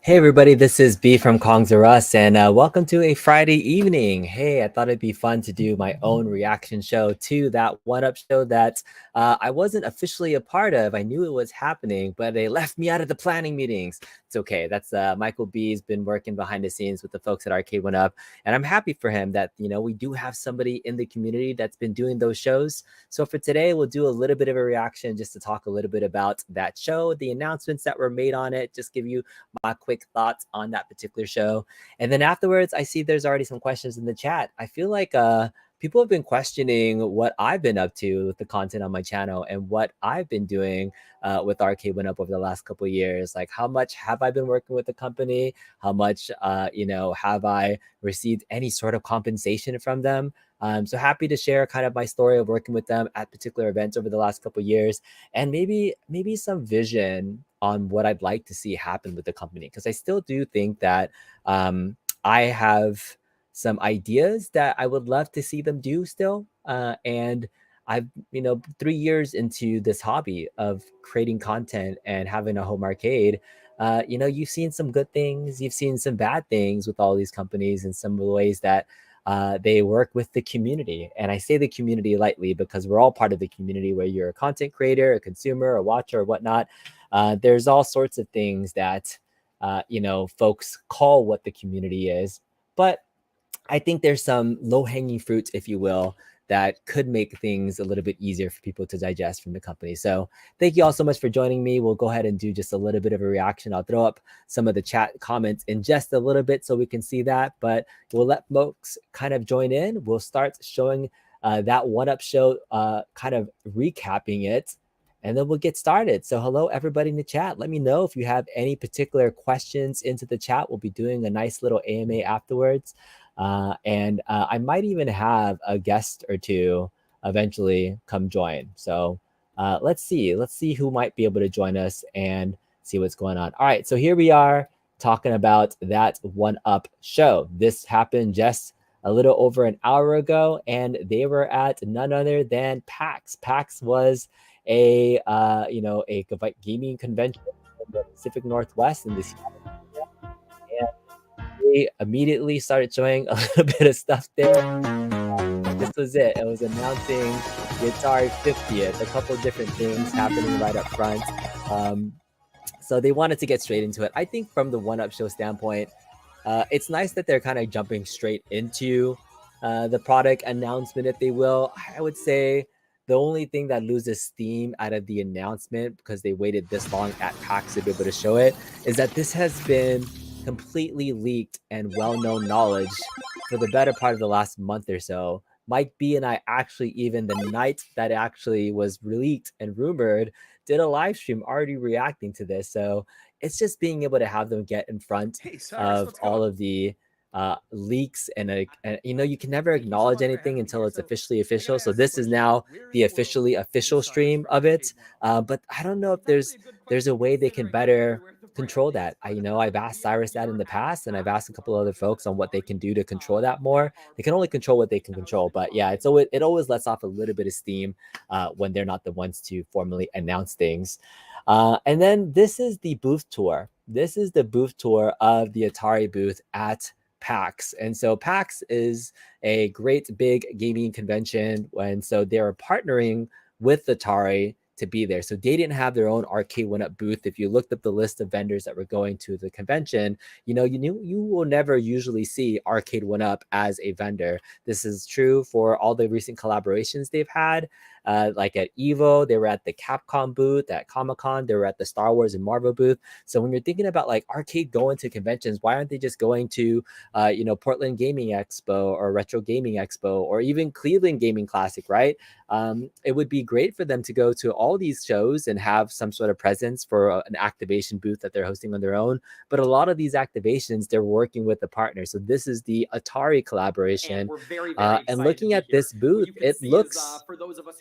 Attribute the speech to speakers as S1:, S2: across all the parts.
S1: Hey everybody, this is B from Kongs R Us, and welcome to a Friday evening. Hey, I thought it'd be fun to do my own reaction show to that one-up show that I wasn't officially a part of. I knew it was happening, but they left me out of the planning meetings. It's okay. That's Michael B's been working behind the scenes with the folks at Arcade1Up, and I'm happy for him that we do have somebody in the community that's been doing those shows. So for today, we'll do a little bit of a reaction just to talk a little bit about that show, the announcements that were made on it, just give you my quick thoughts on that particular show. And then afterwards, I see there's already some questions in the chat. I feel like people have been questioning what I've been up to with the content on my channel and what I've been doing with Arcade1Up over the last couple of years. Like, how much have I been working with the company? How much, have I received any sort of compensation from them? So happy to share kind of my story of working with them at particular events over the last couple of years, and maybe some vision on what I'd like to see happen with the company, because I still do think that I have some ideas that I would love to see them do still. And I've 3 years into this hobby of creating content and having a home arcade. You've seen some good things, you've seen some bad things with all these companies, and some of the ways that they work with the community. And I say the community lightly because we're all part of the community, where you're a content creator, a consumer, a watcher, or whatnot. There's all sorts of things that, folks call what the community is. But I think there's some low-hanging fruits, if you will, that could make things a little bit easier for people to digest from the company. So thank you all so much for joining me. We'll go ahead and do just a little bit of a reaction. I'll throw up some of the chat comments in just a little bit so we can see that, but we'll let folks kind of join in. We'll start showing that one-up show, kind of recapping it, and then we'll get started. So hello, everybody in the chat. Let me know if you have any particular questions into the chat. We'll be doing a nice little AMA afterwards. And I might even have a guest or two eventually come join. So let's see who might be able to join us and see what's going on. All right, so here we are talking about that one-up show. This happened just a little over an hour ago, and they were at none other than PAX. PAX was a gaming convention in the Pacific Northwest in this. They immediately started showing a little bit of stuff there. This was it. It was announcing the Atari 50th, a couple different things happening right up front. So they wanted to get straight into it. I think from the one-up show standpoint, it's nice that they're kind of jumping straight into the product announcement, if they will. I would say the only thing that loses steam out of the announcement, because they waited this long at PAX to be able to show it, is that this has been completely leaked and well-known knowledge for the better part of the last month or so. Mike B and I actually, even the night that it actually was leaked and rumored, did a live stream already reacting to this. So it's just being able to have them get in front of all of the leaks, and you can never acknowledge anything until it's officially official. So this is now the officially official stream of it. But I don't know if there's a way they can better control that. I've asked Cyrus that in the past, and I've asked a couple other folks on what they can do to control that more. They can only control what they can control, but yeah, it always lets off a little bit of steam when they're not the ones to formally announce things. And then this is the booth tour. This is the booth tour of the Atari booth at PAX. And so PAX is a great big gaming convention, and so they're partnering with Atari to be there. So they didn't have their own Arcade1Up booth. If you looked up the list of vendors that were going to the convention, you will never usually see Arcade1Up as a vendor. This is true for all the recent collaborations they've had. Like at Evo, they were at the Capcom booth. At Comic-Con, they were at the Star Wars and Marvel booth. So when you're thinking about like Arcade going to conventions, why aren't they just going to, Portland Gaming Expo or Retro Gaming Expo or even Cleveland Gaming Classic, right? It would be great for them to go to all these shows and have some sort of presence for an activation booth that they're hosting on their own. But a lot of these activations, they're working with a partner. So this is the Atari collaboration. And looking at this booth, it looks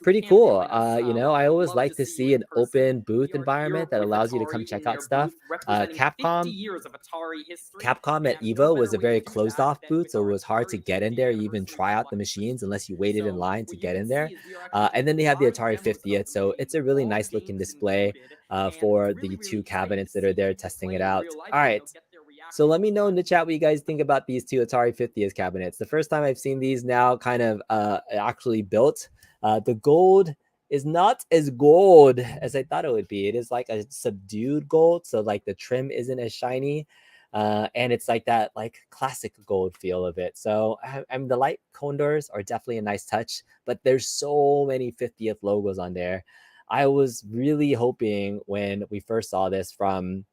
S1: pretty cool. I always like to see an open booth environment that allows you to come check out stuff. Capcom at Evo was a very closed off booth, so it was hard to get in there, even try out the machines unless you waited in line to get in there. And then they have the Atari 50th, so it's a really nice looking display for the two cabinets that are there testing it out. All right. So let me know in the chat what you guys think about these two Atari 50th cabinets. The first time I've seen these now kind of actually built. The gold is not as gold as I thought it would be. It is like a subdued gold, so like the trim isn't as shiny. And it's like that like classic gold feel of it. So I'm the light condors are definitely a nice touch, but there's so many 50th logos on there. I was really hoping when we first saw this from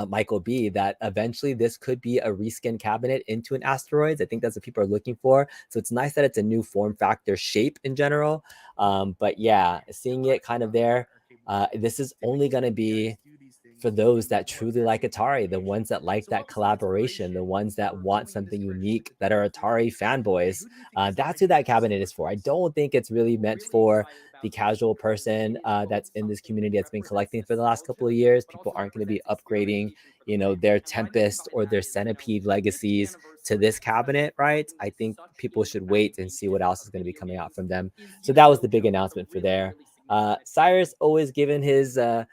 S1: Michael B, that eventually this could be a reskin cabinet into an asteroids. I think that's what people are looking for. So it's nice that it's a new form factor shape in general. But yeah, seeing it kind of there, this is only going to be for those that truly like Atari, the ones that like that collaboration, the ones that want something unique, that are Atari fanboys. That's who that cabinet is for. I don't think it's really meant for the casual person that's in this community that's been collecting for the last couple of years. People aren't going to be upgrading, you know, their Tempest or their Centipede legacies to this cabinet, right? I think people should wait and see what else is going to be coming out from them. So that was the big announcement for there. Cyrus always given his uh,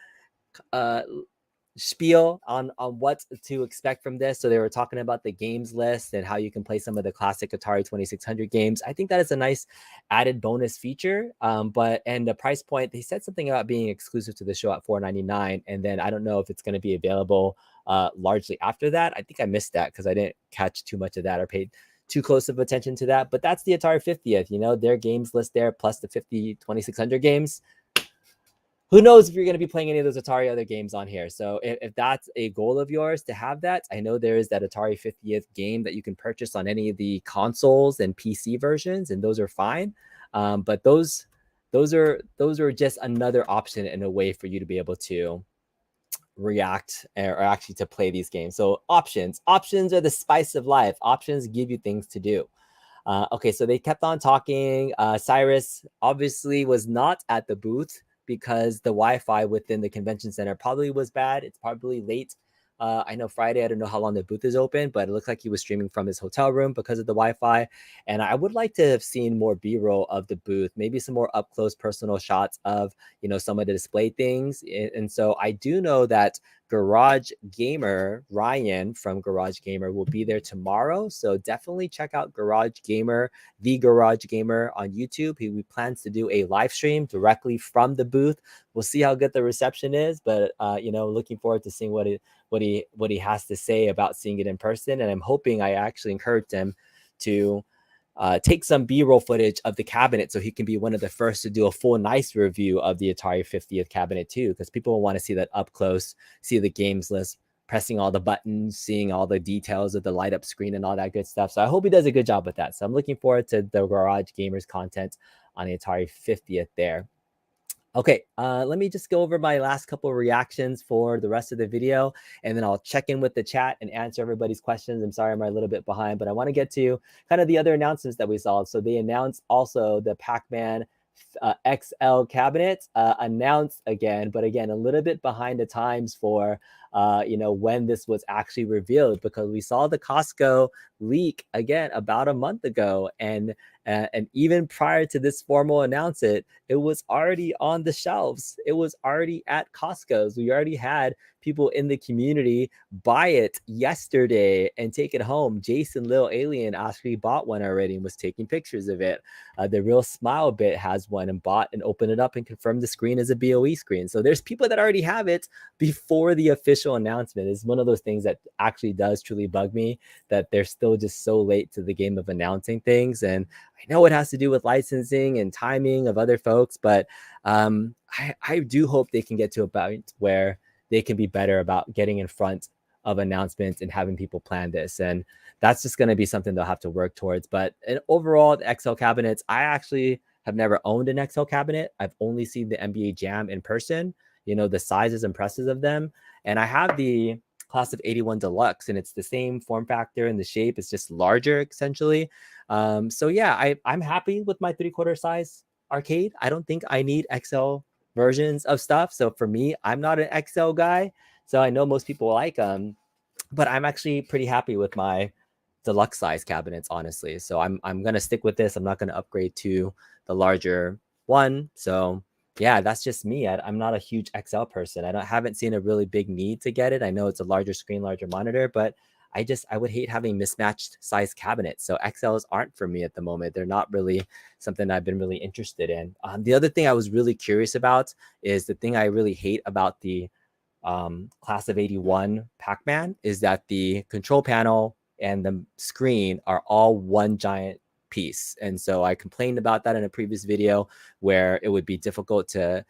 S1: spiel on what to expect from this. So they were talking about the games list and how you can play some of the classic Atari 2600 games. I think that is a nice added bonus feature. And the price point, they said something about being exclusive to the show at $4.99, and then I don't know if it's going to be available largely after that. I think I missed that because I didn't catch too much of that or paid too close of attention to that. But that's the Atari 50th, you know, their games list there plus the 2600 games. Who knows if you're going to be playing any of those Atari other games on here. So if that's a goal of yours to have that, I know there is that Atari 50th game that you can purchase on any of the consoles and PC versions, and those are fine. But those are just another option and a way for you to be able to react or actually to play these games. So options are the spice of life. Options give you things to do. Okay, so they kept on talking. Cyrus obviously was not at the booth because the Wi-Fi within the convention center probably was bad. It's probably late. I know Friday, I don't know how long the booth is open, but it looks like he was streaming from his hotel room because of the Wi-Fi. And I would like to have seen more B-roll of the booth, maybe some more up close personal shots of, you know, some of the display things. And so I do know that Garage Gamer, Ryan from Garage Gamer, will be there tomorrow. So definitely check out Garage Gamer, the Garage Gamer on YouTube. He plans to do a live stream directly from the booth. We'll see how good the reception is, but you know, looking forward to seeing what he has to say about seeing it in person. And I'm hoping, I actually encouraged him to take some B-roll footage of the cabinet so he can be one of the first to do a full nice review of the Atari 50th cabinet too, because people will want to see that up close, see the games list, pressing all the buttons, seeing all the details of the light up screen and all that good stuff. So I hope he does a good job with that. So I'm looking forward to the Garage Gamers content on the Atari 50th there. Okay, let me just go over my last couple of reactions for the rest of the video, and then I'll check in with the chat and answer everybody's questions. I'm sorry I'm a little bit behind, but I want to get to kind of the other announcements that we saw. So they announced also the Pac-Man XL cabinet, announced again, but again, a little bit behind the times for you know, when this was actually revealed, because we saw the Costco leak again about a month ago, and even prior to this formal announcement, it was already on the shelves. It was already at Costco's. We already had people in the community buy it yesterday and take it home. Jason Lil Alien actually bought one already and was taking pictures of it. The Real Smile Bit has one and bought and opened it up and confirmed the screen as a BOE screen. So there's people that already have it before the official announcement. It's one of those things that actually does truly bug me, that they're still just so late to the game of announcing things. And I know it has to do with licensing and timing of other folks, but I do hope they can get to a point where they can be better about getting in front of announcements and having people plan this. And that's just going to be something they'll have to work towards. But overall, the XL cabinets, I actually have never owned an XL cabinet. I've only seen the NBA Jam in person. You know, the size is impressive of them. And I have the class of 81 Deluxe, and it's the same form factor and the shape. It's just larger, essentially. So yeah, I'm happy with my 3/4 size arcade. I don't think I need XL versions of stuff. So for me, I'm not an XL guy. So I know most people like them, but I'm actually pretty happy with my deluxe size cabinets, honestly. So I'm gonna stick with this. I'm not gonna upgrade to the larger one. So Yeah, that's just me. I'm not a huge XL person. Haven't seen a really big need to get it. I know it's a larger screen, larger monitor, but I would hate having mismatched size cabinets. So XLs aren't for me at the moment. They're not really something I've been really interested in. The other thing I was really curious about is the thing I really hate about the class of 81 Pac-Man is that the control panel and the screen are all one giant piece. And so I complained about that in a previous video where it would be difficult to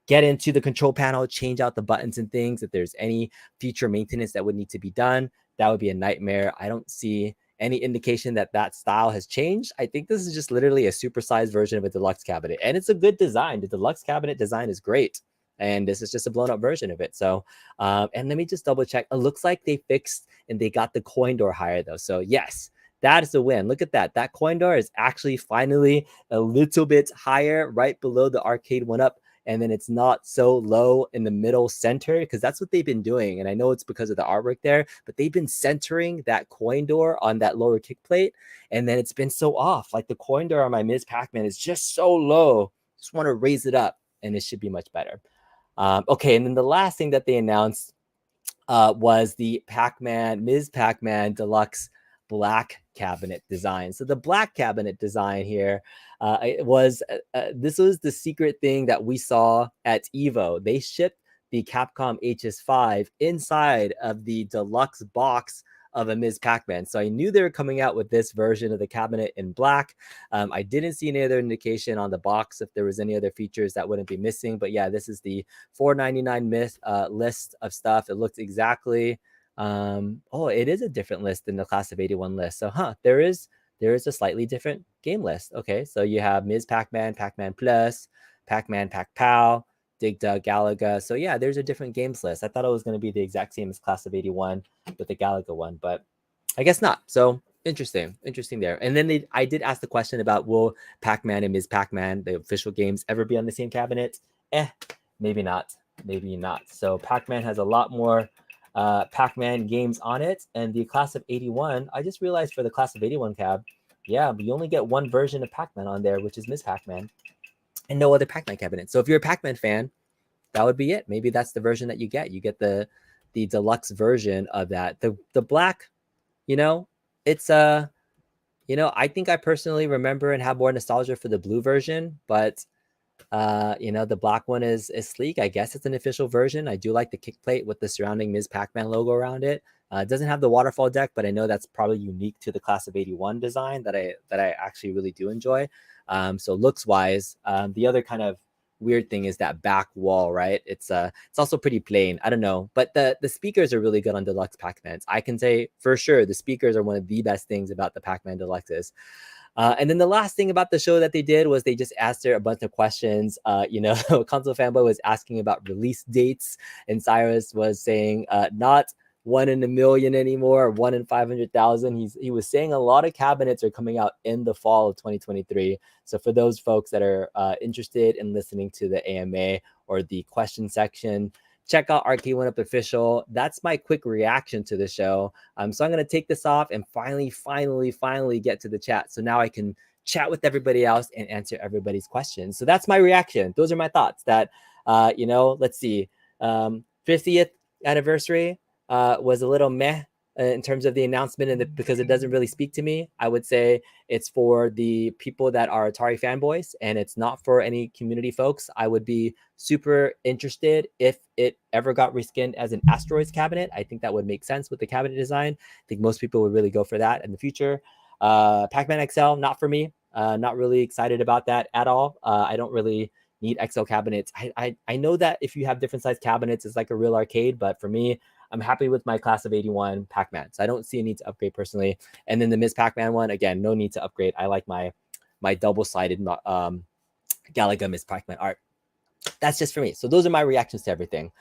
S1: get into the control panel, change out the buttons and things. If there's any future maintenance that would need to be done, that would be a nightmare. I don't see any indication that that style has changed. I think this is just literally a supersized version of a deluxe cabinet, and it's a good design. The deluxe cabinet design is great, and this is just a blown up version of it. So, and let me just double check. It looks like they fixed and they got the coin door higher though. So yes, that is a win. Look at that. That coin door is actually finally a little bit higher right below the Arcade1Up. And then it's not so low in the middle center, because that's what they've been doing. And I know it's because of the artwork there, but they've been centering that coin door on that lower kick plate. And then it's been so off. Like the coin door on my Ms. Pac-Man is just so low. Just want to raise it up and it should be much better. Okay, and then the last thing that they announced was the Pac-Man, Ms. Pac-Man Deluxe black cabinet design. So the black cabinet design here, it was this was the secret thing that we saw at Evo. They shipped the Capcom HS5 inside of the deluxe box of a Ms. Pac-Man. So I knew they were coming out with this version of the cabinet in black. I didn't see any other indication on the box if there was any other features that wouldn't be missing. But yeah, this is the $499 list of stuff. It looks exactly oh, it is a different list than the class of 81 list. So there is a slightly different game list. Okay, so you have Ms. Pac-Man, Pac-Man Plus, Pac-Man, Pac-Pow, Dig Dug, Galaga. So yeah, there's a different games list. I thought it was going to be the exact same as class of 81 with the Galaga one, but I guess not. So interesting there. And then I did ask the question about, will Pac-Man and Ms. Pac-Man, the official games, ever be on the same cabinet? Maybe not. So Pac-Man has a lot more Pac-Man games on it, and the class of 81, I just realized for the class of 81 cab, yeah, we only get one version of Pac-Man on there, which is Ms. Pac-Man, and no other Pac-Man cabinet. So if you're a Pac-Man fan, that would be it. Maybe that's the version that you get. You get the deluxe version of that. The black, it's I think I personally remember and have more nostalgia for the blue version, but the black one is sleek. I guess it's an official version. I do like the kick plate with the surrounding Ms. Pac-Man logo around it. It doesn't have the waterfall deck, but I know that's probably unique to the class of 81 design that I actually really do enjoy. So looks wise, the other kind of weird thing is that back wall, right? It's also pretty plain. I don't know, but the speakers are really good on deluxe Pac-Mans. I can say for sure the speakers are one of the best things about the Pac-Man Deluxes. And then the last thing about the show that they did was they just asked her a bunch of questions. Console Fanboy was asking about release dates, and Cyrus was saying not 1 in a million anymore, 1 in 500,000. He was saying a lot of cabinets are coming out in the fall of 2023. So for those folks that are interested in listening to the AMA or the question section, check out Arcade1Up Official. That's my quick reaction to the show. So I'm going to take this off and finally get to the chat. So now I can chat with everybody else and answer everybody's questions. So that's my reaction. Those are my thoughts that, let's see. 50th anniversary was a little meh in terms of the announcement, and because it doesn't really speak to me. I would say it's for the people that are Atari fanboys, and it's not for any community folks. I would be super interested if it ever got reskinned as an Asteroids cabinet. I think that would make sense with the cabinet design. I think most people would really go for that in the future. Pac-Man XL, not for me. Not really excited about that at all. I don't really need XL cabinets. I know that if you have different size cabinets, it's like a real arcade, but for me, I'm happy with my class of 81 Pac-Man. So I don't see a need to upgrade personally. And then the Ms. Pac-Man one, again, no need to upgrade. I like my double-sided Galaga Ms. Pac-Man art. That's just for me. So those are my reactions to everything.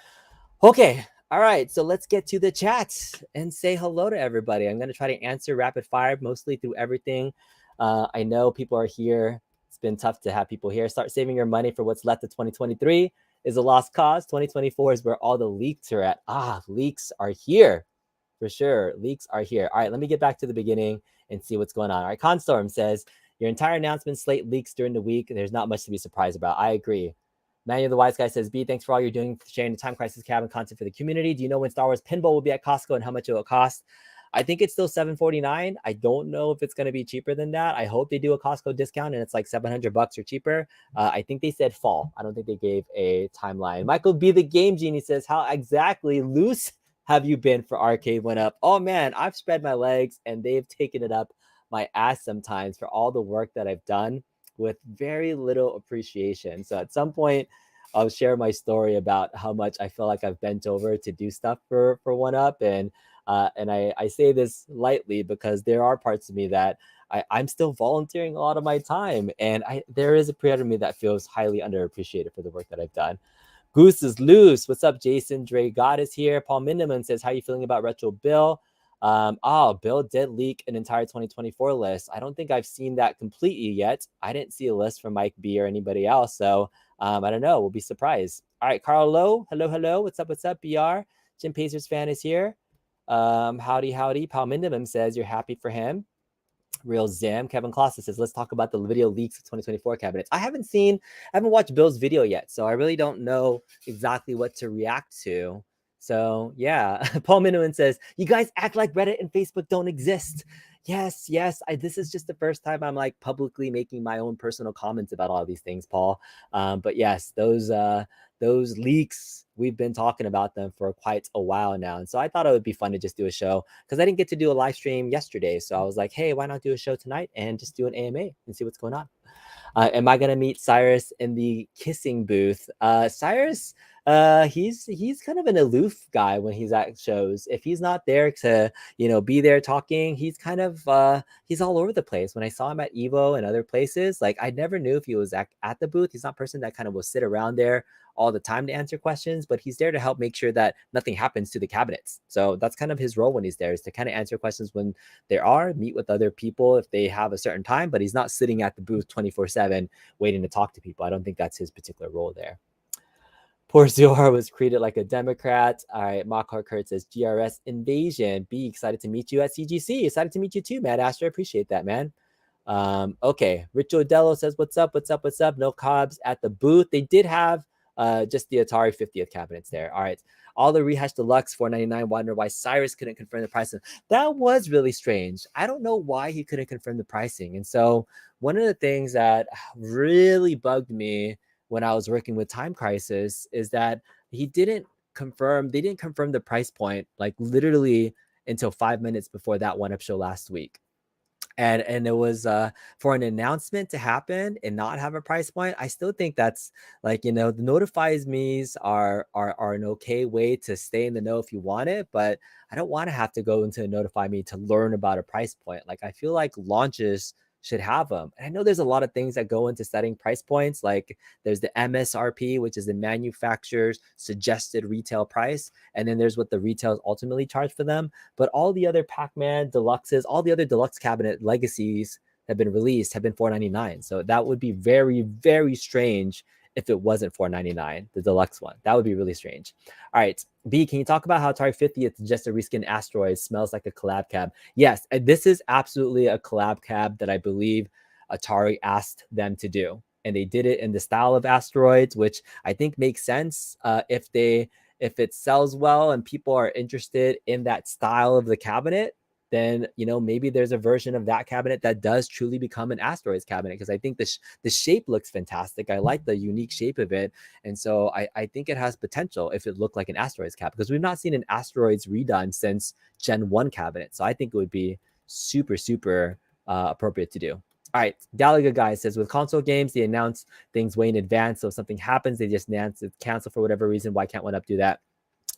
S1: Okay. All right. So let's get to the chat and say hello to everybody. I'm going to try to answer rapid fire mostly through everything. I know people are here. It's been tough to have people here. Start saving your money for what's left of 2023. Is a lost cause. 2024 is where all the leaks are at. Leaks are here for sure. Leaks are here. All right, let me get back to the beginning and see what's going on. All right, Constorm says, your entire announcement slate leaks during the week. There's not much to be surprised about. I agree. Manuel the Wise Guy says, B, thanks for all you're doing for sharing the Time Crisis cabin content for the community. Do you know when Star Wars Pinball will be at Costco and how much it will cost? I think it's still $749. I don't know if it's going to be cheaper than that. I hope they do a Costco discount and it's like $700 or cheaper. I think they said fall. I don't think they gave a timeline. Michael B, the Game Genie says, how exactly loose have you been for Arcade1Up? Oh man, I've spread my legs and they've taken it up my ass sometimes for all the work that I've done with very little appreciation. So at some point, I'll share my story about how much I feel like I've bent over to do stuff for 1UP, and I say this lightly because there are parts of me that I'm still volunteering a lot of my time, and there is a part of me that feels highly underappreciated for the work that I've done. Goose is loose. What's up, Jason? Dre God is here. Paul Mindeman says, how are you feeling about Retro Bill? Bill did leak an entire 2024 list. I don't think I've seen that completely yet. I didn't see a list from Mike B or anybody else. So I don't know. We'll be surprised. All right, Carl Lowe. Hello. What's up? BR? Jim Pacers fan is here. Howdy. Paul Mindeman says you're happy for him. Real Zam. Kevin Clausen says, let's talk about the video leaks of 2024 cabinets. I haven't watched Bill's video yet, so I really don't know exactly what to react to. So yeah, Paul Minuin says, you guys act like Reddit and Facebook don't exist. Yes. This is just the first time I'm like publicly making my own personal comments about all these things, Paul. But yes, those leaks, we've been talking about them for quite a while now. And so I thought it would be fun to just do a show because I didn't get to do a live stream yesterday. So I was like, hey, why not do a show tonight and just do an AMA and see what's going on? Am I gonna meet Cyrus in the kissing booth? Cyrus, he's kind of an aloof guy when he's at shows. If he's not there to, be there talking, he's kind of he's all over the place. When I saw him at Evo and other places, like I never knew if he was at the booth. He's not a person that kind of will sit around there all the time to answer questions, but he's there to help make sure that nothing happens to the cabinets. So that's kind of his role when he's there, is to kind of answer questions when there are, meet with other people if they have a certain time, but he's not sitting at the booth 24/7 waiting to talk to people. I don't think that's his particular role there. Poor Zohar was treated like a Democrat. All right, Makar Kurt says, GRS invasion. Be excited to meet you at CGC. Excited to meet you too, Matt Astor. Appreciate that, man. Okay, Rich Odello says, what's up? No Cobbs at the booth. They did have just the Atari 50th cabinets there. All right, all the Rehash Deluxe $499. Wonder why Cyrus couldn't confirm the pricing. That was really strange. I don't know why he couldn't confirm the pricing. And so one of the things that really bugged me when I was working with Time Crisis is that they didn't confirm the price point like literally until 5 minutes before that 1UP show last week. And it was for an announcement to happen and not have a price point. I still think that's like, the notifies me's are an okay way to stay in the know if you want it, but I don't want to have to go into a notify me to learn about a price point. Like I feel like launches should have them. And I know there's a lot of things that go into setting price points. Like there's the MSRP, which is the manufacturer's suggested retail price. And then there's what the retailers ultimately charge for them. But all the other Pac-Man Deluxes, all the other Deluxe cabinet legacies have been released have been $499. So that would be very, very strange if it wasn't $499, the Deluxe one. That would be really strange. All right, B, can you talk about how Atari 50 is just a reskin Asteroid, smells like a collab cab? Yes, this is absolutely a collab cab that I believe Atari asked them to do. And they did it in the style of Asteroids, which I think makes sense if it sells well and people are interested in that style of the cabinet. Then maybe there's a version of that cabinet that does truly become an Asteroids cabinet, because I think the shape looks fantastic. I like the unique shape of it, and so I think it has potential if it looked like an Asteroids cabinet, because we've not seen an Asteroids redone since Gen 1 cabinet. So I think it would be super appropriate to do. All right, Gallagher guy says, with console games, they announce things way in advance, so if something happens, they just cancel for whatever reason. Why can't 1UP do that?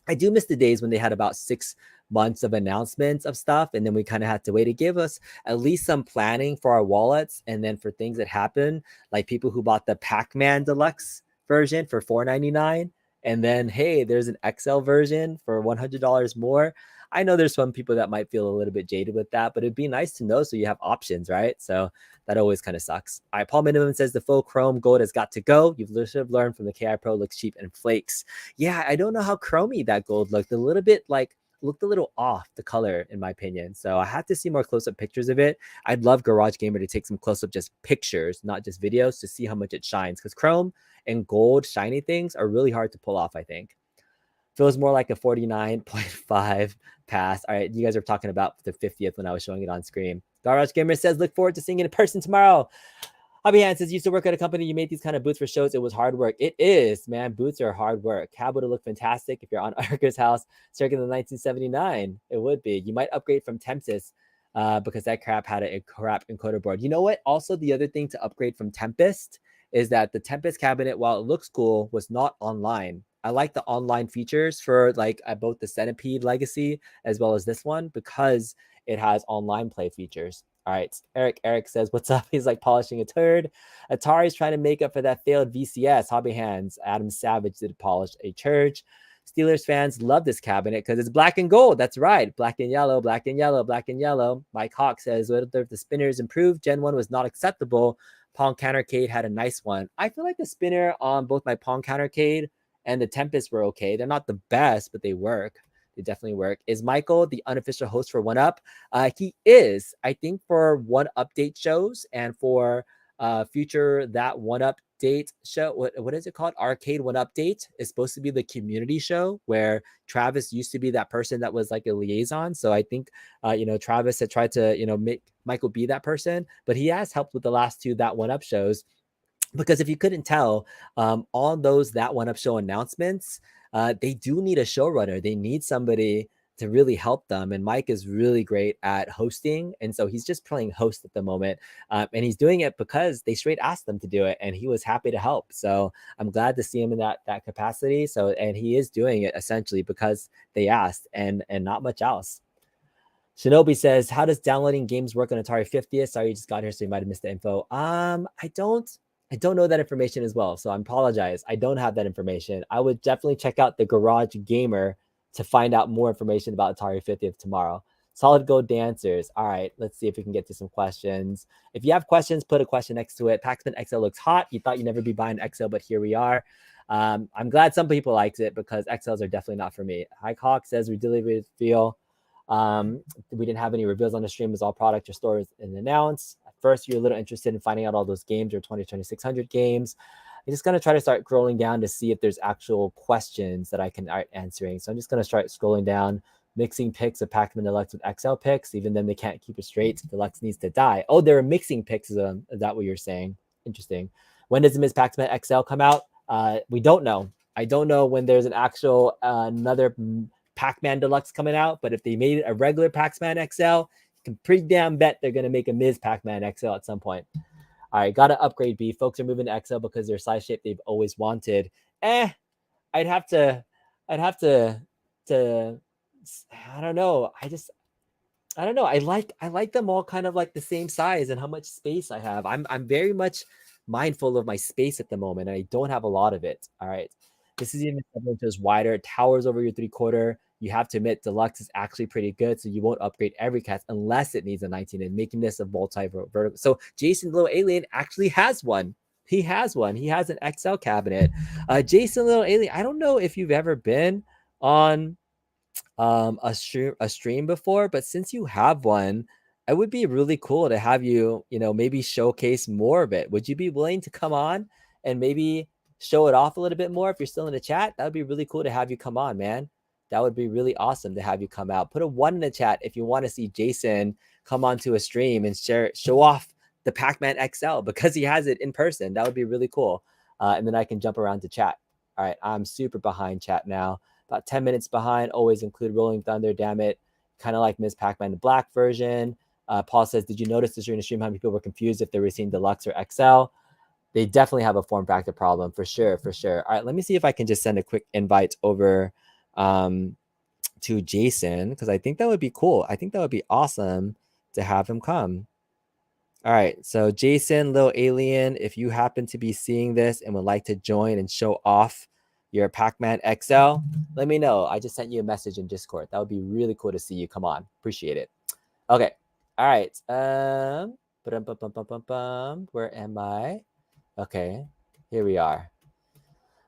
S1: I do miss the days when they had about 6 months of announcements of stuff, and then we kind of had to wait. It gave us at least some planning for our wallets, and then for things that happen, like people who bought the Pac-Man Deluxe version for $499, and then, hey, there's an XL version for $100 more. I know there's some people that might feel a little bit jaded with that, but it'd be nice to know so you have options, right? So that always kind of sucks. All right, Paul Minimum says the faux chrome gold has got to go. You should have learned from the KI Pro, looks cheap and flakes. Yeah, I don't know how chromey that gold looked. A little bit like looked a little off, the color, in my opinion. So I had to see more close-up pictures of it. I'd love Garage Gamer to take some close-up just pictures, not just videos, to see how much it shines. Because chrome and gold shiny things are really hard to pull off, I think. Feels more like a 49.5 pass. All right, you guys are talking about the 50th when I was showing it on screen. Garage Gamer says, look forward to seeing it in person tomorrow. Hobby Hand says, used to work at a company. You made these kind of booths for shows. It was hard work. It is, man. Booths are hard work. Cab would have looked fantastic if you're on Arca's house circa the 1979. It would be. You might upgrade from Tempest because that crap had a crap encoder board. You know what? Also, the other thing to upgrade from Tempest is that the Tempest cabinet, while it looks cool, was not online. I like the online features for like both the Centipede Legacy as well as this one because it has online play features. All right, Eric says, what's up? He's like polishing a turd. Atari's trying to make up for that failed VCS. Hobby Hands, Adam Savage did polish a church. Steelers fans love this cabinet because it's black and gold. That's right. Black and yellow, black and yellow, black and yellow. Mike Hawk says, what if the spinners improved? Gen 1 was not acceptable. Pong Countercade had a nice one. I feel like the spinner on both my Pong Countercade and the Tempest were okay. They're not the best, but they work. They definitely work. Is Michael the unofficial host for 1UP? He is. I think for 1UP date shows and for future that 1UP date show. What is it called? Arcade1Up date is supposed to be the community show where Travis used to be that person that was like a liaison. So I think Travis had tried to make Michael be that person, but he has helped with the last two that 1UP shows. Because if you couldn't tell, on those that 1UP show announcements, they do need a showrunner. They need somebody to really help them. And Mike is really great at hosting. And so he's just playing host at the moment. And he's doing it because they straight asked them to do it. And he was happy to help. So I'm glad to see him in that capacity. So, and he is doing it essentially because they asked and not much else. Shinobi says, how does downloading games work on Atari 50th? Sorry, you just got here, so you might have missed the info. I don't know that information as well, so I apologize. I don't have that information. I would definitely check out the Garage Gamer to find out more information about Atari 50th tomorrow. Solid Gold Dancers. All right, let's see if we can get to some questions. If you have questions, put a question next to it. Pac-Man XL looks hot. You thought you'd never be buying XL, but here we are. I'm glad some people liked it because XLs are definitely not for me. High Hawk says, we delivered feel. We didn't have any reveals on the stream as all product or stores and announced. At first, you're a little interested in finding out all those games or 2600 games. I'm just going to try to start scrolling down to see if there's actual questions that I can start answering. So I'm just going to start scrolling down, mixing picks of Pac-Man Deluxe with XL picks. Even then, they can't keep it straight. Deluxe needs to die. Oh, they're mixing picks of them. Is that what you're saying? Interesting. When does the Ms. Pac-Man XL come out? We don't know. I don't know when there's an actual another Pac-Man Deluxe coming out, but if they made it a regular Pac-Man XL, you can pretty damn bet they're going to make a Ms. Pac-Man XL at some point. All right, got to upgrade B. Folks are moving to XL because their size shape they've always wanted. I'd have to, I don't know. I don't know. I like them all kind of like the same size and how much space I have. I'm very much mindful of my space at the moment, and I don't have a lot of it. All right. This is even 7 inches wider, towers over your 3/4. You have to admit, Deluxe is actually pretty good, so you won't upgrade every cast unless it needs a 19 and making this a multi-vertical. So Jason Little Alien actually has one. He has one. He has an XL cabinet. Jason Little Alien, I don't know if you've ever been on a stream before, but since you have one, it would be really cool to have you, maybe showcase more of it. Would you be willing to come on and maybe show it off a little bit more if you're still in the chat? That would be really cool to have you come on, man. That would be really awesome to have you come out. Put a 1 in the chat if you want to see Jason come onto a stream and show off the Pac-Man XL because he has it in person. That would be really cool. And then I can jump around to chat. All right, I'm super behind chat now. About 10 minutes behind. Always include Rolling Thunder, damn it. Kind of like Ms. Pac-Man, the black version. Paul says, did you notice this during the stream how many people were confused if they were seeing Deluxe or XL? They definitely have a form factor problem for sure. All right, let me see if I can just send a quick invite over to Jason because I think that would be cool. I think that would be awesome to have him come. All right, so Jason, Little Alien, if you happen to be seeing this and would like to join and show off your Pac-Man XL, let me know. I just sent you a message in Discord. That would be really cool to see you. Come on, appreciate it. Okay, all right. Where am I? Okay, here we are.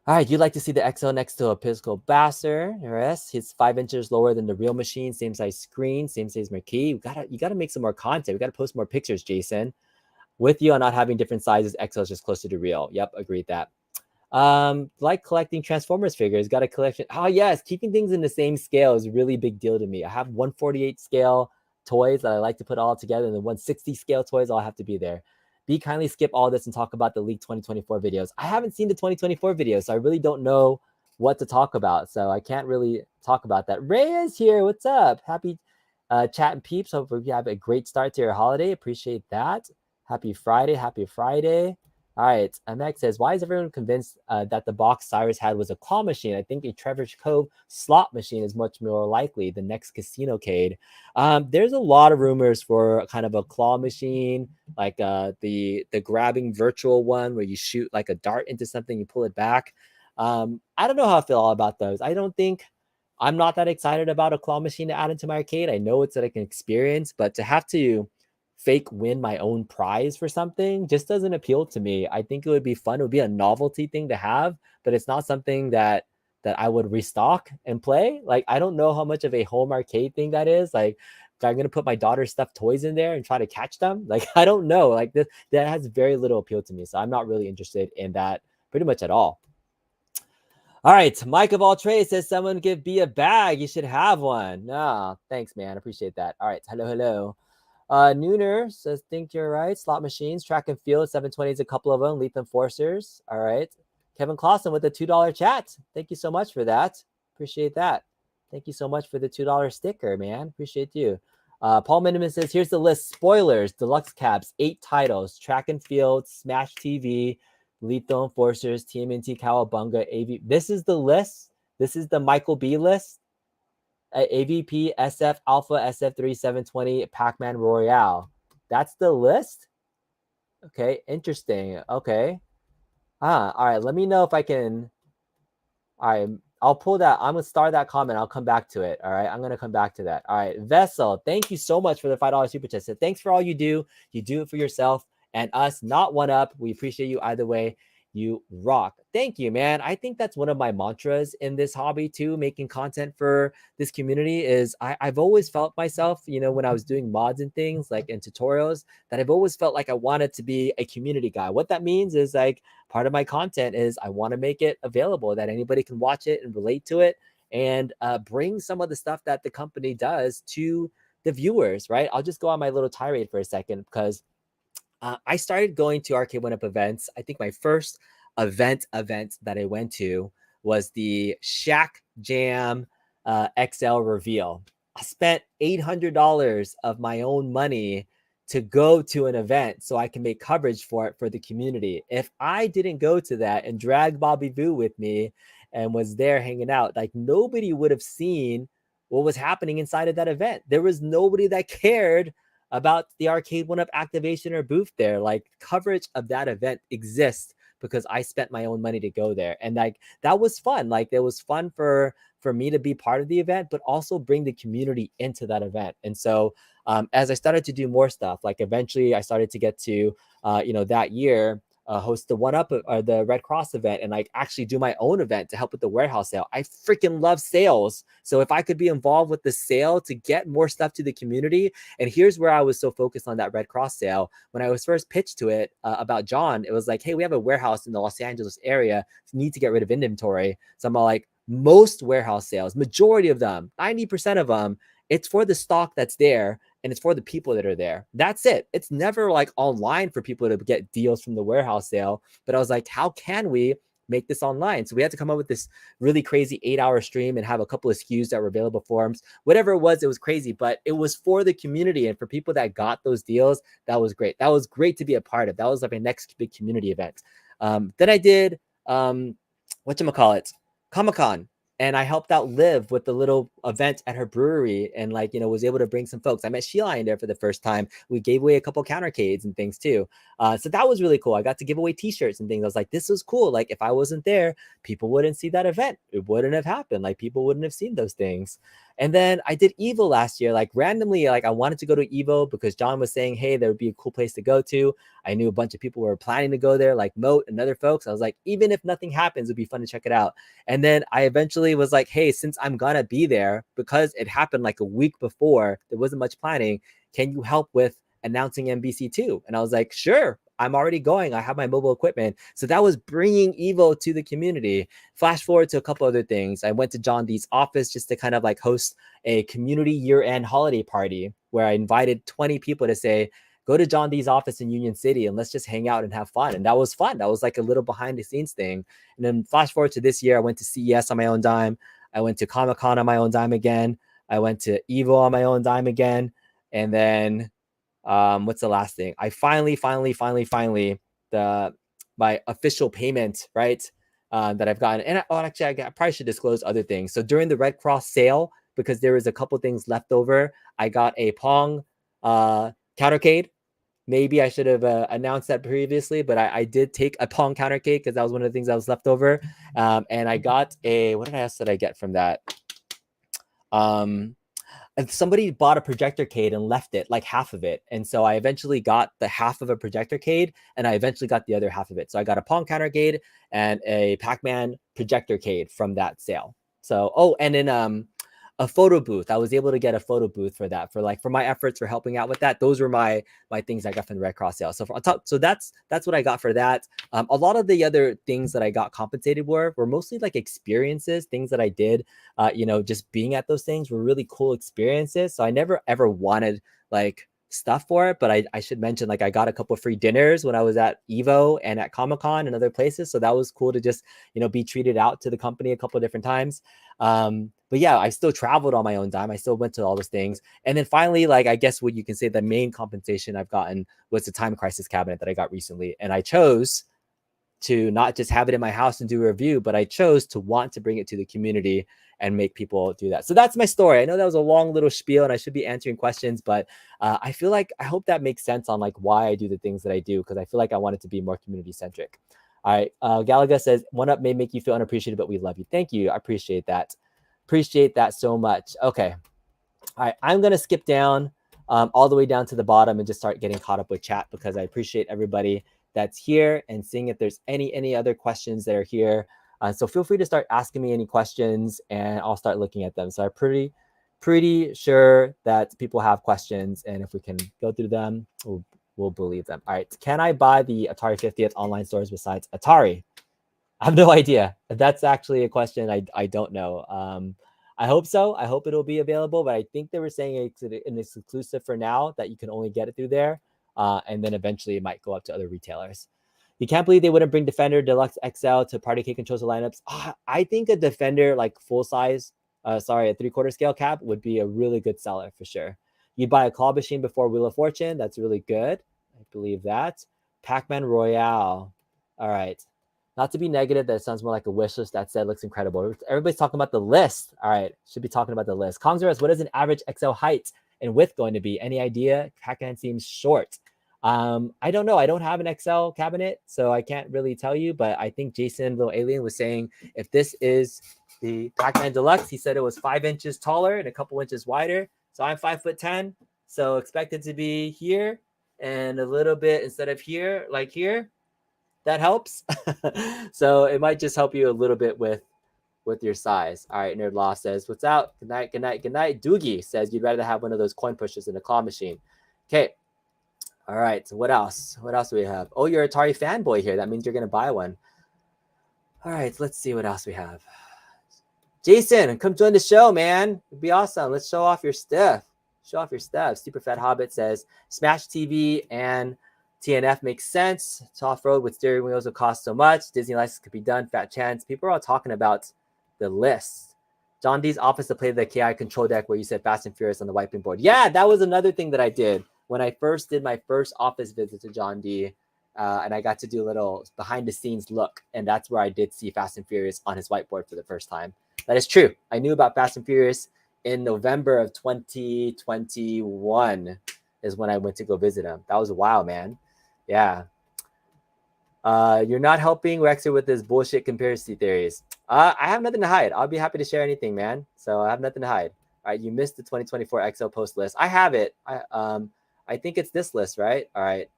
S1: All right, you'd like to see the XL next to a physical Baster. Yes, it's 5 inches lower than the real machine, same size screen, same size marquee. You gotta make some more content. We gotta post more pictures, Jason. With you on not having different sizes, XL is just closer to real. Yep, agreed that. Like collecting Transformers figures, got a collection. Oh yes, keeping things in the same scale is a really big deal to me. I have 148 scale toys that I like to put all together, and the 160 scale toys all have to be there. Be kindly skip all this and talk about the League 2024 videos. I haven't seen the 2024 videos, so I really don't know what to talk about. So I can't really talk about that. Ray is here. What's up? Happy chat and peeps. Hope you have a great start to your holiday. Appreciate that. Happy Friday. Happy Friday. All right, MX says, why is everyone convinced that the box Cyrus had was a claw machine? I think a Trevor's Cove slot machine is much more likely, the next casino-cade. There's a lot of rumors for kind of a claw machine, like the grabbing virtual one where you shoot like a dart into something, you pull it back. I don't know how I feel all about those. I'm not that excited about a claw machine to add into my arcade. I know it's like an experience, but to have to fake win my own prize for something just doesn't appeal to me. I think it would be fun. It would be a novelty thing to have, but it's not something that I would restock and play. Like, I don't know how much of a home arcade thing that is. Like, I'm gonna put my daughter's stuffed toys in there and try to catch them. Like, I don't know. Like, that has very little appeal to me. So I'm not really interested in that pretty much at all. All right, Mike of all trades says someone give B a bag. You should have one. No, thanks, man. Appreciate that. All right, hello. Nooner says, think you're right. Slot machines, track and field, 720s, a couple of them. Leap Enforcers. All right. Kevin Clausen with a $2 chat. Thank you so much for that. Appreciate that. Thank you so much for the $2 sticker, man. Appreciate you. Paul Miniman says, here's the list. Spoilers, Deluxe Caps, 8 titles. Track and field, Smash TV, Lethal Enforcers, TMNT Cowabunga, AV. This is the list. This is the Michael B list. AVP, SF, Alpha, SF3, 720, Pac-Man Royale. That's the list? Okay, interesting. Okay. All right, let me know if I can. All right, I'll pull that. I'm going to star that comment. I'll come back to it. All right, I'm going to come back to that. All right, Vessel, thank you so much for the $5 super chat. So thanks for all you do. You do it for yourself and us, not one up. We appreciate you either way. You rock. Thank you, man. I think that's one of my mantras in this hobby too, making content for this community is I've always felt myself, when I was doing mods and things like in tutorials, that I've always felt like I wanted to be a community guy. What that means is like part of my content is I want to make it available that anybody can watch it and relate to it and bring some of the stuff that the company does to the viewers, right? I'll just go on my little tirade for a second because I started going to Arcade1Up events. I think my first event that I went to was the Shack Jam XL reveal. I spent $800 of my own money to go to an event so I can make coverage for it for the community. If I didn't go to that and drag Bobby Boo with me and was there hanging out, like nobody would have seen what was happening inside of that event. There was nobody that cared about the Arcade1Up activation or booth there. Like coverage of that event exists because I spent my own money to go there. And like that was fun. Like it was fun for me to be part of the event, but also bring the community into that event. And so as I started to do more stuff, like eventually I started to get to that year host the 1-Up or the Red Cross event and like actually do my own event to help with the warehouse sale. I freaking love sales. So if I could be involved with the sale to get more stuff to the community, and here's where I was so focused on that Red Cross sale. When I was first pitched to it about John, it was like, hey, we have a warehouse in the Los Angeles area, need to get rid of inventory. So I'm like, most warehouse sales, majority of them, 90% of them, it's for the stock that's there and it's for the people that are there. That's it. It's never like online for people to get deals from the warehouse sale. But I was like, how can we make this online? So we had to come up with this really crazy 8-hour stream and have a couple of SKUs that were available for them. Whatever it was crazy, but it was for the community and for people that got those deals. That was great. That was great to be a part of. That was like my next big community event. Then I did, whatchamacallit, Comic-Con. And I helped out Liv with the little event at her brewery and was able to bring some folks. I met Sheila in there for the first time. We gave away a couple countercades and things too. So that was really cool. I got to give away t-shirts and things. I was like, this was cool. Like if I wasn't there, people wouldn't see that event. It wouldn't have happened. Like people wouldn't have seen those things. And then I did Evo last year, like randomly, like I wanted to go to Evo because John was saying, hey, there would be a cool place to go to. I knew a bunch of people were planning to go there, like Moat and other folks. I was like, even if nothing happens, it'd be fun to check it out. And then I eventually was like, hey, since I'm gonna be there, because it happened like a week before, there wasn't much planning, can you help with announcing MBC2? And I was like, sure, I'm already going. I have my mobile equipment. So that was bringing Evo to the community. Flash forward to a couple other things. I went to John D's office just to kind of like host a community year-end holiday party where I invited 20 people to say, go to John D's office in Union City and let's just hang out and have fun. And that was fun. That was like a little behind the scenes thing. And then flash forward to this year, I went to CES on my own dime. I went to Comic-Con on my own dime again. I went to Evo on my own dime again. And then what's the last thing? I finally, my official payment, right? That I've gotten. And actually, I probably should disclose other things. So during the Red Cross sale, because there was a couple things left over, I got a Pong countercade. Maybe I should have announced that previously, but I did take a Pong countercade because that was one of the things that was left over. And I got what else did I get from that? And somebody bought a projectorcade and left it, like half of it. And so I eventually got the half of a projectorcade and I eventually got the other half of it. So I got a Pong countercade and a Pac-Man projectorcade from that sale. So, and then a photo booth. I was able to get a photo booth for that, for my efforts for helping out with that. Those were my things I got from the Red Cross sale. So that's what I got for that. A lot of the other things that I got compensated were mostly like experiences, things that I did. Just being at those things were really cool experiences. So I never ever wanted like stuff for it, but I should mention, like, I got a couple of free dinners when I was at Evo and at Comic-Con and other places. So that was cool to just, be treated out to the company a couple of different times. But yeah, I still traveled on my own dime. I still went to all those things. And then finally, like, I guess what you can say the main compensation I've gotten was the Time Crisis cabinet that I got recently. And I chose to not just have it in my house and do a review, but I chose to want to bring it to the community and make people do that. So that's my story. I know that was a long little spiel and I should be answering questions, but I feel like I hope that makes sense on like why I do the things that I do, because I feel like I want it to be more community centric. All right. Galaga says, 1UP may make you feel unappreciated, but we love you. Thank you. I appreciate that. Appreciate that so much. Okay. All right. I'm going to skip down all the way down to the bottom and just start getting caught up with chat, because I appreciate everybody that's here and seeing if there's any other questions that are here. So feel free to start asking me any questions and I'll start looking at them. So I'm pretty sure that people have questions, and if we can go through them, we'll believe them. All right. Can I buy the Atari 50th online stores besides Atari? I have no idea. That's actually a question I don't know. I hope so. I hope it'll be available, but I think they were saying it's an exclusive for now that you can only get it through there. And then eventually it might go up to other retailers. You can't believe they wouldn't bring Defender Deluxe XL to Party Cake and Chosen lineups. I think a Defender like full size, a 3/4 scale cap would be a really good seller for sure. You'd buy a claw machine before Wheel of Fortune. That's really good. I believe that. Pac-Man Royale. All right. Not to be negative, that sounds more like a wish list. That said, looks incredible. Everybody's talking about the list. All right. Should be talking about the list. Kongzerus, what is an average XL height and width going to be? Any idea? Pac-Man seems short. I don't know. I don't have an XL cabinet, so I can't really tell you, but I think Jason Little Alien was saying if this is the Pac-Man Deluxe, he said it was 5 inches taller and a couple inches wider. So I'm 5'10", so expected to be here and a little bit instead of here, like here. That helps. So it might just help you a little bit with your size. All right, Nerd Law says, what's out? Good night, good night, good night. Doogie says you'd rather have one of those coin pushers than a claw machine. Okay. All right, so what else? What else do we have? Oh, you're an Atari fanboy here. That means you're going to buy one. All right, let's see what else we have. Jason, come join the show, man. It'd be awesome. Let's show off your stuff. Show off your stuff. Super Fat Hobbit says, Smash TV and TNF makes sense. It's off-road with steering wheels will cost so much. Disney license could be done. Fat chance. People are all talking about the list. John D's office to play the KI control deck where you said Fast and Furious on the whiteboard board. Yeah, that was another thing that I did when I first did my first office visit to John D. And I got to do a little behind the scenes look. And that's where I did see Fast and Furious on his whiteboard for the first time. That is true. I knew about Fast and Furious in November of 2021 is when I went to go visit him. That was a while, man. Yeah. You're not helping Rexer with his bullshit conspiracy theories. I have nothing to hide. I'll be happy to share anything, man. So I have nothing to hide. All right, you missed the 2024 XL post list. I have it. I think it's this list, right? All right.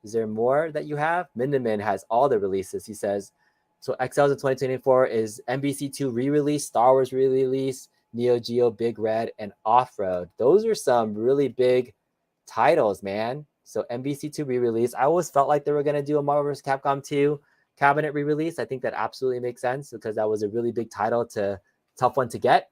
S1: Is there more that you have? Mindeman has all the releases. He says, so XL's in 2024 is MBC2 re-release, Star Wars re-release, Neo Geo, Big Red, and Off-Road. Those are some really big titles, man. So MBC2 re-release. I always felt like they were going to do a Marvel vs. Capcom 2 cabinet re-release. I think that absolutely makes sense because that was a really big title, tough one to get.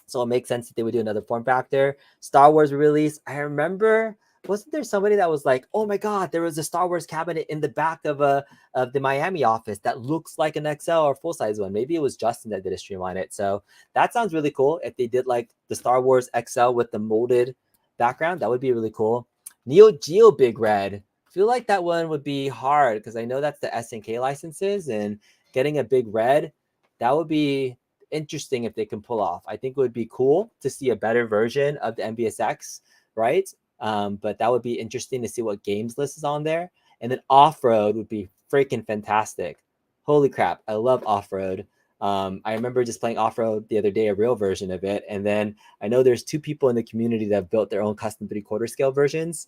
S1: So it makes sense that they would do another form factor. Star Wars release. I remember, wasn't there somebody that was like, oh my God, there was a Star Wars cabinet in the back of the Miami office that looks like an XL or full size one. Maybe it was Justin that did a stream on it. So that sounds really cool. If they did like the Star Wars XL with the molded background, that would be really cool. Neo Geo Big Red. I feel like that one would be hard because I know that's the SNK licenses, and getting a Big Red, that would be interesting if they can pull off. I think it would be cool to see a better version of the MBSX, right? But that would be interesting to see what games list is on there. And then Off-Road would be freaking fantastic. Holy crap, I love Off-Road. I remember just playing Off-Road the other day, a real version of it. And then I know there's 2 people in the community that have built their own custom 3/4 scale versions.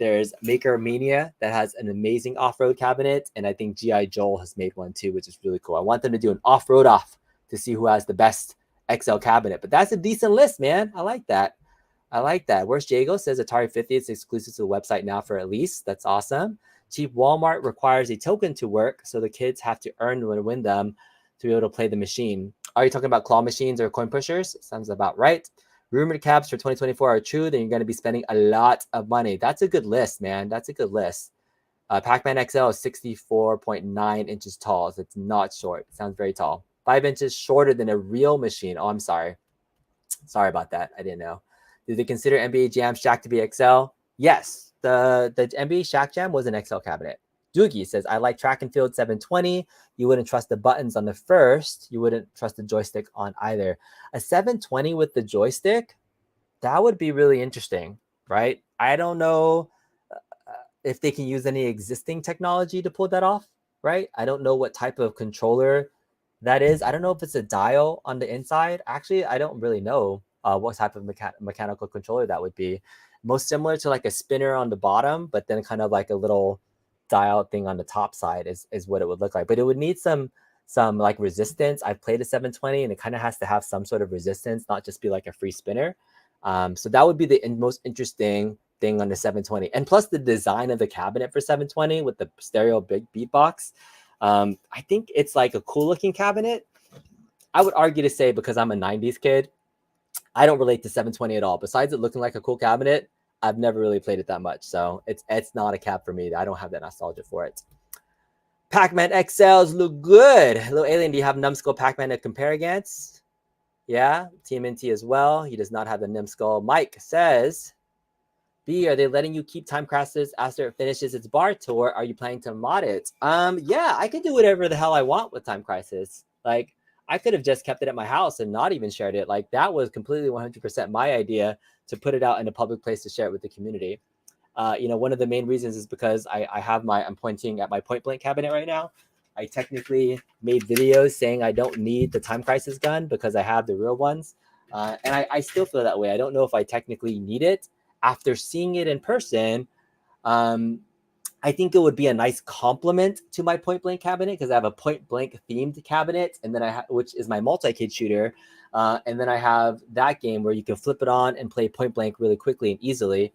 S1: There's Maker Mania that has an amazing off-road cabinet. And I think G.I. Joel has made one too, which is really cool. I want them to do an off-road off to see who has the best XL cabinet. But that's a decent list, man. I like that. Where's Jago? Says Atari 50. It's exclusive to the website now for at least. That's awesome. Cheap Walmart requires a token to work, so the kids have to earn and win them to be able to play the machine. Are you talking about claw machines or coin pushers? Sounds about right. Rumored caps for 2024 are true. Then you're going to be spending a lot of money. That's a good list, man. That's a good list. Pac-Man XL is 64.9 inches tall. So it's not short. It sounds very tall. 5 inches shorter than a real machine. Oh, I'm sorry. Sorry about that. I didn't know. Do they consider NBA Jam Shack to be XL? Yes. The NBA Shack Jam was an XL cabinet. Doogie says, I like track and field 720. You wouldn't trust the buttons on the first. You wouldn't trust the joystick on either. A 720 with the joystick, that would be really interesting, right? I don't know if they can use any existing technology to pull that off, right? I don't know what type of controller that is. I don't know if it's a dial on the inside. Actually, I don't really know what type of mechanical controller that would be. Most similar to like a spinner on the bottom, but then kind of like a little dial thing on the top side is what it would look like. But it would need some like resistance. I've played a 720 and it kind of has to have some sort of resistance, not just be like a free spinner. So that would be the most interesting thing on the 720. And plus the design of the cabinet for 720 with the stereo big beatbox. I think it's like a cool looking cabinet. I would argue to say, because I'm a 90s kid, I don't relate to 720 at all. Besides it looking like a cool cabinet, I've never really played it that much. So it's not a cab for me. I don't have that nostalgia for it. Pac-Man XLs look good. Little Alien, do you have numbskull Pac-Man to compare against? Yeah, Team NT as well. He does not have the numbskull. Mike says, B, are they letting you keep Time Crisis after it finishes its bar tour? Are you planning to mod it? Yeah, I can do whatever the hell I want with Time Crisis. Like, I could have just kept it at my house and not even shared it. Like, that was completely 100% my idea to put it out in a public place to share it with the community. One of the main reasons is because I'm pointing at my point blank cabinet right now. I technically made videos saying I don't need the Time Crisis gun because I have the real ones. And I still feel that way. I don't know if I technically need it. After seeing it in person, I think it would be a nice complement to my point blank cabinet because I have a point blank themed cabinet, and then which is my multi-kid shooter. And then I have that game where you can flip it on and play point blank really quickly and easily.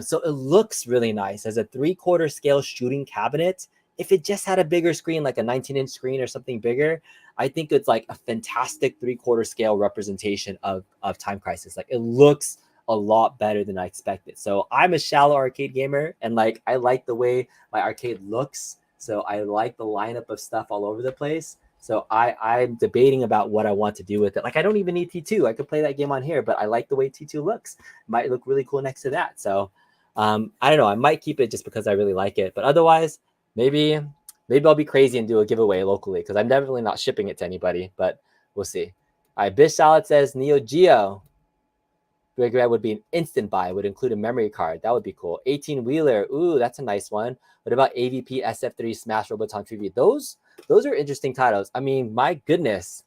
S1: So it looks really nice as a 3/4 scale shooting cabinet. If it just had a bigger screen, like a 19-inch screen or something bigger, I think it's like a fantastic 3/4 scale representation of Time Crisis. Like, it looks a lot better than I expected. So I'm a shallow arcade gamer, and like I like the way my arcade looks. So I like the lineup of stuff all over the place. So I'm debating about what I want to do with it. Like, I don't even need T2. I could play that game on here, but I like the way T2 looks. Might look really cool next to that. So I don't know. I might keep it just because I really like it. But otherwise, maybe I'll be crazy and do a giveaway locally because I'm definitely not shipping it to anybody. But we'll see. All right, Bish Salad says Neo Geo. Big Red would be an instant buy. Would include a memory card. That would be cool. 18-wheeler. Ooh, that's a nice one. What about AVP SF3 Smash Roboton Tribute? Those are interesting titles. I mean, my goodness.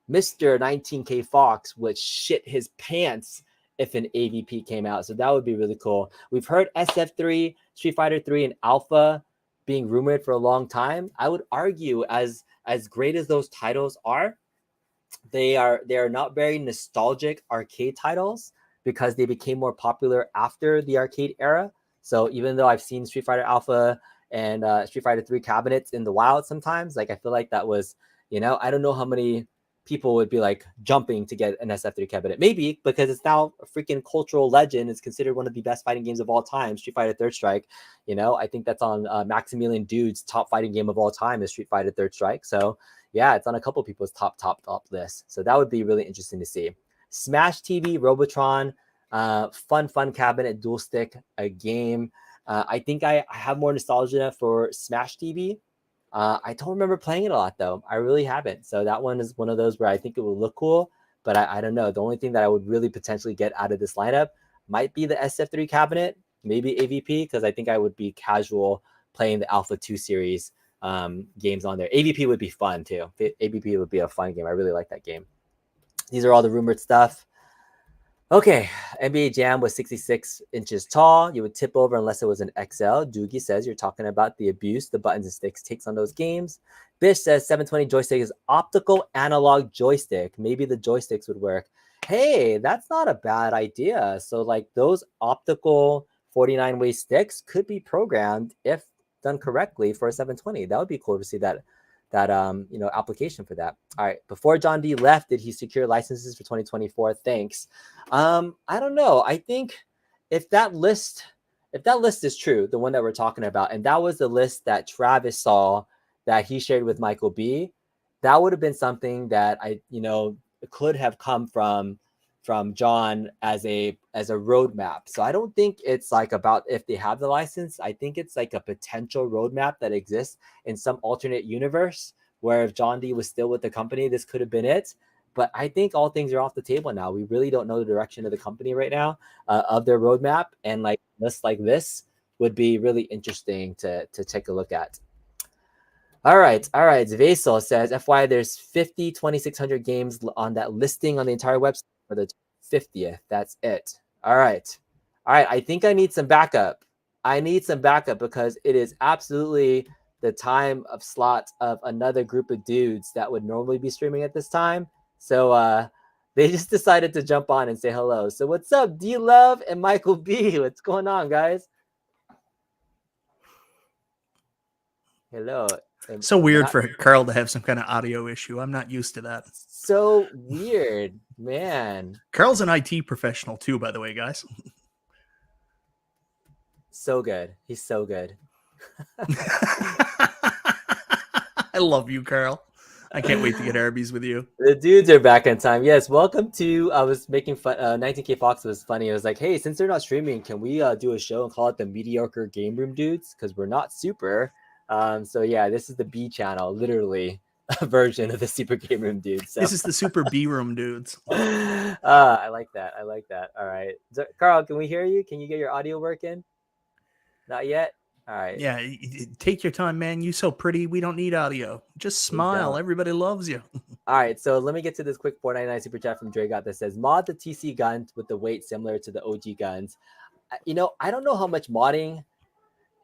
S1: Mr. 19K Fox would shit his pants if an AVP came out. So that would be really cool. We've heard SF3, Street Fighter 3, and Alpha being rumored for a long time. I would argue as great as those titles are, they are not very nostalgic arcade titles because they became more popular after the arcade era. So even though I've seen Street Fighter Alpha and Street Fighter 3 cabinets in the wild sometimes, like I feel like that was, I don't know how many people would be like jumping to get an SF3 cabinet. Maybe because it's now a freaking cultural legend. It's considered one of the best fighting games of all time, Street Fighter Third Strike. I think that's on Maximilian Dude's top fighting game of all time is Street Fighter Third Strike. So yeah, it's on a couple people's top list. So that would be really interesting to see. Smash TV, Robotron, fun cabinet, dual stick, a game. I think I have more nostalgia for Smash TV. I don't remember playing it a lot though. I really haven't. So that one is one of those where I think it will look cool, but I don't know. The only thing that I would really potentially get out of this lineup might be the SF3 cabinet, maybe AVP, because I think I would be casual playing the Alpha 2 series games on there. AVP would be fun too. AVP would be a fun game. I really like that game. These are all the rumored stuff. Okay, NBA Jam was 66 inches tall. You would tip over unless it was an XL. Doogie says you're talking about the abuse the buttons and sticks takes on those games. Bish says 720 joystick is optical analog joystick. Maybe the joysticks would work. Hey, that's not a bad idea. So like those optical 49-way sticks could be programmed if done correctly for a 720. That would be cool to see that application for that. All right, before John D left, did he secure licenses for 2024? Thanks. I don't know. I think if that list is true, the one that we're talking about, and that was the list that Travis saw that he shared with Michael B, that would have been something that could have come from John as a roadmap. So I don't think it's like about if they have the license. I think it's like a potential roadmap that exists in some alternate universe where if John D was still with the company, this could have been it. But I think all things are off the table now. We really don't know the direction of the company right now, of their roadmap, and like lists like this would be really interesting to take a look at. All right. Zvesel says, FYI, there's 2,600 games on that listing on the entire website for the 50th. That's it. All right. I think I need some backup. Because it is absolutely the time of slot of another group of dudes that would normally be streaming at this time. So they just decided to jump on and say hello. So what's up, D-Love and Michael B? What's going on, guys? Hello.
S2: So weird for Carl to have some kind of audio issue. I'm not used to that.
S1: So weird, man.
S2: Carl's an IT professional too, by the way, guys.
S1: So good. He's so good.
S2: I love you, Carl. I can't wait to get Arby's with you.
S1: The dudes are back in time. Yes, welcome to. I was making fun. 19K Fox was funny. I was like, hey, since they're not streaming, can we do a show and call it the Mediocre Game Room Dudes? Because we're not super. So yeah, this is the B channel, literally a version of the Super Game Room Dudes. So.
S2: This is the Super B Room Dudes.
S1: I like that. All right, so, Carl, can we hear you? Can you get your audio working? Not yet. All right.
S2: Yeah, take your time, man. You so pretty. We don't need audio. Just smile. Everybody loves you.
S1: All right, so let me get to this quick 499 super chat from Dragot that says, mod the TC gun with the weight similar to the OG guns. I don't know how much modding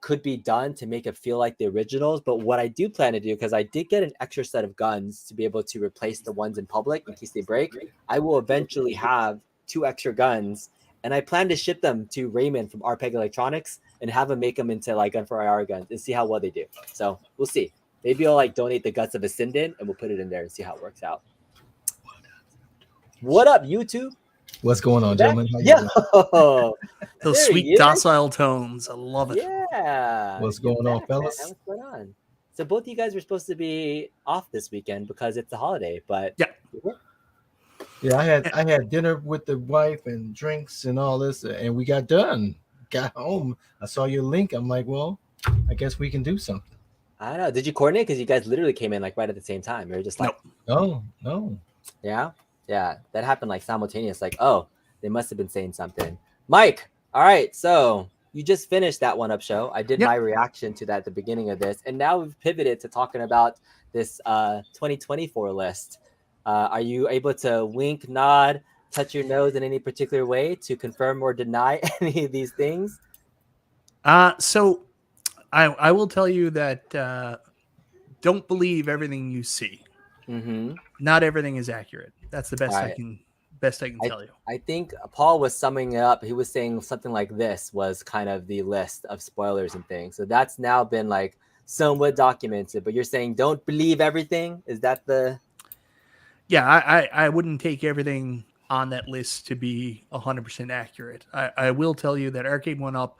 S1: could be done to make it feel like the originals, but what I do plan to do, because I did get an extra set of guns to be able to replace the ones in public in case they break, I will eventually have 2 extra guns, and I plan to ship them to Raymond from RPEG Electronics and have him make them into like Gun for IR guns and see how well they do. So we'll see. Maybe I'll like donate the guts of Ascendant and we'll put it in there and see how it works out. What up, YouTube?
S3: What's going on, gentlemen?
S2: Those sweet docile tones. I love it.
S1: Yeah.
S3: What's going on, fellas?
S1: What's going on? So both of you guys were supposed to be off this weekend because it's a holiday, but
S3: yeah, I had dinner with the wife and drinks and all this, and we got done. Got home. I saw your link. I'm like, well, I guess we can do something.
S1: I don't know. Did you coordinate? Because you guys literally came in like right at the same time. You were just like,
S3: no.
S1: Yeah, that happened like simultaneous. Like, oh, they must have been saying something. Mike, all right, so you just finished that 1UP show. I did my reaction to that at the beginning of this, and now we've pivoted to talking about this 2024 list. Are you able to wink, nod, touch your nose in any particular way to confirm or deny any of these things?
S2: So I will tell you that don't believe everything you see.
S1: Mm-hmm.
S2: Not everything is accurate. That's the
S1: All
S2: best
S1: right.
S2: I can
S1: I
S2: tell you.
S1: I think Paul was summing it up. He was saying something like this was kind of the list of spoilers and things. So that's now been like somewhat documented. But you're saying don't believe everything? Is that the
S2: Yeah, I wouldn't take everything on that list to be 100% accurate. I will tell you that Arcade1Up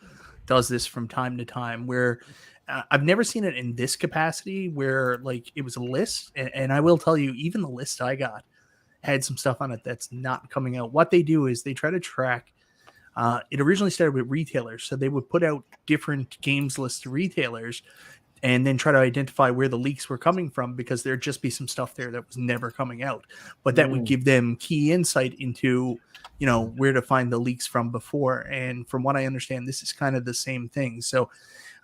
S2: does this from time to time where I've never seen it in this capacity where like it was a list. And I will tell you, even the list I got had some stuff on it that's not coming out. What they do is they try to track. It originally started with retailers. So they would put out different games lists to retailers and then try to identify where the leaks were coming from because there'd just be some stuff there that was never coming out. But that would give them key insight into, where to find the leaks from before. And from what I understand, this is kind of the same thing. So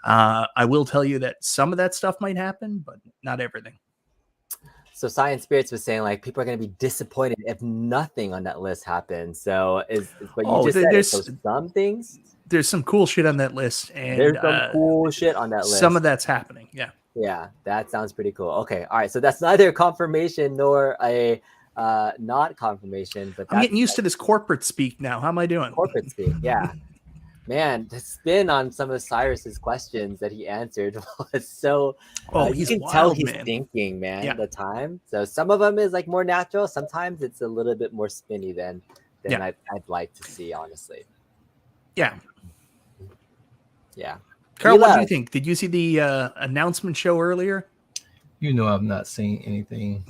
S2: I will tell you that some of that stuff might happen, but not everything.
S1: So Science Spirits was saying like people are going to be disappointed if nothing on that list happens. So but you just said it. So some things.
S2: There's some cool shit on that list, and
S1: there's some cool shit on that list.
S2: Some of that's happening. Yeah.
S1: Yeah, that sounds pretty cool. Okay, all right. So that's neither a confirmation nor a not confirmation. But
S2: I'm getting used to this corporate speak now. How am I doing?
S1: Corporate speak. Yeah. Man, the spin on some of Cyrus's questions that he answered was so. You can tell he's thinking, man, the time. So some of them is like more natural. Sometimes it's a little bit more spinny than I'd like to see, honestly.
S2: Yeah.
S1: Yeah.
S2: Carl, what do you think? Did you see the announcement show earlier?
S3: I've not seen anything.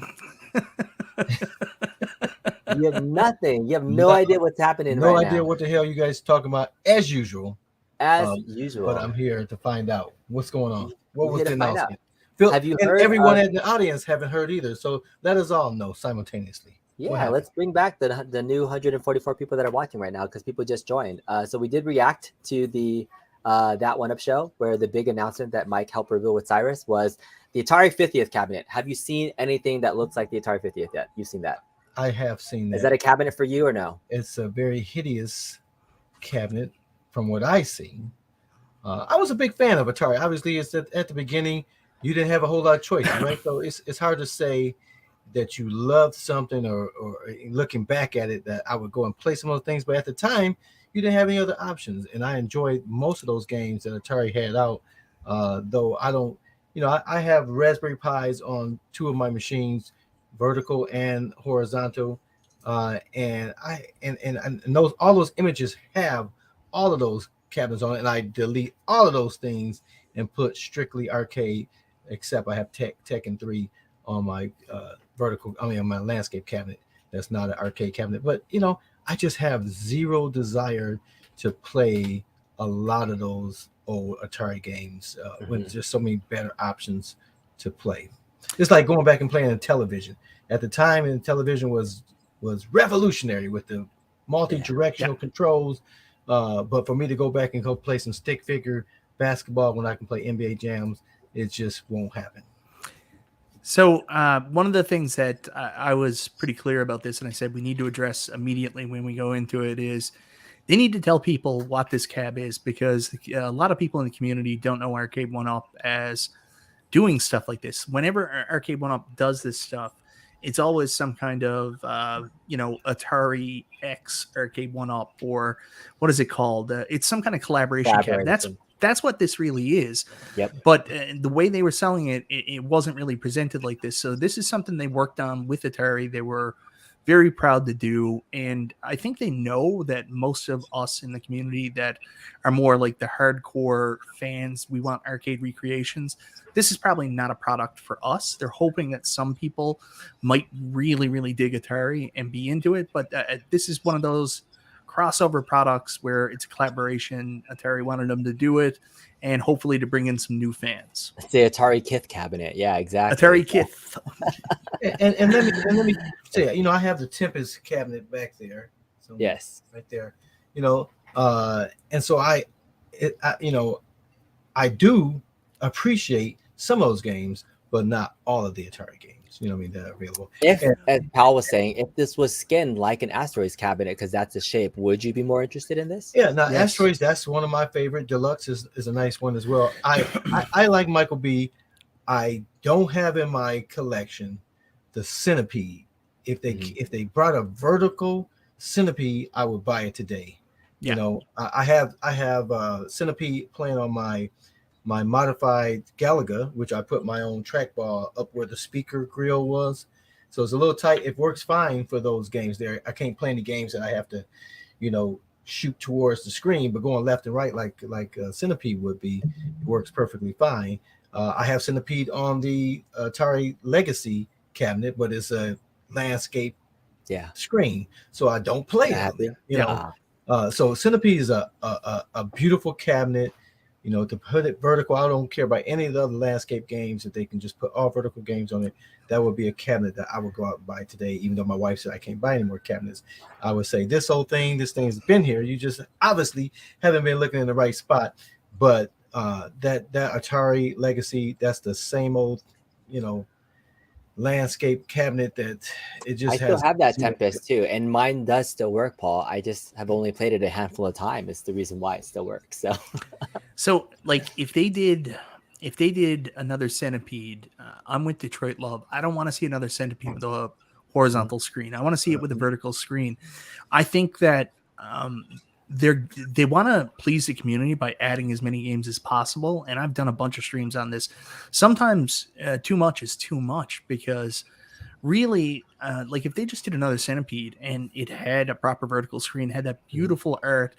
S1: You have nothing. You have no idea what's happening right now.
S3: No idea what the hell you guys talking about, as usual.
S1: As usual.
S3: But I'm here to find out what's going on. What was the announcement?
S1: Have you heard?
S3: Everyone in the audience haven't heard either, so let us all know simultaneously.
S1: Yeah, let's bring back the new 144 people that are watching right now because people just joined. So we did react to the That One Up show where the big announcement that Mike helped reveal with Cyrus was the Atari 50th cabinet. Have you seen anything that looks like the Atari 50th yet? You've seen that?
S3: I have seen that.
S1: Is that a cabinet for you or no?
S3: It's a very hideous cabinet from what I see. I was a big fan of Atari. Obviously, it's at the beginning, you didn't have a whole lot of choices, right? So it's hard to say that you loved something or looking back at it that I would go and play some of those things. But at the time, you didn't have any other options. And I enjoyed most of those games that Atari had out, though I don't, I have Raspberry Pis on two of my machines, vertical and horizontal. And those all those images have all of those cabinets on it, and I delete all of those things and put strictly arcade, except I have Tekken 3 on my on my landscape cabinet. That's not an arcade cabinet, but I just have zero desire to play a lot of those old Atari games when there's just so many better options to play. It's like going back and playing on television. At the time, and television was revolutionary with the multi-directional controls. But for me to go back and go play some stick figure basketball when I can play NBA jams, it just won't happen.
S2: So one of the things that I was pretty clear about this, and I said we need to address immediately when we go into it, is they need to tell people what this cab is, because a lot of people in the community don't know Arcade1Up as doing stuff like this. Whenever Arcade1Up does this stuff, it's always some kind of, Atari X Arcade1Up, or what is it called? It's some kind of collaboration cab. That's what this really is.
S1: Yep.
S2: But the way they were selling it, it wasn't really presented like this. So this is something they worked on with Atari. They were very proud to do. And I think they know that most of us in the community that are more like the hardcore fans, we want arcade recreations. This is probably not a product for us. They're hoping that some people might really, really dig Atari and be into it. But this is one of those crossover products where it's a collaboration. Atari wanted them to do it, and hopefully to bring in some new fans.
S1: It's the Atari Kith cabinet. Yeah, exactly.
S2: Atari Kith.
S3: and let me say, I have the Tempest cabinet back there. So
S1: yes,
S3: right there. And so I do appreciate some of those games, but not all of the Atari games. that are available.
S1: If,
S3: And
S1: as Pal was saying, if this was skinned like an asteroids cabinet, because that's the shape, would you be more interested in this?
S3: yeah, now
S2: Yes.
S3: Asteroids, that's one of my favorite. Deluxe is a nice one as well. I like Michael B. I don't have in my collection the Centipede. If they brought a vertical Centipede, I would buy it today.
S2: Yeah.
S3: I have Centipede playing on my modified Galaga, which I put my own trackball up where the speaker grill was. So it's a little tight. It works fine for those games there. I can't play any games that I have to, shoot towards the screen, but going left and right like Centipede would be, it works perfectly fine. I have Centipede on the Atari Legacy cabinet, but it's a landscape screen, so I don't play it. So Centipede is a beautiful cabinet. To put it vertical, I don't care about any of the other landscape games. If they can just put all vertical games on it, that would be a cabinet that I would go out and buy today. Even though my wife said I can't buy any more cabinets, I would say this thing's been here. You just obviously haven't been looking in the right spot. But that Atari Legacy, that's the same old, landscape cabinet that it just
S1: I still have that Tempest too, and mine does still work, Paul. I just have only played it a handful of times. It's the reason why it still works.
S2: So like if they did another Centipede, I'm with Detroit Love. I don't want to see another Centipede with a horizontal screen. I want to see it with a vertical screen. I think that they want to please the community by adding as many games as possible, and I've done a bunch of streams on this. Sometimes too much is too much, because really like if they just did another Centipede and it had a proper vertical screen, had that beautiful art,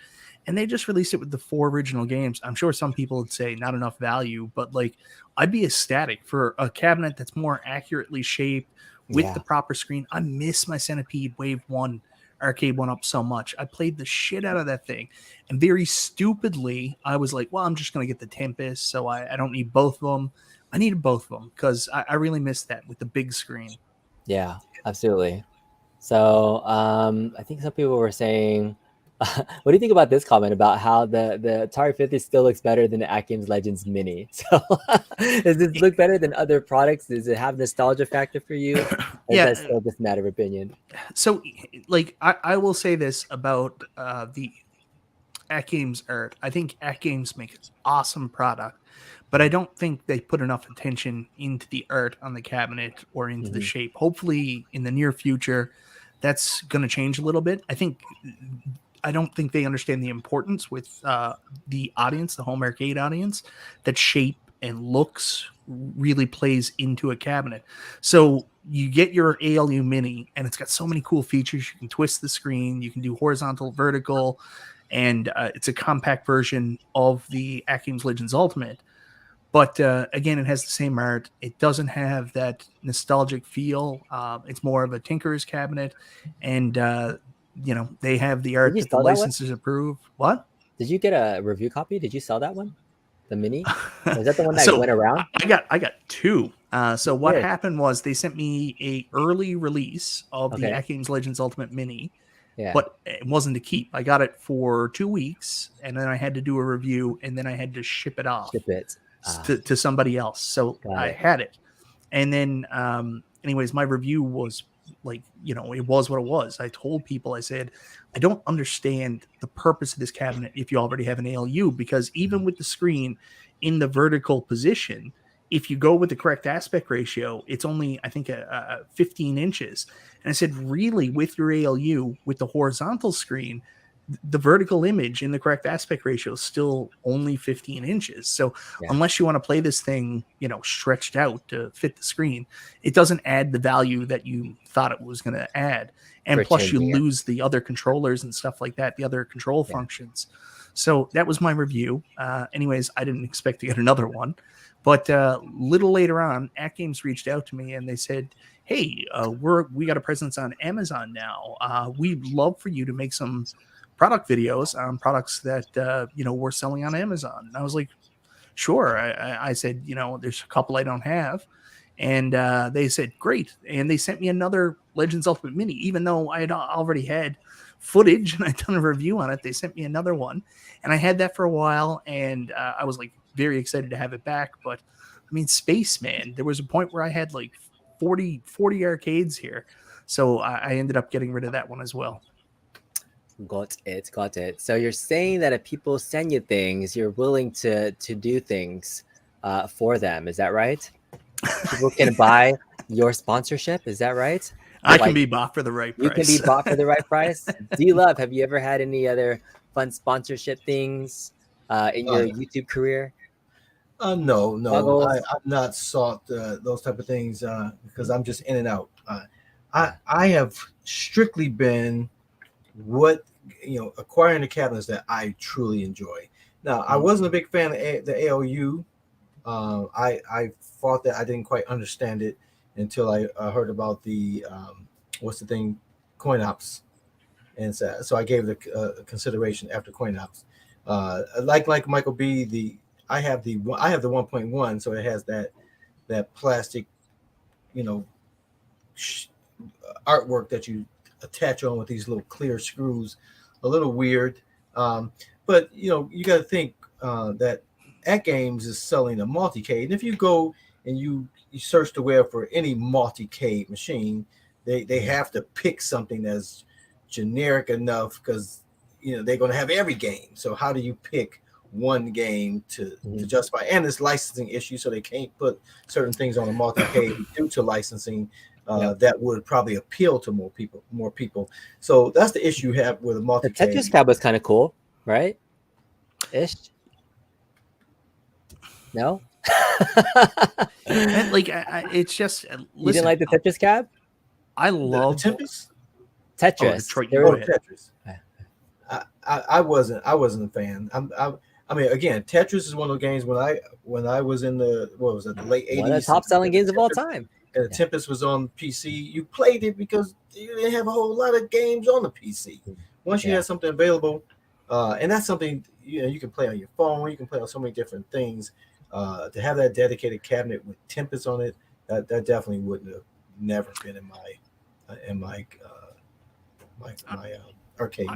S2: and they just released it with the 4 original games, I'm sure some people would say not enough value, but like I'd be ecstatic for a cabinet that's more accurately shaped with the proper screen. I miss my Centipede Wave 1 Arcade1Up so much. I played the shit out of that thing, and very stupidly I was like, well, I'm just going to get the Tempest, so I don't need both of them. I needed both of them because I really missed that with the big screen.
S1: Yeah, absolutely. So I think some people were saying, what do you think about this comment about how the Atari 50 still looks better than the At Games Legends Mini? So does this look better than other products? Does it have nostalgia factor for you? Or is that still just a matter of opinion?
S2: So like I will say this about the At Games art. I think At Games makes awesome product, but I don't think they put enough attention into the art on the cabinet or into the shape. Hopefully in the near future, that's going to change a little bit. I don't think they understand the importance with the audience, the home arcade audience, that shape and looks really plays into a cabinet. So you get your ALU Mini, and it's got so many cool features. You can twist the screen, you can do horizontal, vertical, and it's a compact version of the At Games Legends Ultimate. But again, it has the same art. It doesn't have that nostalgic feel. It's more of a tinkerer's cabinet, and they have the art that the licenses approve. What?
S1: Did you get a review copy? Did you sell that one? The Mini? Was that the one that went around?
S2: I got 2. So what happened was they sent me a early release of the At Games Legends Ultimate Mini. Yeah. But it wasn't to keep. I got it for 2 weeks, and then I had to do a review, and then I had to ship it off. To somebody else. So I had it. And then anyways, my review was like, it was what it was. I told people, I said, I don't understand the purpose of this cabinet if you already have an ALU, because even with the screen in the vertical position, if you go with the correct aspect ratio, it's only, I think, 15 inches. And I said, really, with your ALU, with the horizontal screen, the vertical image in the correct aspect ratio is still only 15 inches. So unless you want to play this thing, stretched out to fit the screen, it doesn't add the value that you thought it was going to add. And plus you lose the other controllers and stuff like that, the other control functions. So that was my review. Anyways, I didn't expect to get another one. But little later on, At Games reached out to me and they said, hey, we got a presence on Amazon now. We'd love for you to make some product videos on products that we're selling on Amazon. And I was like, sure. I said, there's a couple I don't have, and they said great, and they sent me another Legends Ultimate Mini, even though I had already had footage and I'd done a review on it. They sent me another one, and I had that for a while, and I was like very excited to have it back. But I mean, Spaceman, there was a point where I had like 40 arcades here. So I ended up getting rid of that one as well.
S1: Got it. So you're saying that if people send you things, you're willing to do things for them. Is that right? People can buy your sponsorship. Is that right?
S2: I can be bought for the right price.
S1: You can be bought for the right price. D-Love, have you ever had any other fun sponsorship things in your YouTube career?
S3: No.
S1: Buggles?
S3: I've not sought those type of things because I'm just in and out. I have strictly been acquiring the cabinets that I truly enjoy. Now, I wasn't a big fan of the ALU. I thought that I didn't quite understand it until I heard about the coin ops, and so I gave it a consideration after coin ops. Like Michael B, I have the 1.1, so it has that plastic, artwork that you attach on with these little clear screws. A little weird, but you got to think that At Games is selling a multi-cade, and if you go and you search the web for any multi-cade machine, they have to pick something that's generic enough because they're going to have every game. So how do you pick one game to justify? And it's licensing issue, so they can't put certain things on a multi-cade due to licensing. That would probably appeal to more people. So that's the issue you have with a multi-cade.
S1: The Tetris cab was kind of cool, right? Ish. No.
S2: And it's just
S1: You didn't like the Tetris cab?
S2: I love
S3: the Tempest.
S1: Tetris.
S3: Tetris. I wasn't a fan. I mean, again, Tetris is one of the games when I was in the late 80s.
S1: One of the top selling games of all time.
S3: And the Tempest was on PC. You played it because you didn't have a whole lot of games on the PC. Once you had something available, and that's something you can play on your phone. You can play on so many different things. To have that dedicated cabinet with Tempest on it, that definitely wouldn't have never been in my arcade.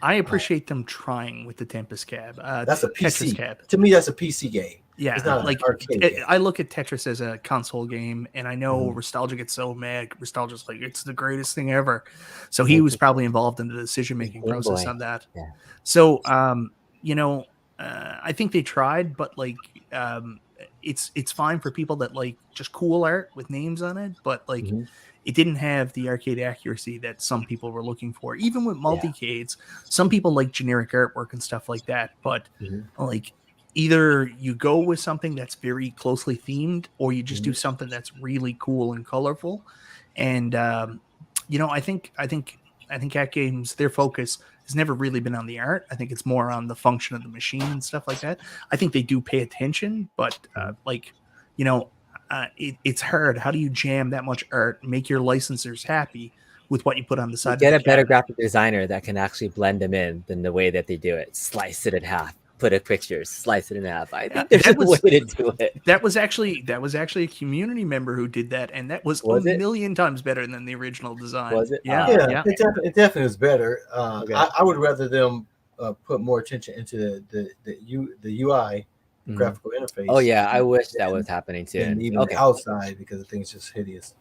S2: I appreciate them trying with the Tempest cab.
S3: That's a PC
S2: Tetris cab.
S3: To me, that's a PC game.
S2: Yeah,
S3: it's not arcade game.
S2: I look at Tetris as a console game, and I know Nostalgia gets so mad. Nostalgia's like, it's the greatest thing ever. So he was probably involved in the decision-making process on that. Yeah. So, I think they tried, but it's fine for people that like just cool art with names on it, but it didn't have the arcade accuracy that some people were looking for. Even with multi-cades, some people like generic artwork and stuff like that, but either you go with something that's very closely themed, or you just do something that's really cool and colorful. And I think At Games, their focus has never really been on the art. I think it's more on the function of the machine and stuff like that. I think they do pay attention, but it's hard. How do you jam that much art, make your licensors happy with what you put on the side?
S1: Get a better graphic designer that can actually blend them in than the way that they do it. Slice it in half. Put a picture, slice it in half. I think there's a way to do it.
S2: That was actually a community member who did that, and that was a million times better than the original design.
S1: Was it?
S2: Yeah.
S3: It definitely is better. Okay. I would rather them put more attention into the UI, graphical interface.
S1: Oh yeah, I wish that was happening too.
S3: And even outside, because the thing's just hideous.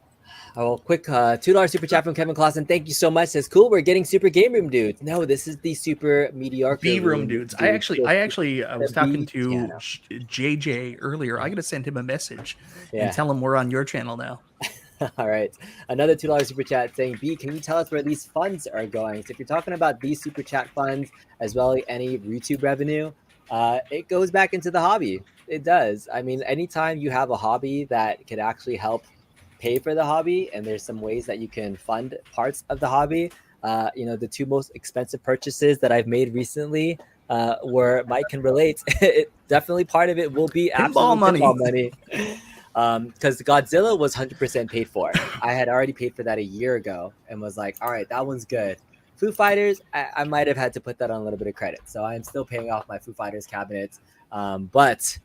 S1: Oh, quick $2 super chat from Kevin Clausen. Thank you so much. Says cool. We're getting super game room dudes. No, this is the super mediocre
S2: B room dudes. I actually was talking to JJ earlier. I got to send him a message and tell him we're on your channel now.
S1: All right. Another $2 super chat saying, B, can you tell us where these funds are going? So if you're talking about these super chat funds as well as any YouTube revenue, it goes back into the hobby. It does. I mean, anytime you have a hobby that could actually help pay for the hobby, and there's some ways that you can fund parts of the hobby. The two most expensive purchases that I've made recently where Mike can relate. Definitely part of it will be
S2: pinball money.
S1: Because Godzilla was 100% paid for. I had already paid for that a year ago and was like, all right, that one's good. Foo Fighters, I might have had to put that on a little bit of credit. So I'm still paying off my Foo Fighters cabinets. But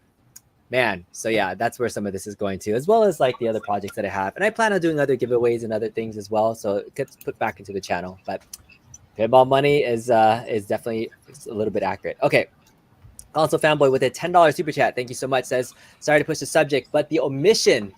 S1: man, so yeah, that's where some of this is going to, as well as like the other projects that I have. And I plan on doing other giveaways and other things as well. So it gets put back into the channel. But pinball money is definitely a little bit accurate. Okay. Also, Fanboy with a $10 super chat. Thank you so much. Says, sorry to push the subject, but the omission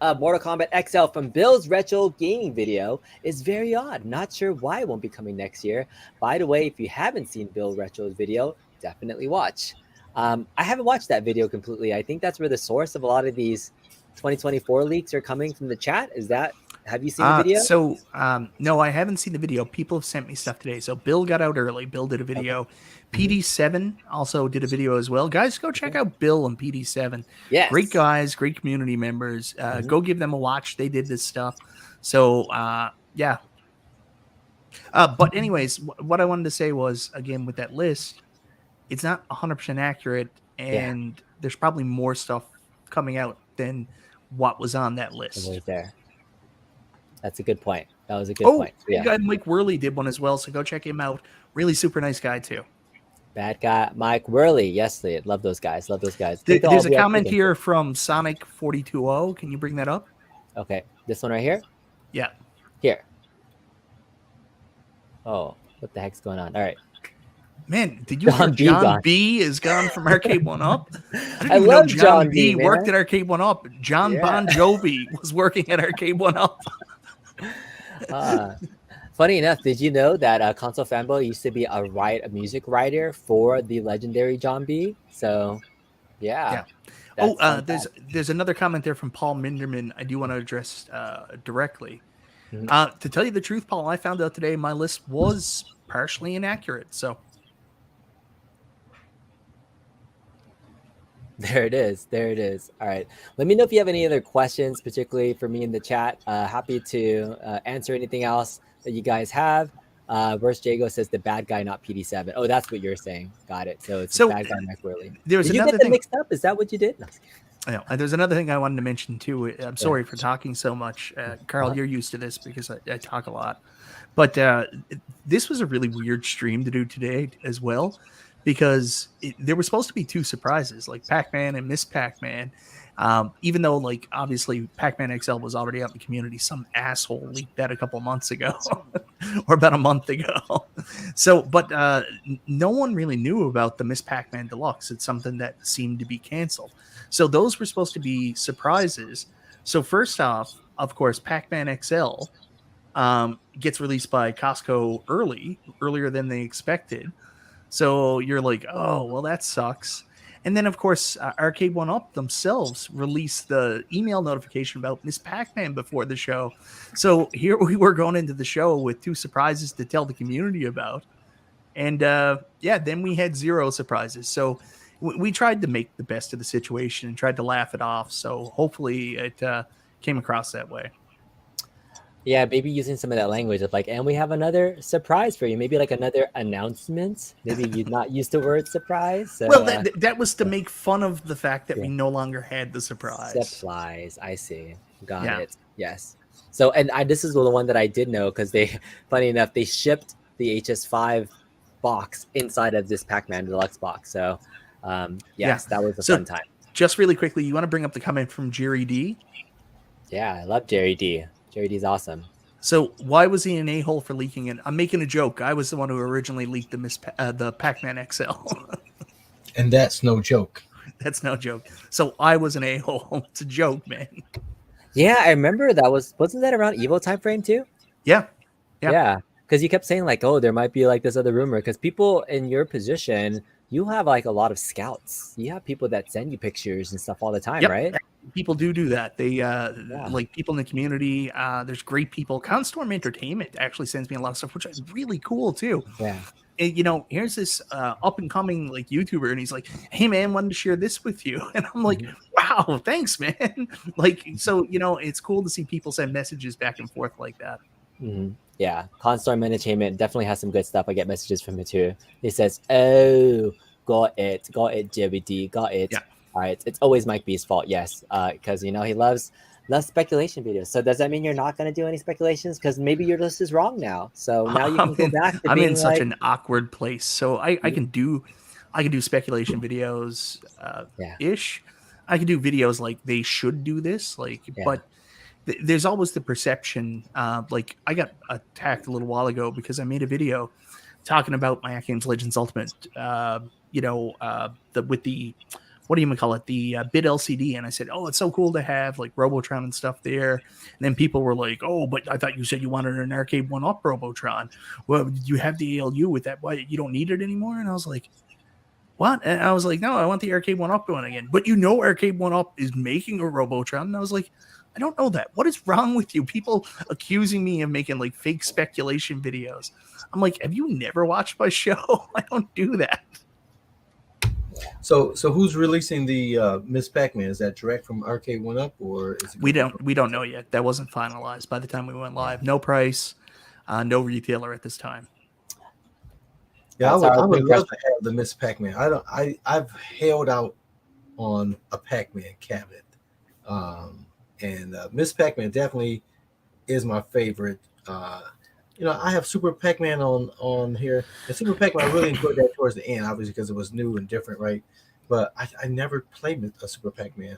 S1: Mortal Kombat XL from Bill's retro gaming video is very odd. Not sure why it won't be coming next year. By the way, if you haven't seen Bill Retro's video, definitely watch. I haven't watched that video completely. I think that's where the source of a lot of these 2024 leaks are coming from the chat. Is that, have you seen the video?
S2: No, I haven't seen the video. People have sent me stuff today. So Bill got out early. Bill did a video. Okay. PD7 also did a video as well. Guys, go check out Bill and PD7.
S1: Yes.
S2: Great guys, great community members. Go give them a watch. They did this stuff. So, yeah. But anyways, what I wanted to say was, again, with that list, it's not 100% accurate, and there's probably more stuff coming out than what was on that list.
S1: Right there. That's a good point. That was a good point.
S2: Yeah. Guy Mike Worley did one as well, so go check him out. Really super nice guy too.
S1: Bad guy Mike Worley. Yes, love those guys. Love those guys.
S2: There's a comment here from Sonic420. Can you bring that up?
S1: Okay, this one right here.
S2: Yeah.
S1: Here. Oh, what the heck's going on? All right.
S2: Man, did you hear John B is gone from Arcade1Up? I didn't even
S1: love
S2: know John B
S1: man.
S2: worked at Arcade1Up. John Bon Jovi was working at Arcade1Up.
S1: Funny enough, did you know that Console Fanboy used to be a music writer for the legendary John B? So, yeah.
S2: There's another comment there from Paul Minderman I do want to address directly. To tell you the truth, Paul, I found out today my list was partially inaccurate. So
S1: there it is. There it is. All right. Let me know if you have any other questions, particularly for me in the chat. Happy to answer anything else that you guys have. Verse Jago says the bad guy, not PD7. Oh, that's what you're saying. Got it. So it's the bad guy, Mike Worley.
S2: Did
S1: you get them mixed up? Is that what you did? No.
S2: I know. There's another thing I wanted to mention too. I'm sorry for talking so much. Carl, you're used to this because I talk a lot. But this was a really weird stream to do today as well, because there were supposed to be two surprises, like Pac-Man and Miss Pac-Man. Even though, like, obviously Pac-Man XL was already out in the community, some asshole leaked that a couple months ago or about a month ago. So, but no one really knew about the Miss Pac-Man Deluxe. It's something that seemed to be canceled. So those were supposed to be surprises. So first off, of course, Pac-Man XL gets released by Costco earlier than they expected. So you're like, oh, well, that sucks. And then, of course, Arcade1Up themselves released the email notification about Miss Pac-Man before the show. So here we were going into the show with two surprises to tell the community about. And, then we had zero surprises. So we tried to make the best of the situation and tried to laugh it off. So hopefully it came across that way.
S1: Yeah, maybe using some of that language of like, and we have another surprise for you. Maybe like another announcement. Maybe you'd not use the word surprise. So,
S2: well, that was to make fun of the fact that we no longer had the surprise.
S1: Supplies, I see. Got it. Yes. So, and this is the one that I did know because funny enough, they shipped the HS5 box inside of this Pac-Man Deluxe box. So, that was a fun time.
S2: Just really quickly, you want to bring up the comment from Jerry D?
S1: Yeah, I love Jerry D. Jerry D's awesome.
S2: So why was he an a-hole for leaking it? I'm making a joke. I was the one who originally leaked the Pac-Man XL.
S3: And that's no joke.
S2: That's no joke. So I was an a-hole. It's a joke, man.
S1: Yeah, I remember wasn't that around Evo time frame too?
S2: Yeah.
S1: Because you kept saying like, oh, there might be like this other rumor. Because people in your position, you have like a lot of scouts. You have people that send you pictures and stuff all the time, right?
S2: People do that. They like people in the community. There's great people. Constorm Entertainment actually sends me a lot of stuff, which is really cool too.
S1: Yeah.
S2: And, here's this up and coming like YouTuber, and he's like, "Hey man, wanted to share this with you," and I'm like, "Wow, thanks, man!" Like, so it's cool to see people send messages back and forth like that.
S1: Mm-hmm. Yeah, Constorm Entertainment definitely has some good stuff. I get messages from it too. He says, "Oh, got it, JBD, got it." Yeah. All right, it's always Mike B's fault, yes, because he loves speculation videos. So does that mean you're not going to do any speculations? Because maybe your list is wrong now. So now you can go back to
S2: I'm in such an awkward place. So I can do speculation videos ish. I can do videos like they should do this, but there's always the perception. Like I got attacked a little while ago because I made a video talking about my Games Legends Ultimate. With the what do you call it, the bit LCD, and I said, oh, it's so cool to have like Robotron and stuff there. And then people were like, oh, but I thought you said you wanted an Arcade1Up Robotron. Well, did you have the ALU with that? Why, you don't need it anymore? And I was like, what? And I was like, no, I want the Arcade1Up going again. But Arcade1Up is making a Robotron. And I was like, I don't know that. What is wrong with you? People accusing me of making like fake speculation videos. I'm like, have you never watched my show? I don't do that.
S3: So who's releasing the Miss Pac-Man? Is that direct from Arcade1Up, or is it?
S2: We don't know yet. That wasn't finalized by the time we went live. No price, no retailer at this time.
S3: Yeah, I would love to have the Miss Pac-Man. I've held out on a Pac-Man cabinet, and Miss Pac-Man definitely is my favorite. I have Super Pac-Man on here, and Super Pac-Man I really enjoyed that towards the end, obviously because it was new and different, right? But I never played a Super Pac-Man,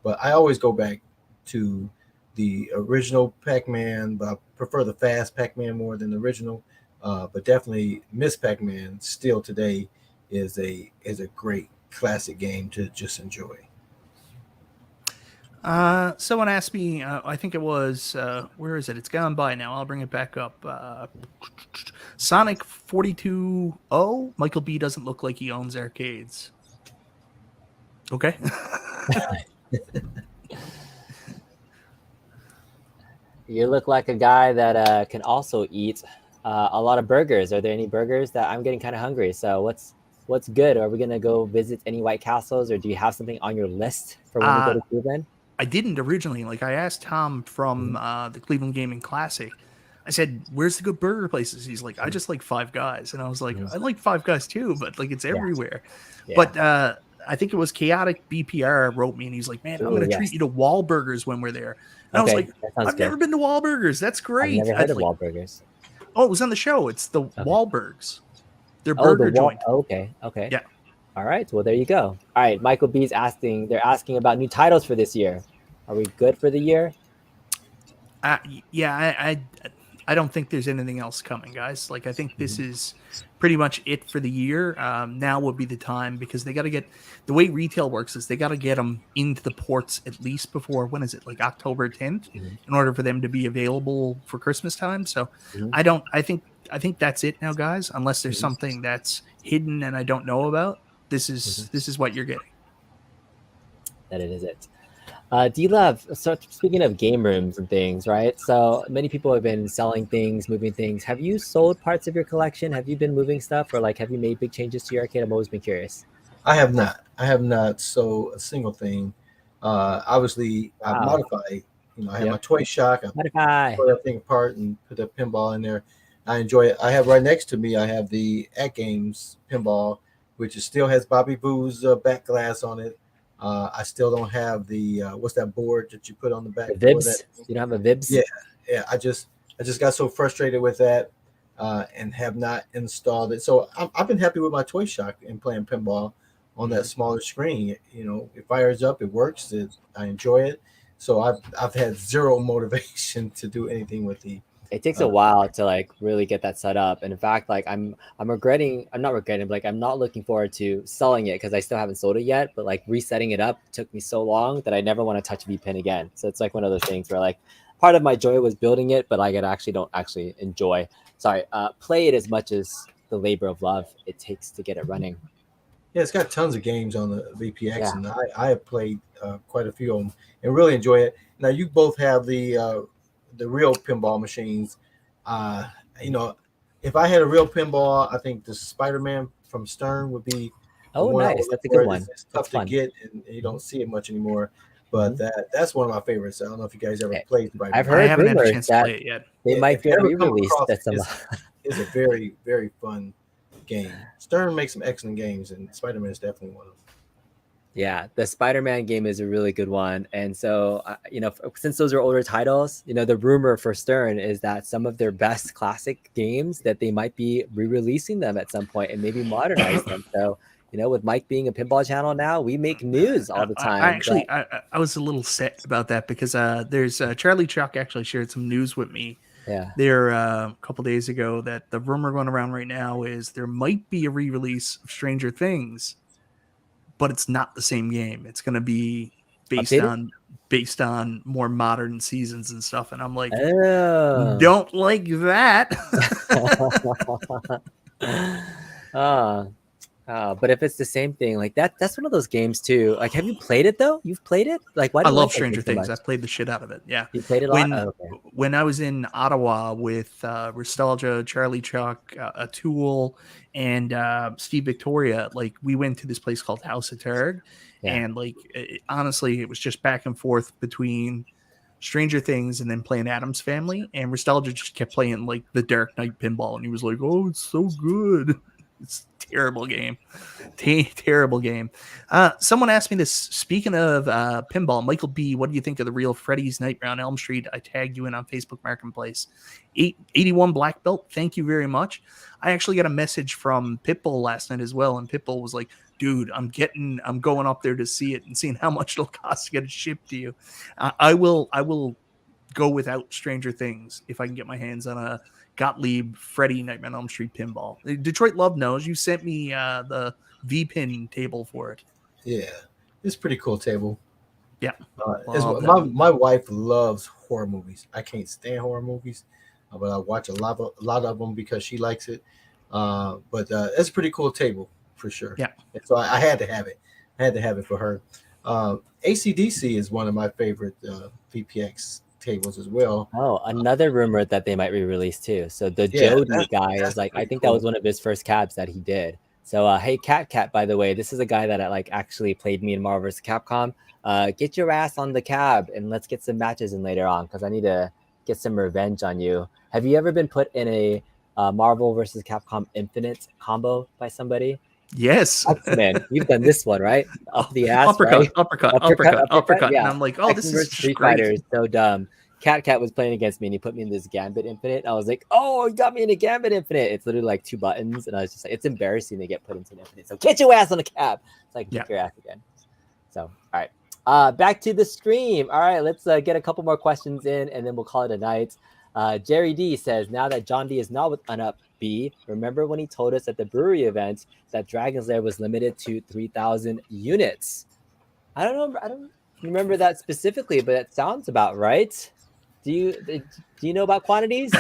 S3: but I always go back to the original Pac-Man, but I prefer the fast Pac-Man more than the original. But definitely Miss Pac-Man still today is a great classic game to just enjoy.
S2: Someone asked me, I think it was, where is it? It's gone by now. I'll bring it back up. Sonic 42.0. Michael B doesn't look like he owns arcades. Okay.
S1: You look like a guy that can also eat a lot of burgers. Are there any burgers that I'm getting kind of hungry? So what's good? Are we gonna go visit any White Castles, or do you have something on your list for when we go to Cleveland?
S2: I didn't originally. Like I asked Tom from the Cleveland Gaming Classic. I said, "Where's the good burger places?" He's like, "I just like Five Guys," and I was like, "I like Five Guys too, but like it's everywhere." Yeah. But I think it was Chaotic BPR wrote me, and he's like, "Man, I'm going to treat you to Wahlburgers when we're there." And I was like, "I've never been to Wahlburgers. That's great."
S1: I've never heard of Wahlburgers.
S2: Oh, it was on the show. It's the Wahlbergs. They're burger joint.
S1: Okay.
S2: Yeah.
S1: All right. Well, there you go. All right. Michael B's asking. They're asking about new titles for this year. Are we good for the year?
S2: Yeah. I don't think there's anything else coming, guys. Like I think this is pretty much it for the year. Now would be the time because they got to get the way retail works is they got to get them into the ports at least before when is it like October 10th in order for them to be available for Christmas time. So I think that's it now, guys. Unless there's something that's hidden and I don't know about. This is what you're getting.
S1: That it is it. D-Love, so speaking of game rooms and things, right? So many people have been selling things, moving things. Have you sold parts of your collection? Have you been moving stuff, or like have you made big changes to your arcade? I've always been curious.
S3: I have not sold a single thing. Obviously, I've modified. I have my toy shock. I tore that thing apart and put the pinball in there. I enjoy it. I have right next to me. I have the At Games pinball, which still has Bobby Boo's back glass on it. I still don't have the what's that board that you put on the back?
S1: The Vibs. You don't have a Vibs?
S3: Yeah. I just got so frustrated with that and have not installed it. So I've been happy with my toy shock and playing pinball on that smaller screen. It fires up, it works. I enjoy it. So I've had zero motivation to do anything with the.
S1: It takes a while to like really get that set up, and in fact, like I'm not regretting, but like I'm not looking forward to selling it because I still haven't sold it yet. But like resetting it up took me so long that I never want to touch V-Pin again. So it's like one of those things where like part of my joy was building it, but I don't actually enjoy. Play it as much as the labor of love it takes to get it running.
S3: Yeah, it's got tons of games on the VPX, and I have played quite a few of them and really enjoy it. Now you both have the real pinball machines. If I had a real pinball, I think the Spider-Man from Stern would be.
S1: Oh, nice! That's a good one.
S3: It's tough to get, and you don't see it much anymore. But that's one of my favorites. I don't know if you guys ever played Spider-Man.
S1: I've heard rumors that play it yet. They might get re-released.
S3: It's a very, very fun game. Stern makes some excellent games, and Spider-Man is definitely one of them.
S1: Yeah, the Spider-Man game is a really good one. And so, since those are older titles, the rumor for Stern is that some of their best classic games that they might be re-releasing them at some point and maybe modernize them. So, with Mike being a pinball channel now, we make news all the time.
S2: I was a little sad about that because there's Charlie Chuck actually shared some news with me.
S1: Yeah,
S2: there a couple days ago that the rumor going around right now is there might be a re-release of Stranger Things, but it's not the same game. It's going to be based on more modern seasons and stuff. And I'm like, don't like that.
S1: But if it's the same thing, like that's one of those games too. Like, have you played it though? You've played it? Like, why do
S2: I
S1: you
S2: love
S1: like
S2: Stranger
S1: that game so
S2: Things.
S1: much?
S2: I played the shit out of it. Yeah.
S1: You played it a lot?
S2: When I was in Ottawa with Nostalgia, Charlie Chuck, Tool, and Steve Victoria, like we went to this place called House of Targ. And like, honestly, it was just back and forth between Stranger Things and then playing Addams Family. And Nostalgia just kept playing like the Dark Knight pinball. And he was like, oh, it's so good. It's a terrible game. Terrible game. Someone asked me this. Speaking of pinball, Michael B., what do you think of the real Freddy's Nightmare on Elm Street? I tagged you in on Facebook Marketplace. 81 black belt. Thank you very much. I actually got a message from Pitbull last night as well, and Pitbull was like, "Dude, I'm going up there to see it and seeing how much it'll cost to get it shipped to you. I will go without Stranger Things if I can get my hands on a Gottlieb Freddy Nightmare on Elm Street pinball. Detroit Love knows. You sent me the V-pin table for it.
S3: Yeah, it's a pretty cool table.
S2: Yeah.
S3: My wife loves horror movies. I can't stand horror movies, but I watch a lot of them because she likes it. But it's a pretty cool table for sure.
S2: Yeah.
S3: And so I had to have it. I had to have it for her. ACDC is one of my favorite VPX tables as well.
S1: Oh, another rumor that they might re-release too. So the Jody guy is like, I think that was one of his first cabs that he did. So hey, Cat, by the way, this is a guy that like actually played me in Marvel vs. Capcom. Get your ass on the cab and let's get some matches in later on because I need to get some revenge on you. Have you ever been put in a Marvel vs. Capcom Infinite combo by somebody?
S2: Yes.
S1: Man, you've done this one, right? Up the ass,
S2: uppercut,
S1: right?
S2: uppercut.
S1: Yeah.
S2: And I'm like, oh, this is
S1: Street
S2: great.
S1: Fighter is so dumb. Cat was playing against me and he put me in this Gambit Infinite. I was like, oh, he got me in a Gambit Infinite. It's literally like 2 buttons. And I was just like, it's embarrassing to get put into an Infinite. So get your ass on the cab. It's like, get your ass again. So, all right. Back to the stream. All right, let's get a couple more questions in and then we'll call it a night. Jerry D says, now that John D is not with Unup B, remember when he told us at the brewery event that Dragon's Lair was limited to 3,000 units? I don't remember that specifically, but it sounds about right. Do you know about quantities?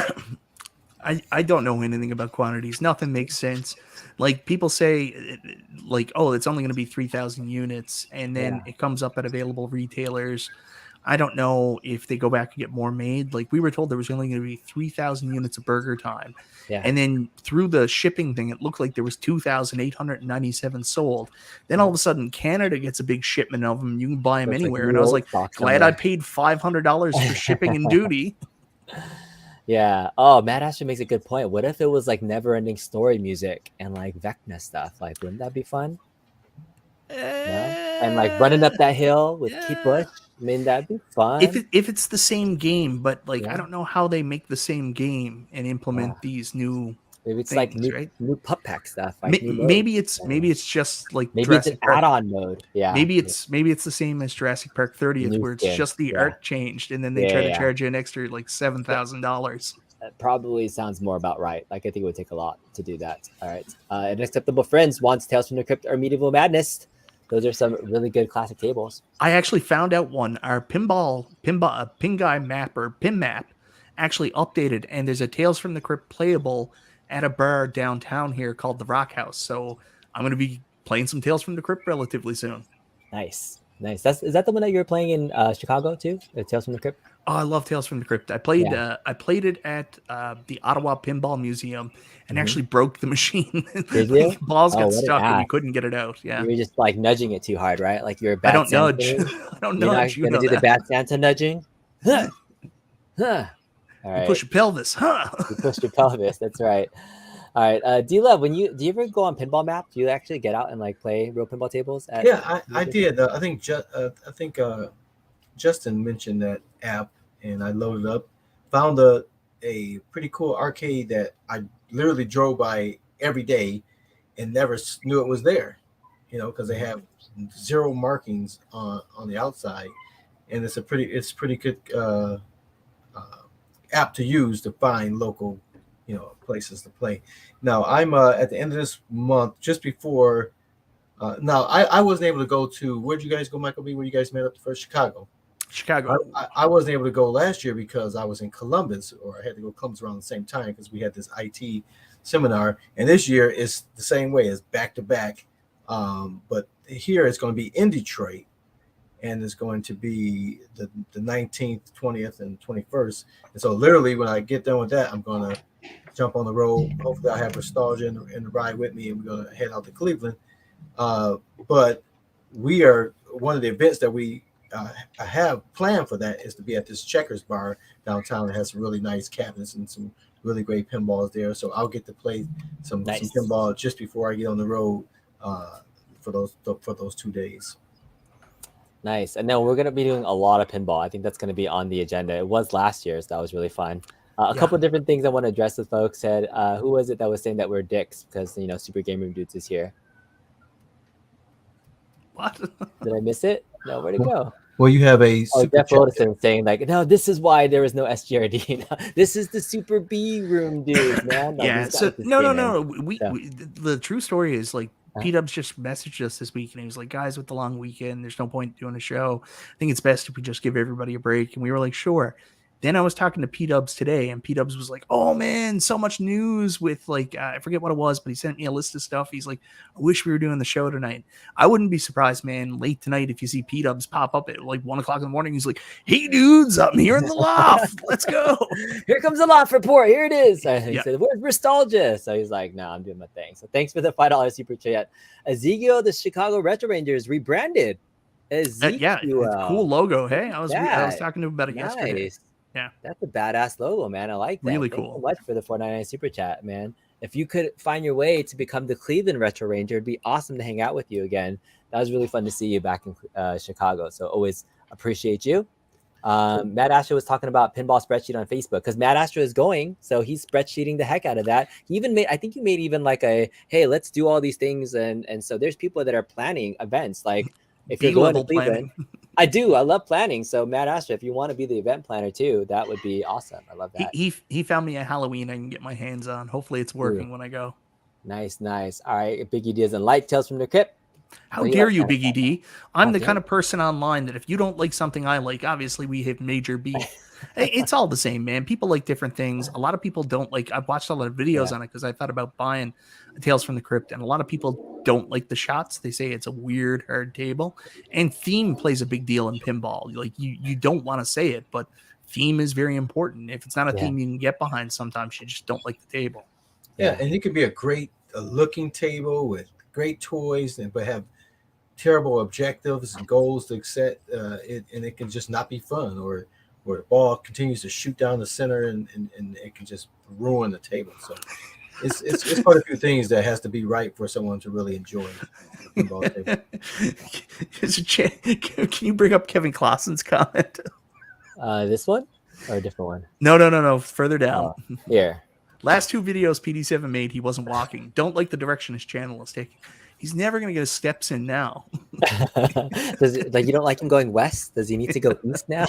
S2: I don't know anything about quantities. Nothing makes sense. Like people say, like, oh, it's only going to be 3,000 units, and then it comes up at available retailers. I don't know if they go back and get more made. Like we were told there was only going to be 3,000 units of Burger Time.
S1: Yeah.
S2: And then through the shipping thing, it looked like there was 2,897 sold. Then all of a sudden Canada gets a big shipment of them. You can buy them anywhere. And I was like, glad I paid $500 for shipping and duty.
S1: Yeah. Oh, Matt Asher makes a good point. What if it was like never ending story music and like Vecna stuff? Like, wouldn't that be fun? No? And like running up that hill with Kate Bush. I mean, that'd be fun.
S2: If it's the same game, but like I don't know how they make the same game and implement these new.
S1: Maybe it's
S2: things,
S1: like new pup pack stuff. Like
S2: maybe it's just like
S1: maybe
S2: Jurassic
S1: it's an add-on mode. Yeah.
S2: Maybe it's the same as Jurassic Park 30th, where it's just the art changed, and then they try to charge you an extra like $7,000.
S1: That probably sounds more about right. Like I think it would take a lot to do that. All right. And Acceptable Friends wants Tales from the Crypt or Medieval Madness. Those are some really good classic tables.
S2: I actually found out one. Our pin guy map or pin map actually updated, and there's a Tales from the Crypt playable at a bar downtown here called the Rock House. So I'm going to be playing some Tales from the Crypt relatively soon.
S1: Nice. Is that the one that you were playing in Chicago too? Tales from the Crypt.
S2: Oh, I love Tales from the Crypt. I played it at the Ottawa Pinball Museum and actually broke the machine.
S1: Did you?
S2: Balls got stuck and you couldn't get it out. Yeah,
S1: you were just like nudging it too hard, right? Like you're a bad.
S2: I don't
S1: Santa.
S2: nudge. I don't
S1: you're
S2: nudge.
S1: You're not gonna do the bad Santa nudging. Huh. All right.
S2: You push your pelvis, huh?
S1: You push your pelvis. That's right. All right, D-Love, do you ever go on pinball map? Do you actually get out and like play real pinball tables?
S3: I did. I think Justin mentioned that app, and I loaded up, found a pretty cool arcade that I literally drove by every day, and never knew it was there. You know, because they have 0 markings on the outside, and it's pretty good app to use to find local, places to play. Now I'm at the end of this month, just before Now, I wasn't able to go to, where'd you guys go, Michael B? Where you guys met up the first? Chicago.
S2: Chicago.
S3: I wasn't able to go last year because I was in Columbus, or I had to go to Columbus around the same time because we had this IT seminar. And this year is the same way, it's back to back. But here it's going to be in Detroit, and it's going to be the 19th, 20th, and 21st. And so literally when I get done with that, I'm going to jump on the road. Hopefully I have nostalgia in the ride with me, and we're going to head out to Cleveland. But we are, one of the events that we have planned for that is to be at this Checkers bar downtown. It has some really nice cabinets and some really great pinballs there. So I'll get to play some pinball just before I get on the road for those 2 days.
S1: Nice. And then we're going to be doing a lot of pinball. I think that's going to be on the agenda. It was last year, so that was really fun. A couple of different things I want to address with folks. Said, who was it that was saying that we're dicks because, you know, Super Game Room Dudes is here?
S2: What?
S1: Did I miss it? No, where'd it go?
S3: Well, you have a
S1: Jeff Odison saying like, no, this is why there is no SGRD. This is the Super B Room Dudes, man.
S2: No, so no. We the true story is like, P-Dubs just messaged us this week, and he was like, guys, with the long weekend, there's no point doing a show. I think it's best if we just give everybody a break. And we were like, sure. Then I was talking to P-Dubs today, and P-Dubs was like, oh, man, so much news with, like, I forget what it was, but he sent me a list of stuff. He's like, I wish we were doing the show tonight. I wouldn't be surprised, man, late tonight if you see P-Dubs pop up at, like, 1 o'clock in the morning. He's like, hey, dudes, I'm here in the loft. Let's go.
S1: Here comes the loft report. Here it is. He said, where's nostalgia? So he's like, no, I'm doing my thing. So thanks for the $5 super chat. Ezekiel, the Chicago Retro Rangers, rebranded. Ezekiel.
S2: Yeah, it's a cool logo. Hey, I was talking to him about it yesterday. Yeah,
S1: that's a badass logo, man. I like that.
S2: Really
S1: Thanks
S2: cool.
S1: so much for the $4.99 super chat, man. If you could find your way to become the Cleveland Retro Ranger, it'd be awesome to hang out with you again. That was really fun to see you back in Chicago. So always appreciate you. Matt Asher was talking about pinball spreadsheet on Facebook because Matt Asher is going, so he's spreadsheeting the heck out of that. He even made, I think you made even like a, hey, let's do all these things, and so there's people that are planning events like. If you're going to Cleveland, I love planning. So Matt Astor, if you want to be the event planner too, that would be awesome. I love that.
S2: He found me a Halloween I can get my hands on. Hopefully it's working when I go.
S1: Nice. All right, Biggie D is in Light Tales from the Crypt.
S2: How dare you, Biggie D? I'm the kind of person online that if you don't like something I like, obviously we have major beef. It's all the same, man. People like different things. A lot of people don't like. I've watched a lot of videos on it because I thought about buying Tales from the Crypt, and a lot of people don't like the shots. They say it's a weird, hard table, and theme plays a big deal in pinball. Like you don't want to say it, but theme is very important. If it's not a theme you can get behind, sometimes you just don't like the table.
S3: Yeah, and it could be a great looking table with great toys, but have terrible objectives and goals to set, and it can just not be fun, or the ball continues to shoot down the center and it can just ruin the table. So it's quite a few things that has to be right for someone to really enjoy the pinball table.
S2: Can you bring up Kevin Clausen's comment?
S1: This one or a different one?
S2: No. Further down.
S1: Here.
S2: Last 2 videos PD7 made, he wasn't walking. Don't like the direction his channel is taking. He's never going to get his steps in now.
S1: You don't like him going west? Does he need to go east now?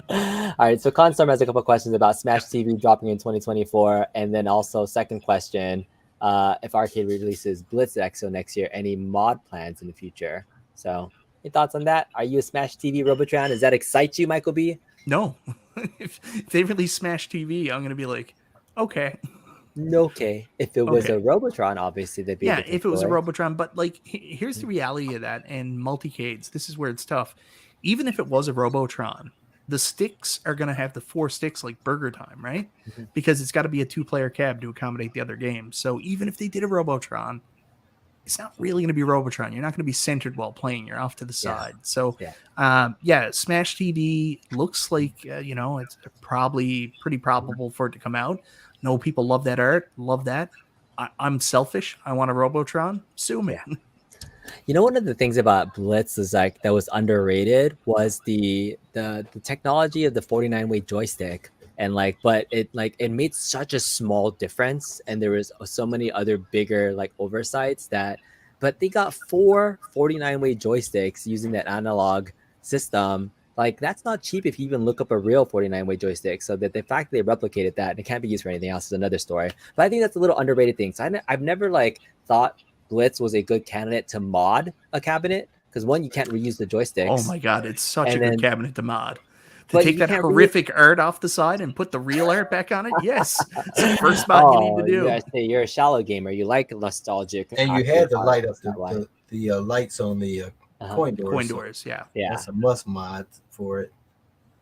S1: All right, so Constorm has a couple of questions about Smash TV dropping in 2024. And then also second question, if Arcade releases Blitz EXO next year, any mod plans in the future? So any thoughts on that? Are you a Smash TV Robotron? Does that excite you, Michael B?
S2: No. If they release Smash TV, I'm going to be like, okay.
S1: Okay. If it was a Robotron, obviously they'd be
S2: if it was a Robotron, but like here's the reality of that, and multicades, this is where it's tough. Even if it was a Robotron, the sticks are going to have the 4 sticks like Burger Time, right? Mm-hmm. Because it's got to be a 2-player cab to accommodate the other games. So even if they did a Robotron, it's not really going to be Robotron. You're not going to be centered while playing. You're off to the side. So Smash TV looks like it's probably pretty probable for it to come out. No, people love that art. Love that. I'm selfish. I want a Robotron. Sue me.
S1: You know, one of the things about Blitz is like that was underrated was the technology of the 49-way joystick, and but it made such a small difference, and there was so many other bigger oversights but they got 4 49-way joysticks using that analog system. That's not cheap if you even look up a real 49-way joystick. So that the fact that they replicated that and it can't be used for anything else is another story. But I think that's a little underrated thing. So I've never thought Blitz was a good candidate to mod a cabinet because one, you can't reuse the joysticks.
S2: Oh my god, it's such a good cabinet to mod. To take that horrific art off the side and put the real art back on it, yes, it's the first spot you need to do.
S1: You're a shallow gamer. You like nostalgic,
S3: and you had to light up the lights on the coin doors.
S2: Coin doors, yeah.
S3: That's a must mod for it.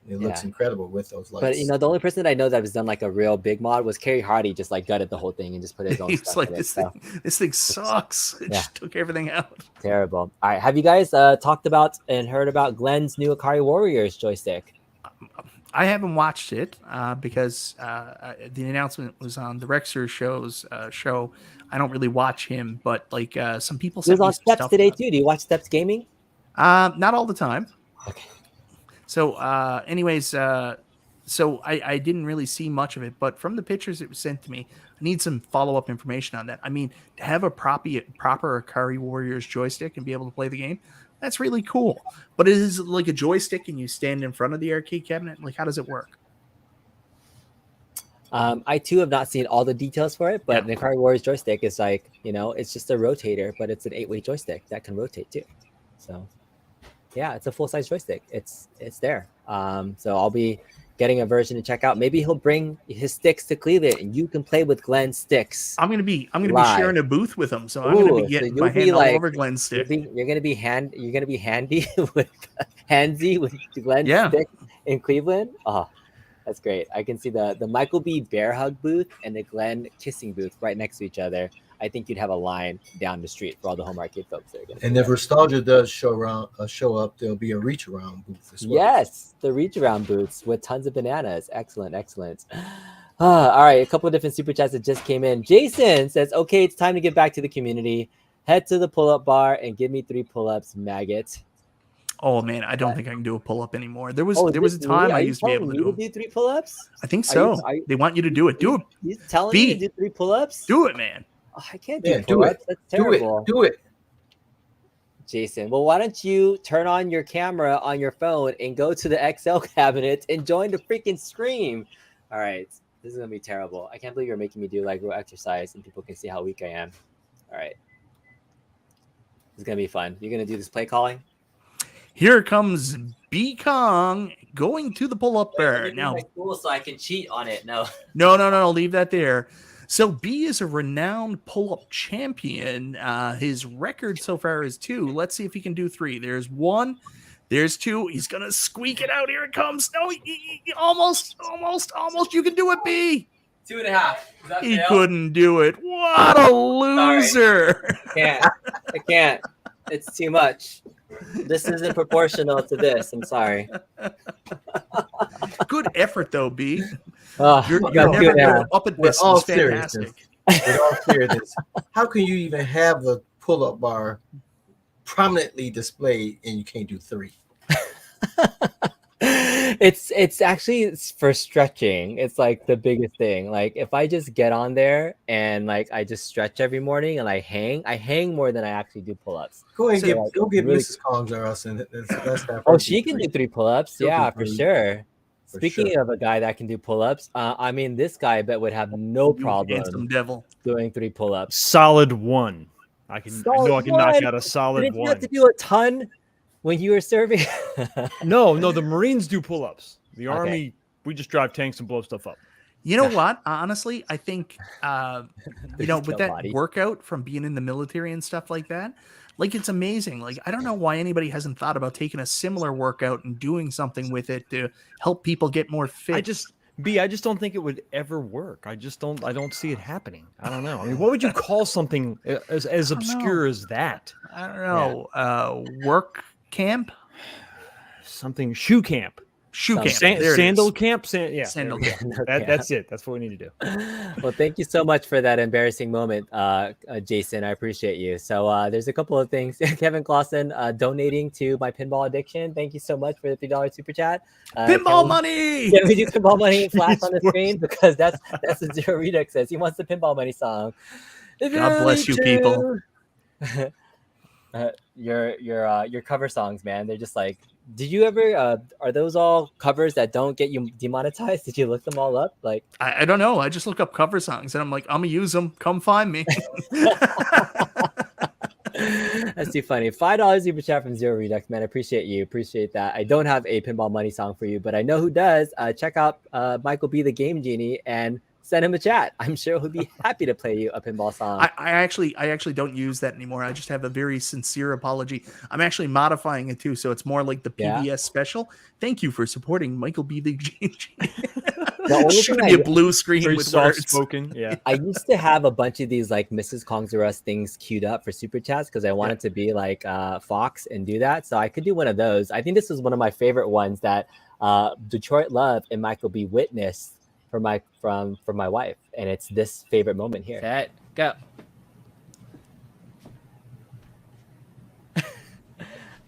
S3: It looks incredible with those lights.
S1: But you know, the only person that I know that has done like a real big mod was Kerry Hardy. Just like gutted the whole thing and just put his own stuff
S2: like,
S1: in
S2: this thing sucks. It just took everything out.
S1: Terrible. All right, have you guys talked about and heard about Glenn's new Atari Warriors joystick?
S2: I haven't watched it because the announcement was on the Rexer show's show. I don't really watch him, but like some people said,
S1: he was on Steps today too. Do you watch Steps Gaming?
S2: Not all the time.
S1: Okay.
S2: So, anyways, so I didn't really see much of it, but from the pictures it was sent to me, I need some follow-up information on that. I mean, to have a proper Atari Warriors joystick and be able to play the game, that's really cool. But it is like a joystick and you stand in front of the arcade cabinet. Like, how does it work?
S1: I too have not seen all the details for it, but the Atari Warriors joystick is like, you know, it's just a rotator, but it's an 8-way joystick that can rotate too. So yeah, it's a full-size joystick. It's there. So I'll be getting a version to check out. Maybe he'll bring his sticks to Cleveland and you can play with Glenn's sticks.
S2: I'm gonna be sharing a booth with him, so I'm gonna be getting my hand all over Glenn's stick.
S1: You're gonna be handy with handsy with Glenn's stick in Cleveland. Oh, that's great. I can see the Michael B. Bear Hug booth and the Glenn kissing booth right next to each other. I think you'd have a line down the street for all the home arcade folks that are going to.
S3: And if Nostalgia does show up, there'll be a reach around booth as well.
S1: Yes, the reach around booths with tons of bananas. Excellent. All right, a couple of different super chats that just came in. Jason says, "Okay, it's time to get back to the community. Head to the pull-up bar and give me 3 pull-ups, maggot."
S2: Oh man, I don't think I can do a pull-up anymore. There was a time I used to be able to do
S1: 3 pull-ups.
S2: I think so. They want you to do it. Do it.
S1: He's telling you to do 3 pull-ups.
S2: Do it, man.
S1: Oh, I can't do pull-ups. That's terrible.
S3: Do it.
S1: Jason, well, why don't you turn on your camera on your phone and go to the XL cabinet and join the freaking stream? All right, this is gonna be terrible. I can't believe you're making me do like real exercise and people can see how weak I am. All right, it's gonna be fun. You're gonna do this play calling.
S2: Here comes B Kong going to the pull-up bar now.
S1: Cool, so I can cheat on it. No,
S2: leave that there. So B is a renowned pull-up champion. His record so far is 2. Let's see if he can do 3. There's 1. There's 2. He's going to squeak it out. Here it comes. No, he almost. You can do it, B.
S1: 2.5.
S2: He couldn't do it. What a loser.
S1: I can't. It's too much. This isn't proportional to this. I'm sorry.
S2: Good effort, though, B.
S3: You're never up at this. All fantastic. With all seriousness, how can you even have the pull-up bar prominently displayed and you can't do 3?
S1: It's for stretching. It's like the biggest thing. Like if I just get on there and like I just stretch every morning and I hang more than I actually do pull-ups.
S3: Go ahead and go get Mrs. Kongs or us, and let's have.
S1: Oh, she can do 3 pull-ups. Yeah, for sure. Speaking of a guy that can do pull-ups, I mean, this guy I bet would have no problem doing 3 pull-ups.
S4: Solid 1. I know I can knock out a solid 1.
S1: You have to do a ton when you were serving.
S4: No, the Marines do pull-ups. The Army, we just drive tanks and blow stuff up.
S2: You know what? Honestly, I think with that workout from being in the military and stuff like that, like it's amazing. Like I don't know why anybody hasn't thought about taking a similar workout and doing something with it to help people get more fit.
S4: I just don't think it would ever work. I don't see it happening. I don't know. I mean, what would you call something as obscure as that?
S2: I don't know. Yeah. Work camp?
S4: Something shoe camp. Sandal camp. Sandal camp. That's it. That's what we need to do.
S1: Well, thank you so much for that embarrassing moment, Jason. I appreciate you. So there's a couple of things. Kevin Clausen donating to my pinball addiction. Thank you so much for the $3 super chat.
S2: Pinball money.
S1: Can we do pinball money flash on the screen? Because that's what Zero Redux says. He wants the pinball money song.
S2: God bless you, people.
S1: Your cover songs, man. They're just like. Did you ever? Are those all covers that don't get you demonetized? Did you look them all up? Like
S2: I don't know. I just look up cover songs and I'm like, I'm gonna use them. Come find me.
S1: That's too funny. $5 super chat from Zero Redux, man. I appreciate you. Appreciate that. I don't have a pinball money song for you, but I know who does. Check out Michael B, the Game Genie, and send him a chat. I'm sure he'll be happy to play you a pinball song.
S2: I actually don't use that anymore. I just have a very sincere apology. I'm actually modifying it too, so it's more like the PBS special. Thank you for supporting Michael B. the Game Genie. Should be a blue screen with words.
S4: Spoken. Yeah.
S1: I used to have a bunch of these like Mrs. Kongs or Us things queued up for super chats because I wanted to be like Fox and do that. So I could do one of those. I think this was one of my favorite ones that Detroit Love and Michael B witnessed from my wife, and it's this favorite moment here.
S5: Set, go.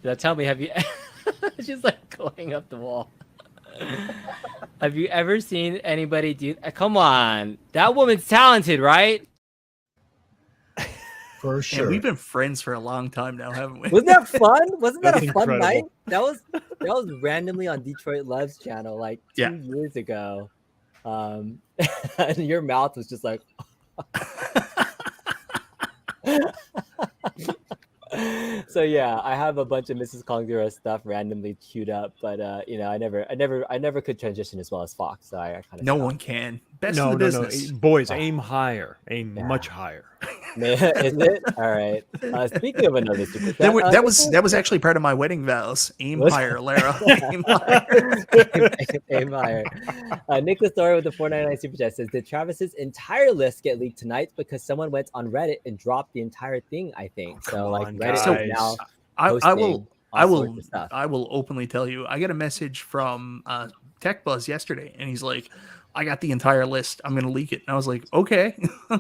S5: Now tell me, have you? She's like going up the wall. Have you ever seen anybody do? Come on, that woman's talented, right?
S3: For sure.
S2: And we've been friends for a long time now, haven't we?
S1: Wasn't that fun? Wasn't that
S4: That's
S1: a fun
S4: incredible.
S1: night? That was randomly on Detroit Love's channel like 2 years ago. And your mouth was just like so yeah, I have a bunch of Mrs. Kongura stuff randomly queued up, but I never could transition as well as Fox, so I kind of
S2: no one can. Best in
S4: No,
S2: the
S4: no,
S2: business.
S4: no. Boys, aim higher. Aim much higher.
S1: Is it? All right. Speaking of another super chat,
S2: that was actually part of my wedding vows. Aim higher, Lara. Aim higher.
S1: Aim higher. Nicholas Story with the $4.99 super chat says, did Travis's entire list get leaked tonight because someone went on Reddit and dropped the entire thing? I think so. Like
S4: on,
S1: Reddit
S4: guys.
S1: is now.
S2: I
S1: posting all sorts of stuff.
S2: I will openly tell you. I got a message from Tech Buzz yesterday, and he's like, I got the entire list. I'm going to leak it. And I was like, okay,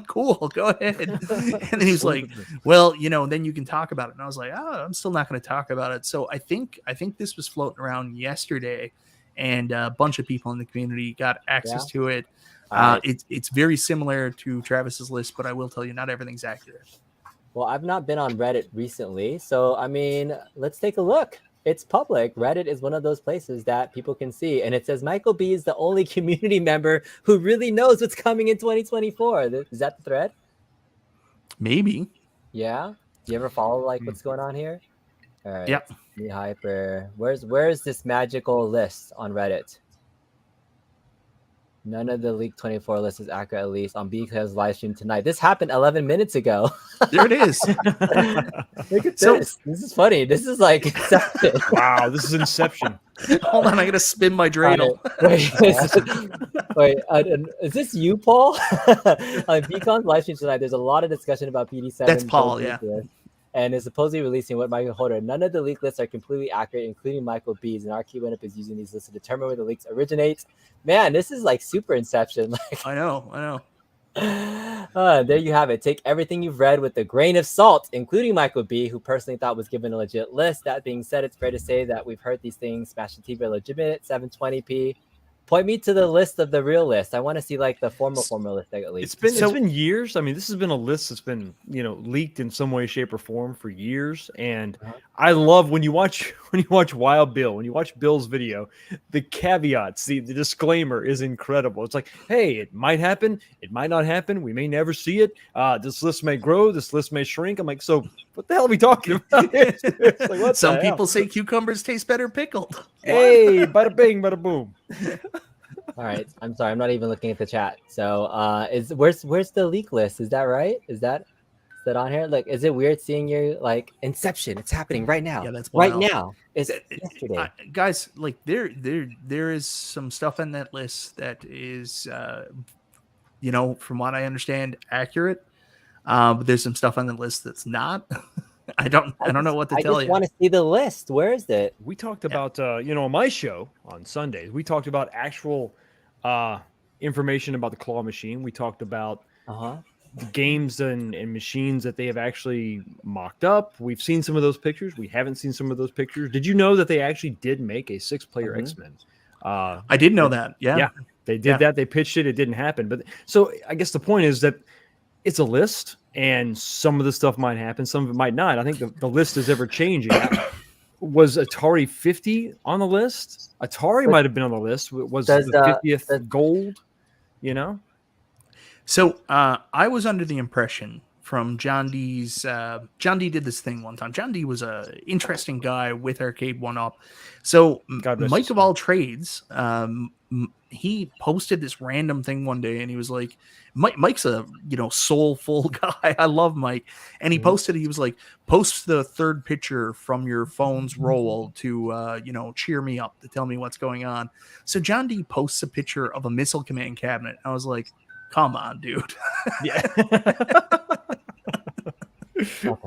S2: cool. Go ahead. And then he was like, well, then you can talk about it. And I was like, I'm still not going to talk about it. So I think this was floating around yesterday, and a bunch of people in the community got access to it. It's very similar to Travis's list, but I will tell you, not everything's accurate.
S1: Well, I've not been on Reddit recently, so I mean, let's take a look. It's public. Reddit is one of those places that people can see. And it says Michael B is the only community member who really knows what's coming in 2024. Is that the thread?
S2: Maybe.
S1: Yeah. Do you ever follow like what's going on here? All right.
S2: Yep.
S1: Me hyper. Where's this magical list on Reddit? None of the League 24 list is accurate, at least on BK's live stream tonight. This happened 11 minutes ago.
S2: There it is.
S1: Look at this. This is funny. This is like Inception.
S4: Wow, this is Inception.
S2: Hold on, I gotta spin my dreidel.
S1: Wait, is this you, Paul? On BCon's live stream tonight, there's a lot of discussion about PD7.
S2: That's Paul, yeah.
S1: And is supposedly releasing what Michael Holder. None of the leak lists are completely accurate, including Michael B's. And Arcade1Up is using these lists to determine where the leaks originate. Man, this is like super Inception.
S2: I know.
S1: There you have it. Take everything you've read with a grain of salt, including Michael B, who personally thought was given a legit list. That being said, it's fair to say that we've heard these things. Smash the TV are legitimate, 720p. Point me to the list of the real list. I want to see like the formal list at least.
S4: It's been years. I mean, this has been a list that's been leaked in some way, shape, or form for years. And I love when you watch Wild Bill, when you watch Bill's video, the caveats, the disclaimer is incredible. It's like, hey, it might happen, it might not happen, we may never see it. This list may grow, this list may shrink. I'm like, so what the hell are we talking about? It's like, what
S2: Some people say cucumbers taste better pickled.
S4: Hey, bada bing, bada boom.
S1: All right, I'm sorry, I'm not even looking at the chat. So, where's the leak list? Is that right? Is that on here? Like, is it weird seeing your like Inception? It's happening right now.
S2: Yeah, that's
S1: right now. It's yesterday.
S2: Guys, like there is some stuff on that list that is, from what I understand, accurate. But there's some stuff on the list that's not. I don't know what to tell you.
S1: I just want to see the list. Where is it?
S4: We talked about, on my show on Sundays, we talked about actual information about the claw machine. We talked about the games and machines that they have actually mocked up. We've seen some of those pictures. We haven't seen some of those pictures. Did you know that they actually did make a 6-player X-Men?
S2: I did know that. Yeah,
S4: they did that. They pitched it. It didn't happen. But so I guess the point is that it's a list, and some of the stuff might happen, some of it might not. I think the list is ever changing. Was Atari 50 on the list? Atari might have been on the list. Was the 50th gold?
S2: So I was under the impression from John D's. John D did this thing one time. John D was a interesting guy with Arcade1Up. So
S4: God rest
S2: Mike
S4: his
S2: of
S4: soul.
S2: all trades, he posted this random thing one day, and he was like, Mike's a soulful guy. I love Mike, and he posted. He was like, post the third picture from your phone's roll to cheer me up, to tell me what's going on. So John D posts a picture of a missile command cabinet. I was like, come on, dude.
S4: Yeah.
S1: Okay.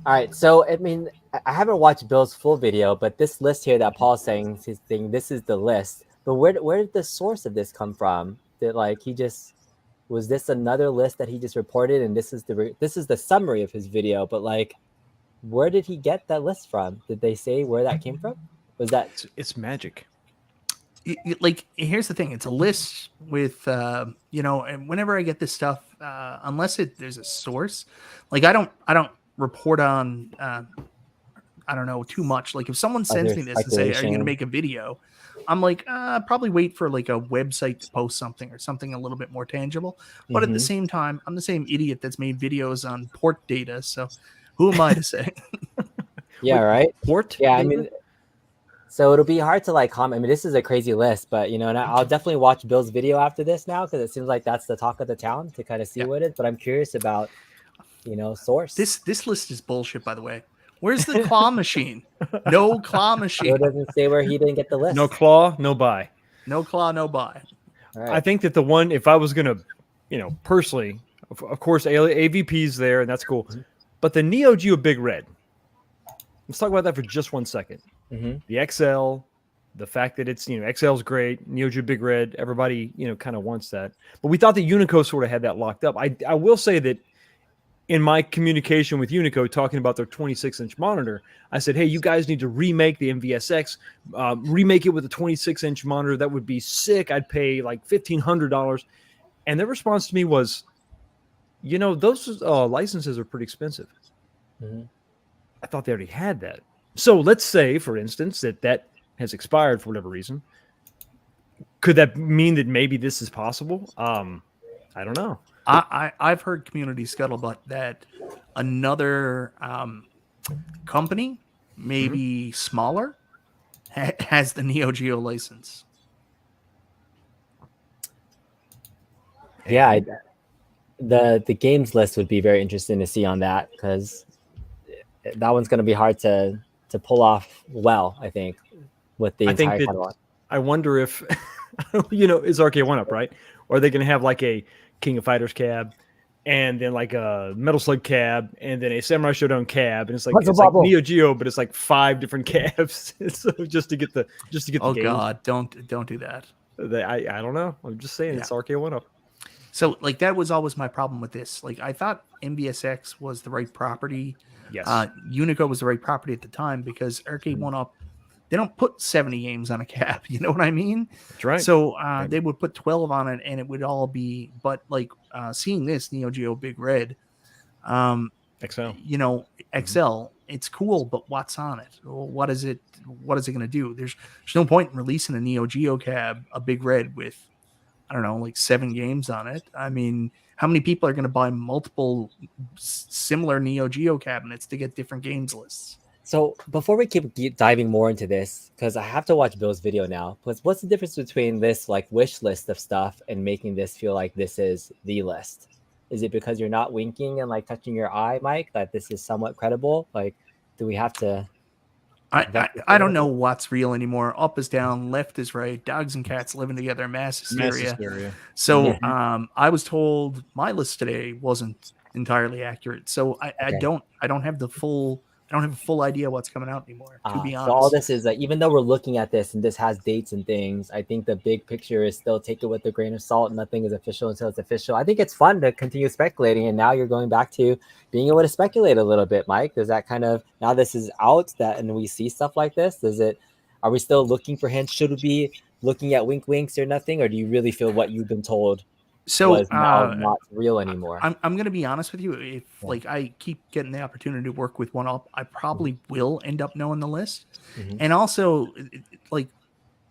S1: All right. So, I mean, I haven't watched Bill's full video, but this list here that Paul's saying, his thing, this is the list. But where did the source of this come from? Did was this another list that he just reported, and this is the summary of his video? But like, where did he get that list from? Did they say where that came from? Was that
S4: It's magic.
S2: Like, here's the thing, it's a list with and whenever I get this stuff, unless there's a source, like I don't report on I don't know too much. Like if someone sends me this and say, are you going to make a video, I'm like, probably wait for like a website to post something or something a little bit more tangible. But at the same time, I'm the same idiot that's made videos on port data, so who am I to say?
S1: Yeah, right.
S4: Port?
S1: Yeah, I mean, so it'll be hard to like comment. I mean, this is a crazy list, but and I'll definitely watch Bill's video after this now, because it seems like that's the talk of the town to kind of see what it is. But I'm curious about, source.
S2: This list is bullshit, by the way. Where's the claw machine? No claw machine.
S1: It doesn't say where he didn't get the list.
S4: No claw, no buy.
S2: No claw, no buy.
S1: All right.
S4: I think that the one, if I was going to, personally, of course, AVP's there, and that's cool. But the Neo Geo Big Red, let's talk about that for just 1 second. The XL, the fact that it's, XL's great, Neo Geo Big Red, everybody, kind of wants that. But we thought that Unico sort of had that locked up. I will say that in my communication with Unico, talking about their 26-inch monitor, I said, hey, you guys need to remake the MVSX, remake it with a 26-inch monitor. That would be sick. I'd pay like $1,500. And their response to me was, those licenses are pretty expensive. I thought they already had that. So let's say, for instance, that has expired for whatever reason. Could that mean that maybe this is possible? I don't know.
S2: I've heard community scuttlebutt that another company, maybe smaller, has the Neo Geo license.
S1: Yeah, the games list would be very interesting to see on that, because that one's going to be hard to pull off well, I think, with the entire catalog.
S4: I wonder if, it's Arcade1Up, right? Or are they going to have like a King of Fighters cab, and then like a Metal Slug cab, and then a Samurai Shodown cab, and it's like Neo Geo, but it's like 5 different cabs. So just to get the
S2: oh
S4: games.
S2: God, don't do that.
S4: I don't know. I'm just saying it's Arcade1Up.
S2: So like that was always my problem with this. Like I thought MVSX was the right property.
S4: Yes.
S2: Unico was the right property at the time, because Arcade1Up, they don't put 70 games on a cab. You know what I mean?
S4: That's right.
S2: So they would put 12 on it, and it would all be. But like seeing this Neo Geo Big Red,
S4: XL.
S2: XL, it's cool, but what's on it? What is it? What is it going to do? There's no point in releasing a Neo Geo cab, a Big Red with, I don't know, like 7 games on it. I mean, how many people are going to buy multiple similar Neo Geo cabinets to get different games lists?
S1: So before we keep diving more into this, because I have to watch Bill's video now, what's the difference between this like wish list of stuff and making this feel like this is the list? Is it because you're not winking and like touching your eye, Mike, that this is somewhat credible? Like, do we have to?
S2: I don't know what's real anymore. Up is down, left is right. Dogs and cats living together, mass hysteria. So I was told my list today wasn't entirely accurate. So I don't have the full. I don't have a full idea what's coming out anymore, to be honest.
S1: So all this is like, even though we're looking at this and this has dates and things, I think the big picture is still take it with a grain of salt. Nothing is official until it's official. I think it's fun to continue speculating, and now you're going back to being able to speculate a little bit, Mike. Does that kind of, now this is out, and we see stuff like this, are we still looking for hints? Should we be looking at wink winks or nothing, or do you really feel what you've been told was now not real anymore?
S2: I'm going to be honest with you. If like I keep getting the opportunity to work with 1UP, I probably will end up knowing the list. And also, like,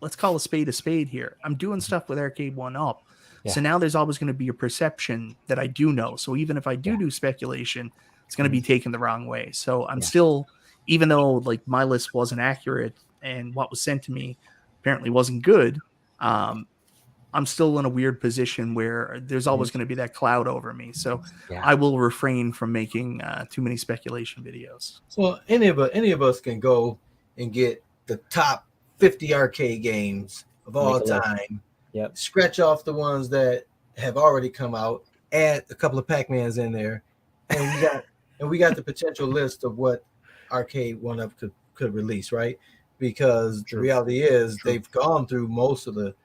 S2: let's call a spade here. I'm doing stuff with Arcade1Up. So now there's always going to be a perception that I do know. So even if I do speculation, it's going to be taken the wrong way. So I'm still, even though like my list wasn't accurate and what was sent to me apparently wasn't good, I'm still in a weird position where there's always going to be that cloud over me. So I will refrain from making too many speculation videos.
S3: Well, any of us can go and get the top 50 arcade games of all time.
S1: Yep.
S3: Scratch off the ones that have already come out, add a couple of Pac-Mans in there, and we got the potential list of what Arcade1Up could release, right? Because the reality is they've gone through most of the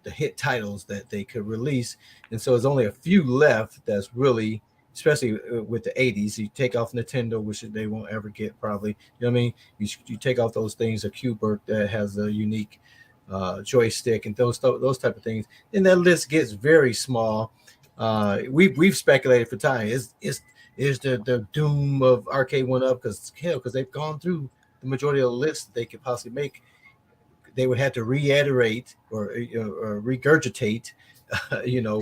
S3: hit titles that they could release, and so there's only a few left that's really, especially with the 80s. You take off Nintendo, which they won't ever get probably, you know what I mean? You take off those things, a Q-Bert that has a unique joystick and those type of things, and that list gets very small. We've speculated for time. Is the doom of Arcade1Up because they've gone through the majority of the lists they could possibly make. They would have to reiterate or regurgitate,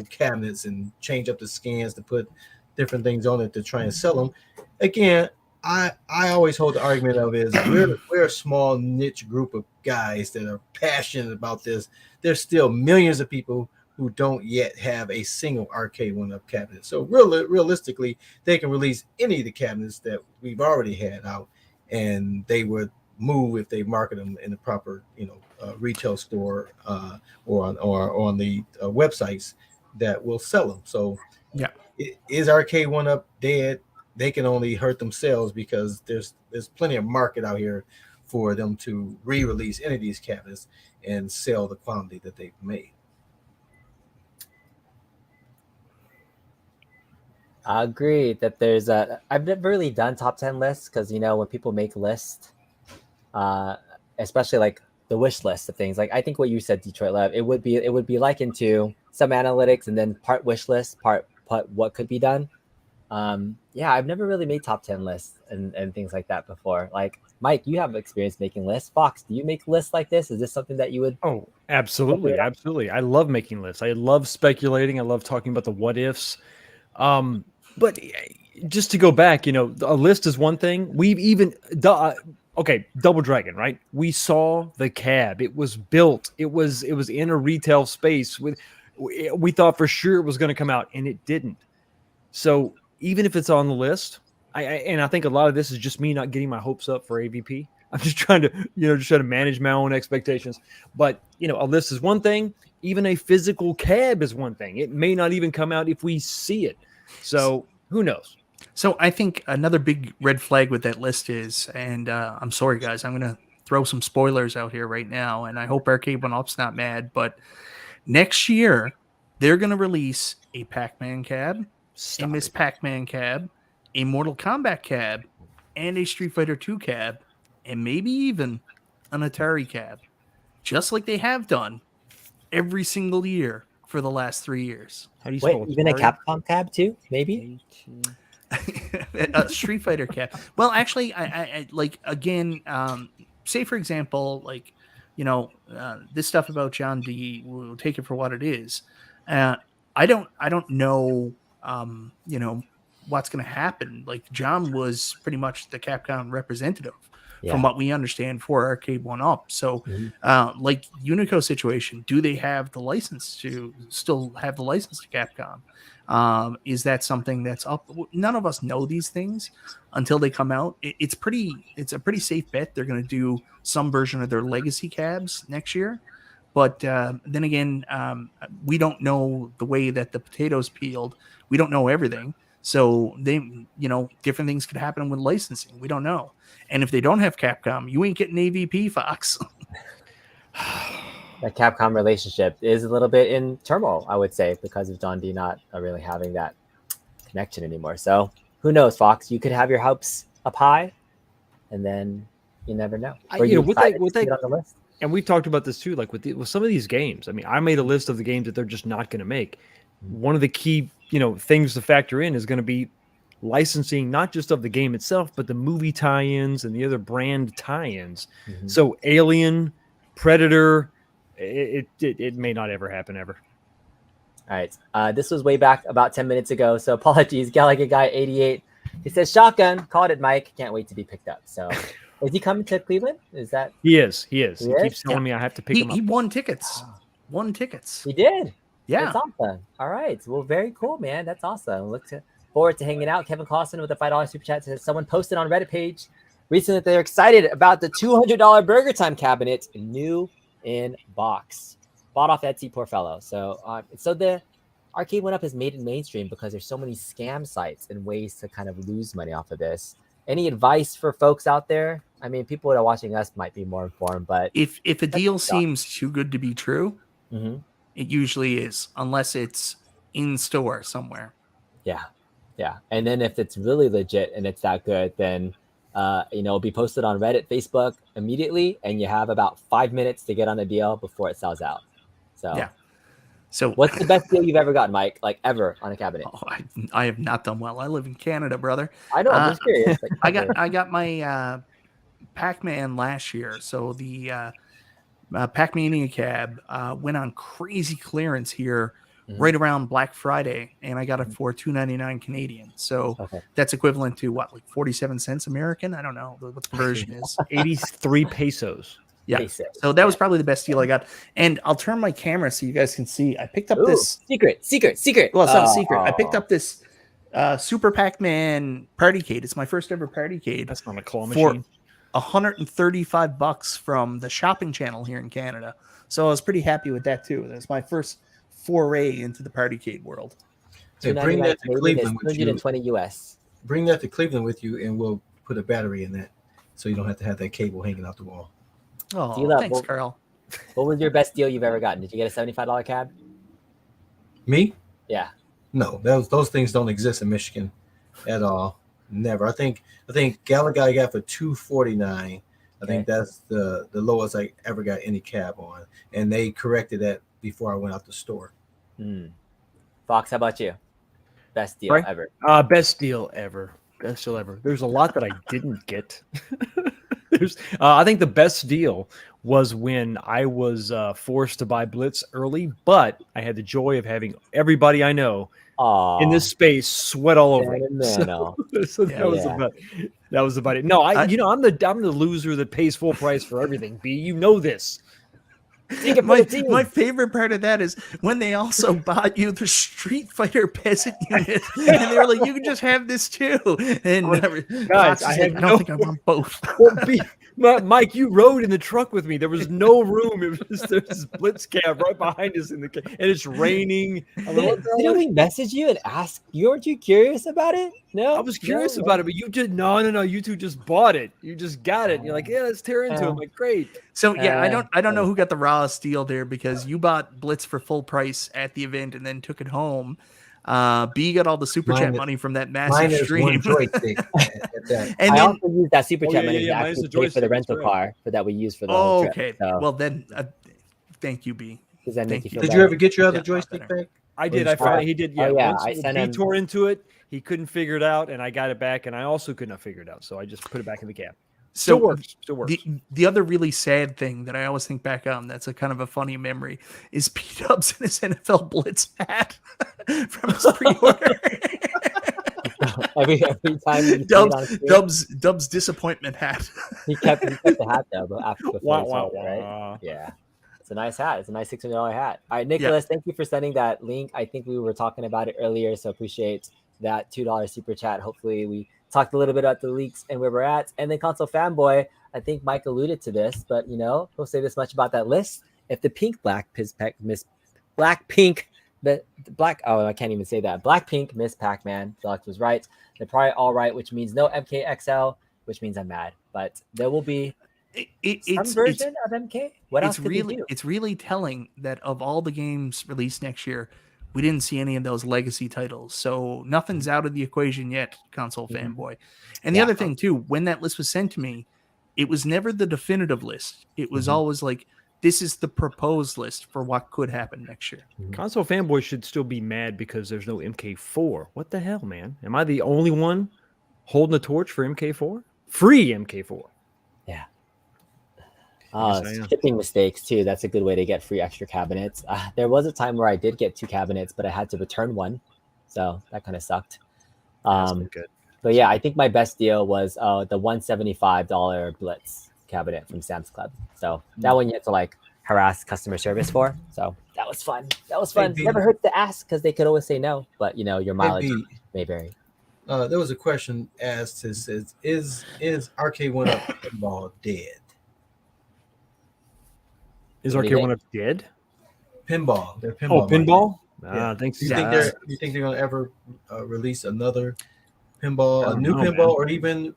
S3: cabinets and change up the scans to put different things on it to try and sell them. Again, I always hold the argument of is we're a small niche group of guys that are passionate about this. There's still millions of people who don't yet have a single Arcade1Up cabinet. So realistically, they can release any of the cabinets that we've already had out, and they would move if they market them in the proper retail store or on the websites that will sell them. So is Arcade1Up dead? They can only hurt themselves because there's plenty of market out here for them to re-release any of these cabinets and sell the quantity that they've made.
S1: I agree that I've never really done top 10 lists because, when people make lists, especially like the wish list of things, like I think what you said, Detroit Love, it would be likened to some analytics and then part wish list, part what could be done. I've never really made top 10 lists and things like that before. Like Mike, you have experience making lists. Fox, do you make lists like this? Is this something that you would?
S4: Oh, absolutely. I love making lists. I love speculating. I love talking about the what ifs. But just to go back, a list is one thing. We've even Double Dragon, right? We saw the cab. It was built. It was in a retail space. We thought for sure it was going to come out, and it didn't. So even if it's on the list, I think a lot of this is just me not getting my hopes up for AVP. I'm just trying to manage my own expectations. But a list is one thing. Even a physical cab is one thing. It may not even come out if we see it. So who knows?
S2: So I think another big red flag with that list is, and I'm sorry guys, I'm going to throw some spoilers out here right now, and I hope Arcade1Up's not mad, but next year they're going to release a Pac-Man cab, a Miss Pac-Man cab, a Mortal Kombat cab, and a Street Fighter 2 cab, and maybe even an Atari cab, just like they have done every single year for the last 3 years.
S1: How do you spell even Atari? A Capcom cab too? Maybe
S2: a Street Fighter cab. Well, actually, I like again. Say for example, like this stuff about John D. We'll take it for what it is. I don't know. What's going to happen. Like John was pretty much the Capcom representative from what we understand for Arcade1Up. So like Unico situation, do they have the license to still have the license to Capcom? Is that something that's up? None of us know these things until they come out. It's a pretty safe bet they're going to do some version of their legacy cabs next year. But then again, we don't know the way that the potatoes peeled. We don't know everything. So they, different things could happen with licensing. We don't know. And if they don't have Capcom, you ain't getting AVP, Fox.
S1: That Capcom relationship is a little bit in turmoil, I would say, because of John D not really having that connection anymore. So who knows, Fox? You could have your hopes up high, and then you never know. Or
S4: with that on the list. And we've talked about this too, like with some of these games. I mean, I made a list of the games that they're just not going to make. One of the key, things to factor in is going to be licensing, not just of the game itself, but the movie tie-ins and the other brand tie-ins. So Alien, Predator, it may not ever happen ever.
S1: All right. This was way back about 10 minutes ago. So apologies. Gallagher Guy 88. He says shotgun. Called it Mike. Can't wait to be picked up. So is he coming to Cleveland? Is that
S4: He is. He
S1: He
S4: keeps
S1: is?
S4: telling me I have to pick him up.
S2: He won tickets. Won tickets.
S1: he did?
S2: Yeah.
S1: That's awesome. All right. Well, very cool, man. That's awesome. Forward to hanging out. Kevin Clausen with a $5 super chat says someone posted on Reddit page recently that they're excited about the $200 Burger Time cabinet, new in box. Bought off Etsy, poor fellow. So the Arcade1Up has made it mainstream because there's so many scam sites and ways to kind of lose money off of this. Any advice for folks out there? I mean, people that are watching us might be more informed, but
S2: If a deal seems too good to be true,
S1: Mhm.
S2: it usually is, unless it's in store somewhere.
S1: Yeah. And then if it's really legit and it's that good, then it'll be posted on Reddit, Facebook immediately, and you have about 5 minutes to get on the deal before it sells out. So
S2: Yeah. So
S1: what's the best deal you've ever gotten, Mike? Like ever on a cabinet?
S2: Oh, I have not done well. I live in Canada, brother.
S1: I know. I'm just curious. Like,
S2: I got my Pac-Man last year. So the Pac-Mania cab went on crazy clearance here right around Black Friday, and I got it for $2.99 Canadian. So that's equivalent to what, like 47 cents American? I don't know what the version is.
S4: 83 pesos.
S2: Yeah.
S1: Pesos.
S2: So that was probably the best deal I got. And I'll turn my camera so you guys can see. I picked up this
S1: secret.
S2: Well, it's not a secret. I picked up this Super Pac-Man Partycade. It's my first ever Partycade.
S4: That's not a claw
S2: for
S4: machine.
S2: $135 from the shopping channel here in Canada. So I was pretty happy with that too. That's my first foray into the Partycade world.
S3: Hey, bring that to Cleveland with you.
S1: 220 US.
S3: Bring that to Cleveland with you, and we'll put a battery in that, so you don't have to have that cable hanging out the wall.
S2: Oh, thanks, Carl.
S1: What was your best deal you've ever gotten? Did you get a $75 cab?
S3: Me?
S1: Yeah.
S3: No, those things don't exist in Michigan at all. Never. I think Gallagher I got for $249. I think that's the lowest I ever got any cab on, and they corrected that before I went out the store.
S1: Fox, how about you? Best deal ever.
S4: Best deal ever. Best deal ever. There's a lot that I didn't get. I think the best deal was when I was forced to buy Blitz early, but I had the joy of having everybody I know in this space sweat all over it. So that was about it. No, I'm the loser that pays full price for everything. B, you know this.
S2: My favorite part of that is when they also bought you the Street Fighter peasant unit, and they were like, "You can just have this too." And
S4: guys,
S2: I don't think I want both.
S4: Mike, you rode in the truck with me. There was no room. It was there's this Blitz cab right behind us and it's raining.
S1: Did he message you and ask you? Weren't you curious about it? No,
S4: I was curious about it, but you just no. You two just bought it. You just got it. And you're like, yeah, let's tear into it. I'm like, great.
S2: So yeah, I don't know who got the rawest deal there, because you bought Blitz for full price at the event and then took it home. B got all the super chat money from that massive stream.
S3: One joystick at that.
S1: And I also used that super chat money to actually pay for the rental car that we used for the whole trip.
S2: Okay, so. Well then, thank you, B.
S1: Does that make you feel
S3: Did
S1: better?
S3: you ever get your other joystick back?
S4: I did. I found he did. Yeah,
S1: I sent him.
S4: He tore into it. He couldn't figure it out, and I got it back, and I also could not figure it out, so I just put it back in the cab. Still works.
S2: The other really sad thing that I always think back on, that's a kind of a funny memory, is P-Dubs in his NFL Blitz hat from his pre-order.
S1: every time
S2: Dubs disappointment hat.
S1: he kept the hat though, but after right? Yeah. It's a nice hat. It's a nice $600 hat. All right, Nicholas, thank you for sending that link. I think we were talking about it earlier, so appreciate that $2 super chat. Hopefully we talked a little bit about the leaks and where we're at. And then Console Fanboy, I think Mike alluded to this, but he'll say this much about that list. If the Blackpink Miss Pac-Man Deluxe was right, they're probably all right, which means no MKXL, which means I'm mad. But there will be some version of MK. What else could they do?
S2: It's really telling that of all the games released next year, we didn't see any of those legacy titles. So nothing's out of the equation yet, Console Fanboy. And the other thing too, when that list was sent to me, it was never the definitive list. It was always like, this is the proposed list for what could happen next year.
S4: Console Fanboy should still be mad because there's no MK4. What the hell, man? Am I the only one holding the torch for MK4? Free MK4.
S1: Yeah.
S4: Yes, I am.
S1: Shipping mistakes too. That's a good way to get free extra cabinets. There was a time where I did get 2 cabinets, but I had to return one, so that kind of sucked.
S4: That's
S1: Um,
S4: good.
S1: but yeah, I think my best deal was the $175 Blitz cabinet from Sam's Club. So that one you had to like harass customer service for. So that was fun. That was fun.
S3: B.
S1: Never hurts to ask because they could always say no, but you know your mileage
S3: B.
S1: may vary.
S3: There was a question asked that says, "Is Arcade1Up pinball dead?"
S4: Is
S1: What do you
S4: Arcade1Up dead?
S3: Pinball. They're
S4: Oh,
S3: pinball.
S4: pinball?
S3: Yeah.
S4: Thanks.
S3: Do you think they're going to ever release another pinball,
S4: I
S3: a
S4: don't
S3: new
S4: know,
S3: pinball,
S4: man.
S3: or even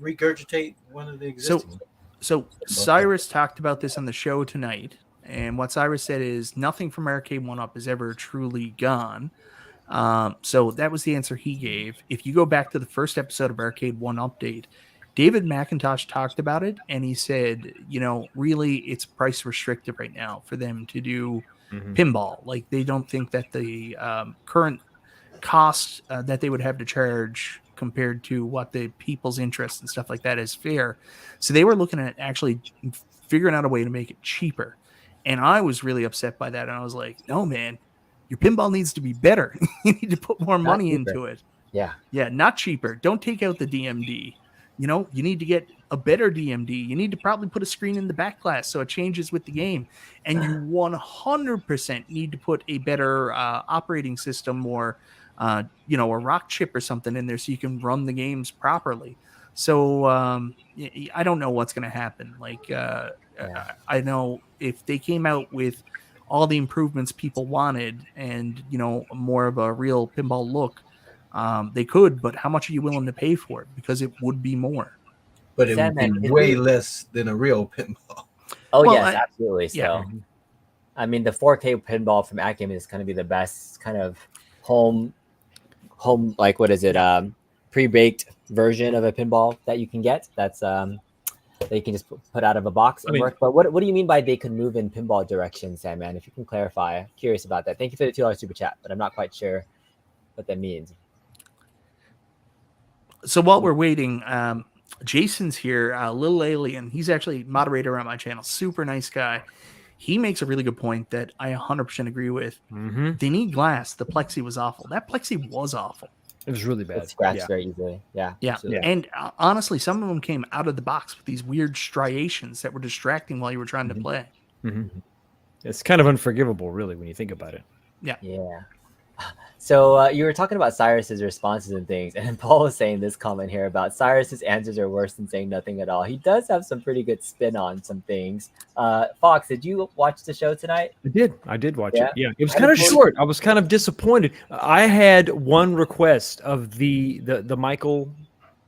S3: regurgitate one of the existing?
S2: So Cyrus talked about this on the show tonight, and what Cyrus said is nothing from Arcade1Up is ever truly gone. So that was the answer he gave. If you go back to the first episode of Arcade1 Update, David McIntosh talked about it, and he said, you know, really it's price restrictive right now for them to do pinball. Like they don't think that the current cost that they would have to charge compared to what the people's interest and stuff like that is fair. So they were looking at actually figuring out a way to make it cheaper. And I was really upset by that. And I was like, no, man, your pinball needs to be better. You need to put more money into it.
S1: Yeah.
S2: Yeah, not cheaper. Don't take out the DMD. You know, you need to get a better DMD. You need to probably put a screen in the back glass so it changes with the game. And you 100% need to put a better operating system or, you know, a rock chip or something in there so you can run the games properly. So I don't know what's going to happen. Like, I know if they came out with all the improvements people wanted and, you know, more of a real pinball look, they could, but how much are you willing to pay for it? Because it would be more.
S3: But it would
S1: Sandman,
S3: be way less than a real pinball.
S1: Oh
S2: Well,
S1: yes, absolutely. So,
S2: yeah.
S1: I mean, the 4K pinball from Akim is going to be the best kind of home, like what is it? Pre-baked version of a pinball that you can get. That's that you can just put out of a box and work. But what do you mean by they could move in pinball direction, Sandman? If you can clarify, I'm curious about that. Thank you for the $2 super chat, but I'm not quite sure what that means.
S2: So while we're waiting, Jason's here, Little Alien. He's actually moderator on my channel. Super nice guy. He makes a really good point that I 100% agree with. They need glass. The plexi was awful. That plexi was awful.
S4: It was really bad.
S1: It scratched very easily. Yeah.
S2: And honestly, some of them came out of the box with these weird striations that were distracting while you were trying to play.
S4: It's kind of unforgivable, really, when you think about it.
S1: Yeah. So you were talking about Cyrus's responses and things, and Paul was saying this comment here about Cyrus's answers are worse than saying nothing at all. He does have some pretty good spin on some things. Fox, did you watch the show tonight?
S4: I did watch it. Yeah, it was kind of short. I was kind of disappointed. I had one request of the Michael,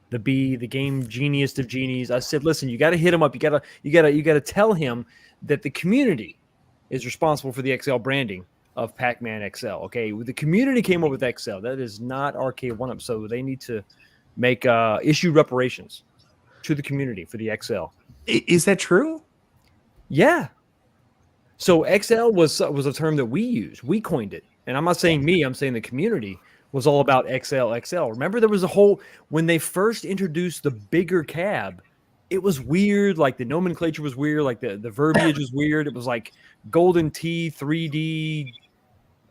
S4: the B, the game genius of genies. I said, listen, you got to hit him up. You got to tell him that the community is responsible for the XL branding of Pac-Man XL. Okay, the community came up with XL. That is not Arcade1Up, so they need to make issue reparations to the community for the XL.
S2: Is that true?
S4: Yeah. So XL was a term that we used. We coined it, and I'm not saying me. I'm saying the community was all about XL. Remember, there was a whole when they first introduced the bigger cab. It was weird. Like the nomenclature was weird. Like the verbiage was weird. It was like Golden T 3D.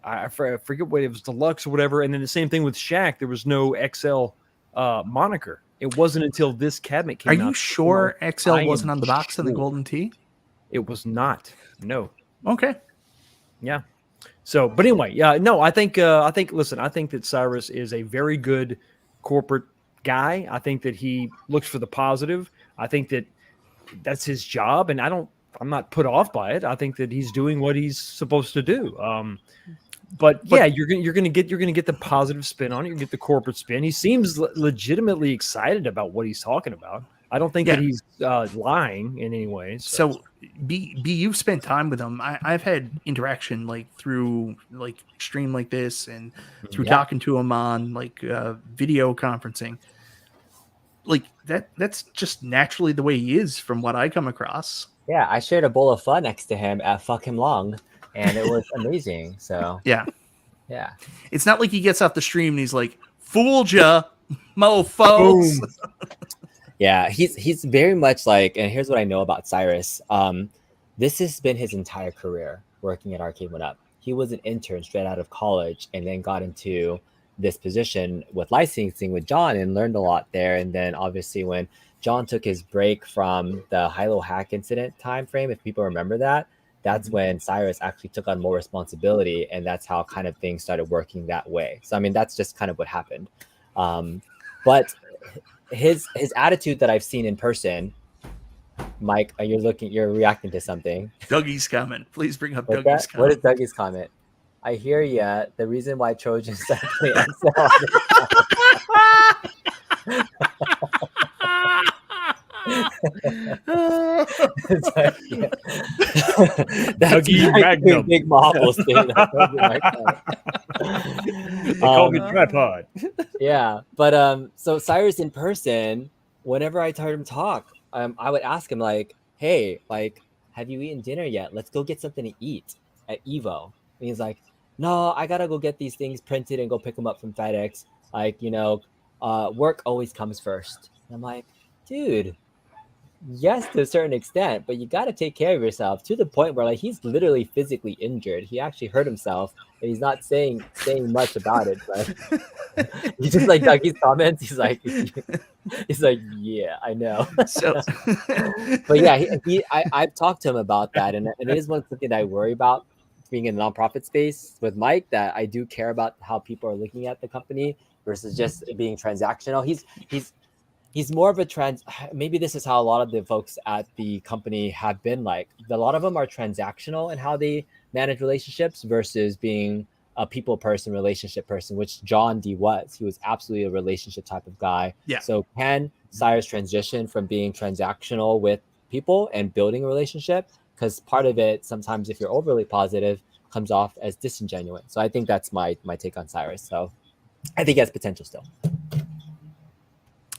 S4: I forget what it was, Deluxe or whatever. And then the same thing with Shaq. There was no XL moniker. It wasn't until this cabinet came out.
S2: Are you sure XL wasn't on the box of the Golden T?
S4: It was not. No.
S2: Okay.
S4: Yeah. So, but anyway, no, I think that Cyrus is a very good corporate guy. I think that he looks for the positive. I think that that's his job, and I'm not put off by it. I think that he's doing what he's supposed to do. But yeah, you're gonna get the positive spin on it. You get the corporate spin. He seems legitimately excited about what he's talking about. I don't think that he's lying in any way.
S2: So B, you've spent time with him. I've had interaction like through like stream like this and through talking to him on like video conferencing. Like that's just naturally the way he is from what I come across.
S1: Yeah, I shared a bowl of pho next to him at Fuck Him Long, and it was amazing. So
S2: yeah,
S1: it's
S2: not like he gets off the stream and he's like, "Fooled ya, mofos."
S1: Yeah, he's very much like, and here's what I know about Cyrus. This has been his entire career working at Arcade1Up. He was an intern straight out of college and then got into this position with licensing with John and learned a lot there. And then obviously when John took his break from the Hilo hack incident time frame, if people remember that, that's when Cyrus actually took on more responsibility, and that's how kind of things started working that way. So I mean, that's just kind of what happened. But his attitude that I've seen in person, Mike, you're reacting to something.
S2: Dougie's comment. Please bring up
S1: What's
S2: Dougie's
S1: that? What is
S2: comment.
S1: Dougie's comment? I hear ya. The reason why Trojans play XL. It's like, yeah. That's
S4: Dougie Magnum.
S1: Big Marbles thing.
S4: They call me tripod.
S1: Yeah, but so Cyrus in person, whenever I heard him talk, I would ask him like, "Hey, like, have you eaten dinner yet? Let's go get something to eat at Evo." And he's like, "No, I gotta go get these things printed and go pick them up from FedEx. Like, work always comes first." And I'm like, "Dude, yes, to a certain extent, but you got to take care of yourself to the point where like he's literally physically injured. He actually hurt himself, and he's not saying much about it. But he's just like Dougie's comments. He's like, yeah, I know.
S2: So,
S1: But yeah, I've talked to him about that, and it is something that I worry about being in the nonprofit space with Mike. That I do care about how people are looking at the company versus just being transactional. He's more of a maybe this is how a lot of the folks at the company have been like. A lot of them are transactional in how they manage relationships versus being a people person, relationship person, which John D was. He was absolutely a relationship type of guy.
S2: Yeah.
S1: So can Cyrus transition from being transactional with people and building a relationship? Because part of it, sometimes if you're overly positive, comes off as disingenuous. So I think that's my take on Cyrus. So I think he has potential still.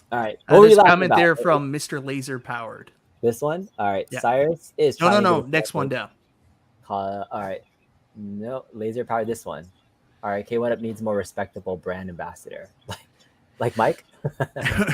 S1: All right.
S2: there's a comment there from Mr. Laser Powered.
S1: This one? All right.
S2: Yeah.
S1: Cyrus is
S2: No. Next one down.
S1: All right. No, Laser Power. This one. All right. K1Up needs more respectable brand ambassador. Like Mike?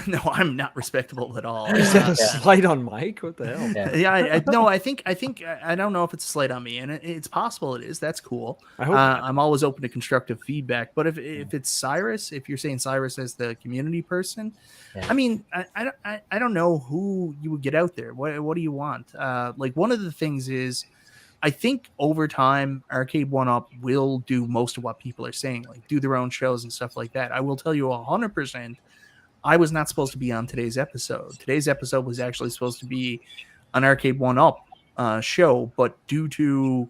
S2: No, I'm not respectable at all.
S4: Is that a slight on Mike? What the hell?
S2: Yeah, no, I think I don't know if it's a slight on me, and it's possible it is. That's cool.
S4: I hope
S2: I'm always open to constructive feedback. But if it's Cyrus, if you're saying Cyrus as the community person,
S1: Yeah.
S2: I mean, I don't know who you would get out there. What do you want? Like one of the things is, I think over time, Arcade1Up will do most of what people are saying, like do their own shows and stuff like that. I will tell you 100%. I was not supposed to be on today's episode. Today's episode was actually supposed to be an Arcade1Up show, but due to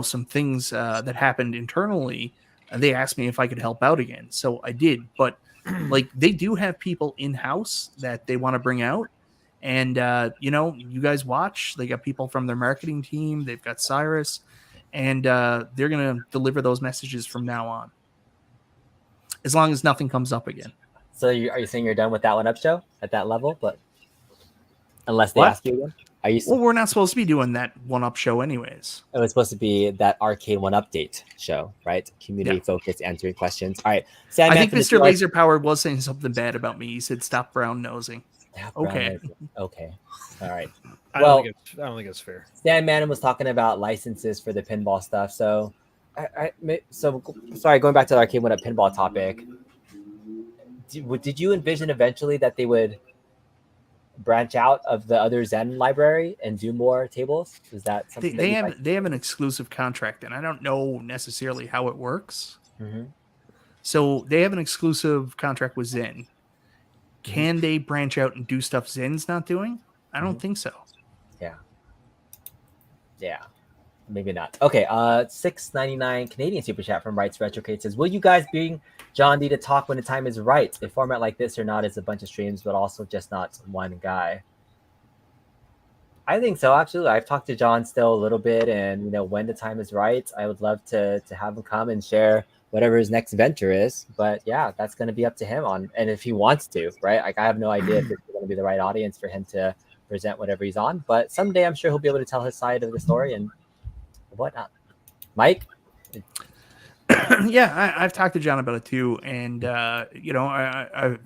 S2: some things that happened internally, they asked me if I could help out again. So I did, but like they do have people in house that they want to bring out. And, you guys watch, they got people from their marketing team. They've got Cyrus, and they're going to deliver those messages from now on, as long as nothing comes up again.
S1: So are you saying you're done with that one-up show at that level? But unless they
S2: What?
S1: ask you again? Are you?
S2: Well, we're not supposed to be doing that one-up show anyways.
S1: It was supposed to be that Arcade1 update show, right? Community focused, answering questions. All right.
S2: I think Mr. Laser Power was saying something bad about me. He said, "Stop brown nosing." Okay.
S1: Okay. All right.
S4: I
S1: Well,
S4: don't think it's fair.
S1: Stan Manning was talking about licenses for the pinball stuff. So, sorry, going back to the Arcade1Up pinball topic. Did you envision eventually that they would branch out of the other Zen library and do more tables? Is that something
S2: they have an exclusive contract, and I don't know necessarily how it works.
S1: Mm-hmm.
S2: So they have an exclusive contract with Zen. Can they branch out and do stuff Zen's not doing? I don't think so.
S1: Yeah. Maybe not. Okay, $6.99 Canadian super chat from Rights Retrocade says, "Will you guys bring John D to talk when the time is right? A format like this or not is a bunch of streams, but also just not one guy." I think so. Absolutely. I've talked to John still a little bit, and when the time is right, I would love to have him come and share whatever his next venture is. But yeah, that's going to be up to him and if he wants to, right? Like I have no idea if it's going to be the right audience for him to present whatever he's on, but someday I'm sure he'll be able to tell his side of the story and whatnot. Mike?
S2: Yeah, I've talked to John about it too, and you know, I'm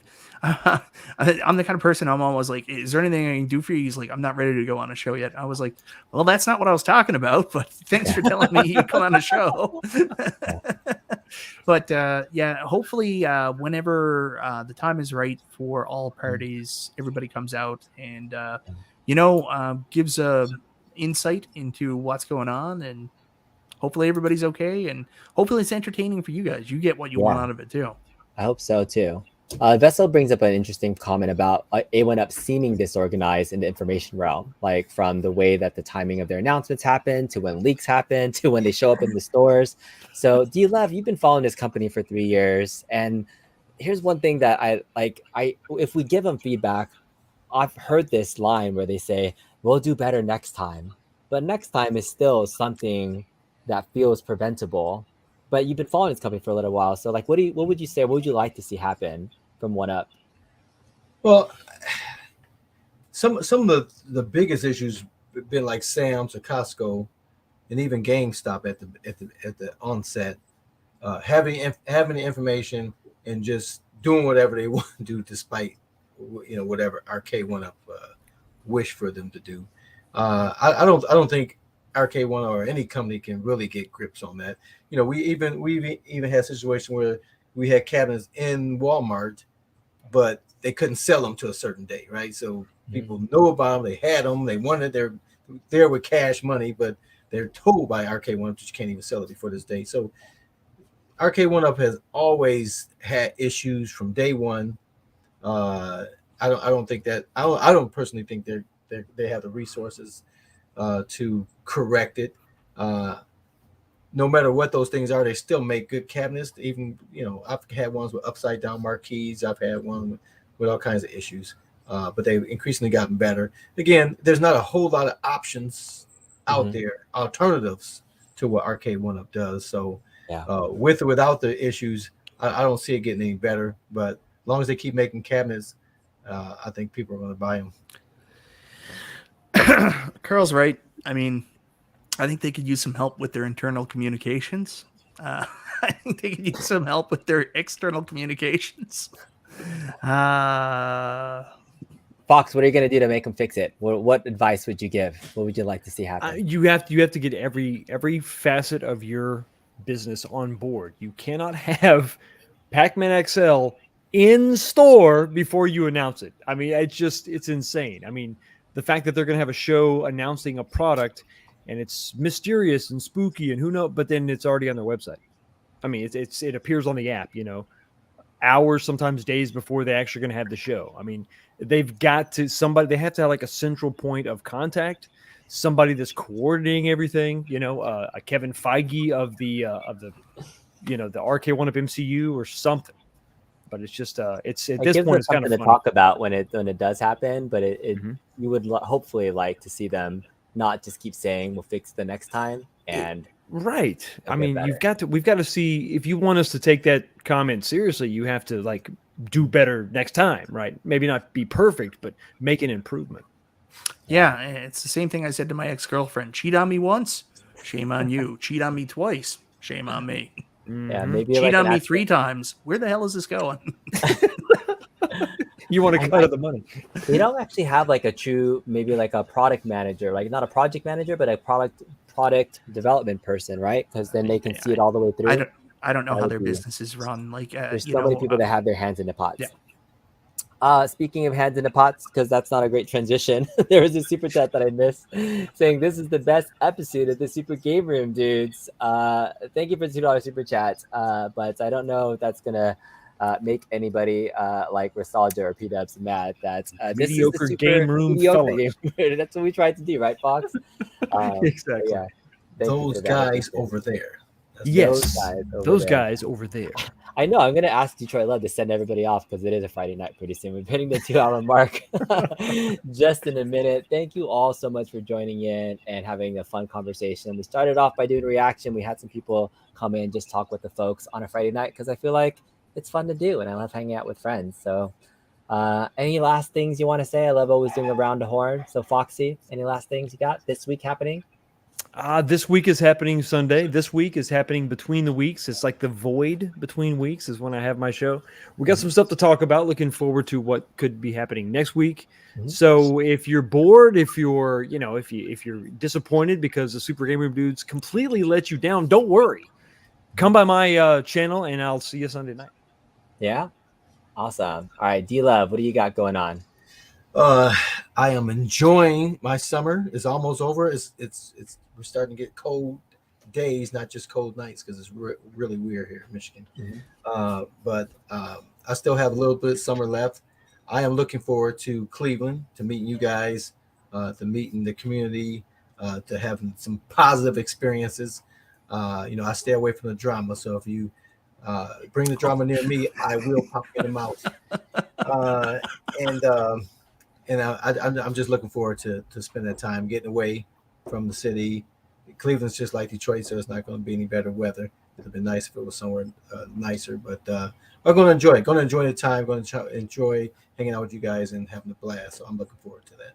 S2: the kind of person I'm always like, is there anything I can do for you? He's like, I'm not ready to go on a show yet. I was like, well, that's not what I was talking about, but thanks for telling me you come on a show. But yeah, hopefully, whenever the time is right for all parties, everybody comes out and you know, gives a insight into what's going on, and hopefully everybody's okay, and hopefully it's entertaining for you guys. You get what you want
S1: Yeah.
S2: out of it too.
S1: I hope so too. Vessel brings up an interesting comment about A1UP seeming disorganized in the information realm, like from the way that the timing of their announcements happen to when leaks happen to when they show up in the stores. So, D-Lev, you've been following this company for 3 years, and here's one thing that I like. If we give them feedback, I've heard this line where they say, "We'll do better next time," but next time is still something that feels preventable. But you've been following this company for a little while, so like, what would you say? What would you like to see happen from One Up?
S3: Well, some of the biggest issues have been like Sam's or Costco, and even GameStop at the onset, having the information and just doing whatever they want to do, despite whatever Arcade1Up wish for them to do. I don't think Arcade1 or any company can really get grips on that. We even had a situation where we had cabinets in Walmart, but they couldn't sell them to a certain day, right? So people know about them, they had them, they wanted, they're there with cash money, but they're told by Arcade1Up that you can't even sell it before this day. So Arcade1Up has always had issues from day one. I don't personally think they have the resources to correct it. No matter what those things are, they still make good cabinets. Even I've had ones with upside down marquees. I've had one with all kinds of issues, but they've increasingly gotten better. Again, there's not a whole lot of options out there, alternatives to what Arcade1Up does. So with or without the issues, I don't see it getting any better. But as long as they keep making cabinets, I think people are going to buy them.
S2: Carl's right. I mean, I think they could use some help with their internal communications. I think they could use some help with their external communications.
S1: Fox, what are you going to do to make them fix it? What advice would you give? What would you like to see happen?
S4: You have to get every facet of your business on board. You cannot have Pac-Man XL in store before you announce it. I mean, it's insane. I mean, the fact that they're going to have a show announcing a product and it's mysterious and spooky and who knows, but then it's already on their website. I mean, it appears on the app, hours, sometimes days before they actually going to have the show. I mean, they have to have like a central point of contact, somebody that's coordinating everything, a Kevin Feige of the Arcade1Up MCU or something. But it's just it's at this point it's kind of
S1: to talk about when it does happen, but you would hopefully like to see them not just keep saying we'll fix the next time and
S4: right. I mean, we've got to see, if you want us to take that comment seriously, you have to like do better next time, right? Maybe not be perfect, but make an improvement.
S2: Yeah, it's the same thing I said to my ex-girlfriend. Cheat on me once, shame on you. Cheat on me twice, shame on me.
S1: Yeah, maybe
S2: cheat on me 3 times. Where the hell is this going?
S4: You want to cut out the money.
S1: They don't actually have like a true, maybe like a product manager, like not a project manager, but a product development person, right? Because then they can see it all the way through.
S2: I don't know how their businesses run. Like
S1: there's so many people that have their hands in the pots. Yeah. Speaking of hands in the pots, because that's not a great transition, there was a super chat that I missed saying this is the best episode of the Super Game Room, dudes. Thank you for the $2 super chat, but I don't know if that's gonna make anybody like Nostalgia or P-Dubs mad. That this
S4: mediocre
S1: is the
S4: game room fellas.
S1: That's what we tried to do, right, Fox?
S4: Exactly.
S1: Yeah,
S3: those guys over there.
S4: Yes, those guys over there.
S1: I know. I'm going to ask Detroit Love to send everybody off because it is a Friday night pretty soon. We're hitting the 2-hour mark just in a minute. Thank you all so much for joining in and having a fun conversation. We started off by doing a reaction. We had some people come in, just talk with the folks on a Friday night because I feel like it's fun to do and I love hanging out with friends. So any last things you want to say? I love always doing around the horn. So Foxy, any last things you got this week happening?
S4: This week is happening Sunday. This week is happening between the weeks. It's like the void between weeks is when I have my show. We got some stuff to talk about. Looking forward to what could be happening next week. So if you're bored, if you're disappointed because the Super Game Room dudes completely let you down, don't worry. Come by my channel and I'll see you Sunday night.
S1: Yeah, awesome. All right, D-Love, what do you got going on?
S3: I am enjoying my summer. It's almost over. It's we're starting to get cold days, not just cold nights, because it's really weird here in Michigan. But I still have a little bit of summer left. I am looking forward to Cleveland, to meeting you guys, to meeting the community, to having some positive experiences. I stay away from the drama. So if you bring the drama near me, I will pop in the mouth. And I'm just looking forward to spend that time getting away from the city. Cleveland's just like Detroit, so it's not going to be any better weather. It'd have been nice if it was somewhere nicer, but I'm going to enjoy it. Going to enjoy the time. Going to enjoy hanging out with you guys and having a blast. So I'm looking forward to that.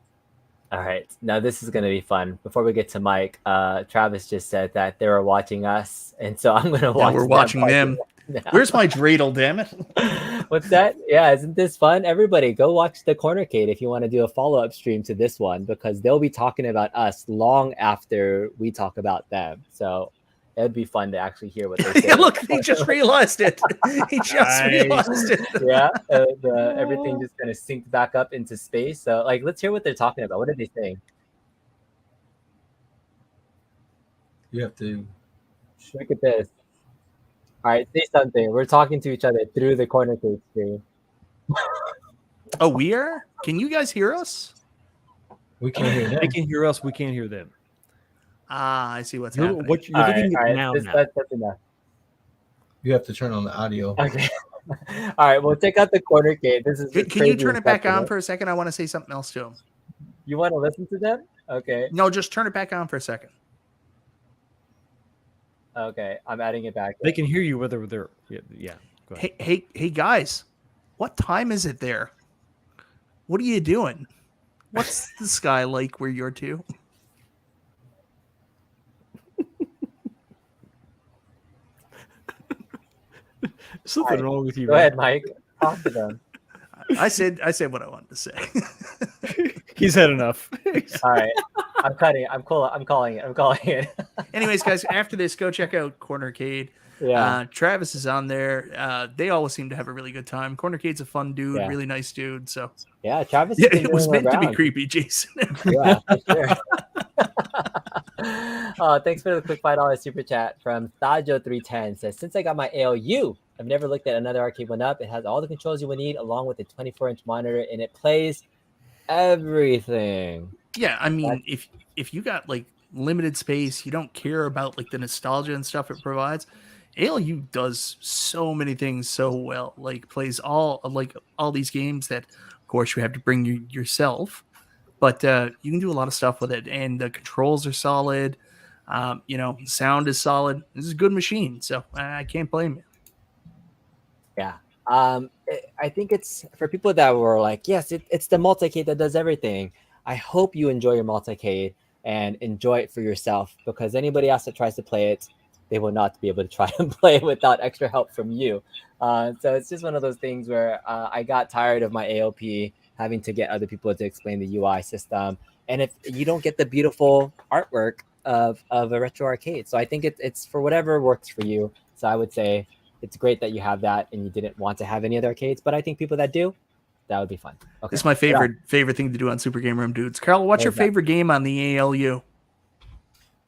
S1: All right, now this is going to be fun. Before we get to Mike, Travis just said that they were watching us, and so I'm going to watch.
S2: We're watching them.
S1: Now.
S2: Where's my dreidel? Damn it!
S1: What's that? Yeah, isn't this fun? Everybody, go watch the Cornercade if you want to do a follow-up stream to this one, because they'll be talking about us long after we talk about them. So it'd be fun to actually hear what they say.
S2: Look, he just realized it. He just realized it.
S1: Yeah, everything just kind of synced back up into space. So, let's hear what they're talking about. What are they saying?
S3: You have to
S1: look at this. All right, say something. We're talking to each other through the Cornercade stream.
S2: Oh, we are? Can you guys hear us?
S3: We can't hear them.
S4: They can hear us. We can't hear them.
S2: I see what's happening.
S4: What you're looking at now.
S1: That's enough.
S3: You have to turn on the audio.
S1: Okay. All right, well, check out the Cornercade. This is.
S2: Can you turn it back on for a second? I want to say something else to him.
S1: You want to listen to them? Okay.
S2: No, just turn it back on for a second.
S1: Okay, I'm adding it back.
S4: They can hear you whether they're yeah. Go ahead.
S2: Hey guys, what time is it there? What are you doing? What's the sky like where you're to?
S4: Something wrong with you.
S1: Go ahead, Mike. Talk to them.
S2: I said what I wanted to say.
S4: He's had enough.
S1: All right. I'm cutting. I'm calling it.
S2: Anyways, guys, after this, go check out Cornercade.
S1: Yeah.
S2: Travis is on there. They always seem to have a really good time. Cornercade's a fun dude, really nice dude. So
S1: yeah, Travis.
S2: Yeah, it was meant to be creepy, Jason.
S1: Yeah, for sure. Thanks for the quick $5 super chat from Thajo310. Says, since I got my ALU, I've never looked at another Arcade1Up. It has all the controls you would need, along with a 24-inch monitor, and it plays everything.
S2: Yeah, I mean, if you got limited space, you don't care about the nostalgia and stuff it provides. ALU does so many things so well. Plays all these games that, of course, you have to bring yourself, but you can do a lot of stuff with it, and the controls are solid. Sound is solid. This is a good machine, so I can't blame you.
S1: Yeah. I think it's for people that were like, yes, it's the multicade that does everything. I hope you enjoy your multicade and enjoy it for yourself, because anybody else that tries to play it, they will not be able to try and play it without extra help from you. So it's just one of those things where I got tired of my AOP having to get other people to explain the UI system. And if you don't get the beautiful artwork of a retro arcade. So I think it's for whatever works for you. So I would say it's great that you have that and you didn't want to have any other arcades, but I think people that do, that would be fun. Okay.
S2: It's my favorite thing to do on Super Game Room Dudes. Carl, what's your favorite game on the ALU?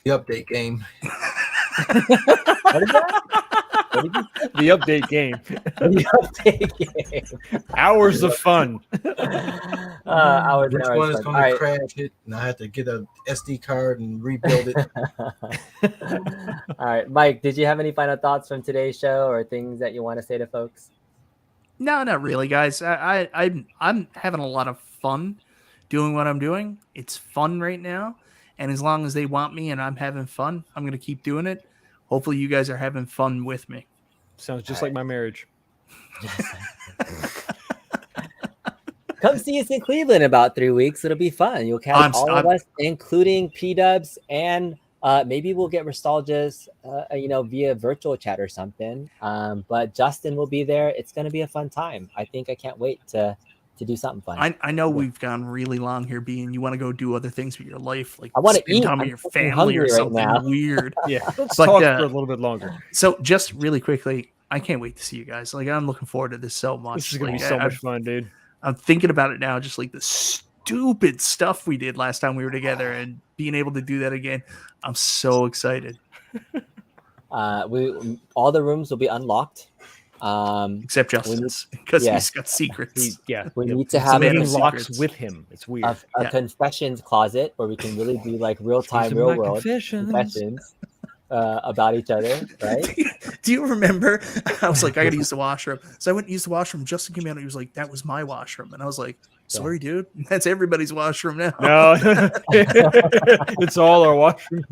S3: The update game.
S1: What is that?
S4: The update game.
S1: The update game.
S4: Hours of fun.
S1: Hours
S3: Which
S1: and hours
S3: one is
S1: fun.
S3: going
S1: All
S3: to
S1: right.
S3: crash it? And I have to get a SD card and rebuild it.
S1: All right, Mike, did you have any final thoughts from today's show or things that you want to say to folks?
S2: No, not really, guys. I'm having a lot of fun doing what I'm doing. It's fun right now. And as long as they want me and I'm having fun, I'm going to keep doing it. Hopefully you guys are having fun with me.
S4: Sounds just like my marriage.
S1: Come see us in Cleveland in about 3 weeks. It'll be fun. You'll catch all of us, including P-Dubs and Maybe we'll get nostalgias, via virtual chat or something. But Justin will be there. It's gonna be a fun time. I think I can't wait to do something fun.
S2: I know we've gone really long here, Bean. You want to go do other things with your life, like
S1: I want to
S2: spend
S1: eat.
S2: time with
S1: I'm
S2: your
S1: fucking
S2: family
S1: hungry
S2: or
S1: right
S2: something
S1: now.
S2: weird.
S4: Yeah, let's
S2: But,
S4: talk for a little bit longer.
S2: So just really quickly, I can't wait to see you guys. Like, I'm looking forward to this so much.
S4: This is gonna
S2: Like,
S4: be so much fun, dude.
S2: I'm thinking about it now, just like the stupid stuff we did last time we were together, and being able to do that again. I'm so excited.
S1: All the rooms will be unlocked.
S2: Except Justin's, because
S1: yeah.
S2: he's got secrets.
S1: We need to have
S2: man
S4: Somebody
S2: of
S4: locks
S2: secrets.
S4: with him. It's weird.
S1: a confessions closet where we can really do like real time,
S4: These are
S1: real
S4: my
S1: world
S4: confessions.
S1: about each other, right?
S2: Do you remember? I was like, I gotta use the washroom. So I went and used the washroom. Justin came out and he was like, that was my washroom. And I was like, sorry, dude. That's everybody's washroom now.
S4: No, it's all our washroom.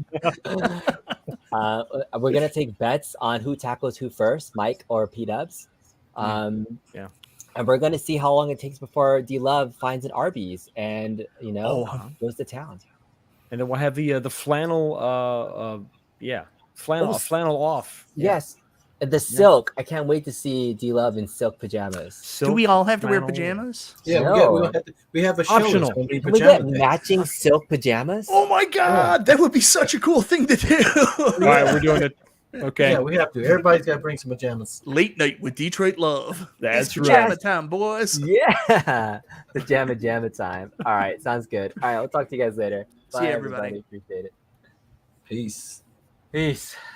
S1: We're gonna take bets on who tackles who first, Mike or P-Dubs.
S4: Yeah.
S1: And we're gonna see how long it takes before D-Love finds an Arby's and goes to town.
S4: And then we'll have the flannel. Flannel off. Yeah.
S1: Yes, the silk. I can't wait to see D-Love in silk pajamas.
S2: Do we all have to wear
S4: flannel.
S2: pajamas?
S3: Yeah,
S1: No.
S3: we have a show.
S4: Optional.
S3: It's gonna be
S1: Can we get
S3: pajama day.
S1: matching silk pajamas?
S2: Oh my God, that would be such a cool thing to do.
S4: All right, we're doing it. Okay,
S3: Yeah, we have to. Everybody's got to bring some pajamas.
S2: Late night with Detroit Love.
S4: That's
S2: It's
S4: right.
S2: pajama time, boys.
S1: Yeah, pajama time. All right, sounds good. All right, we'll talk to you guys later.
S2: See you, everybody.
S1: Appreciate it.
S3: Peace.
S1: Peace.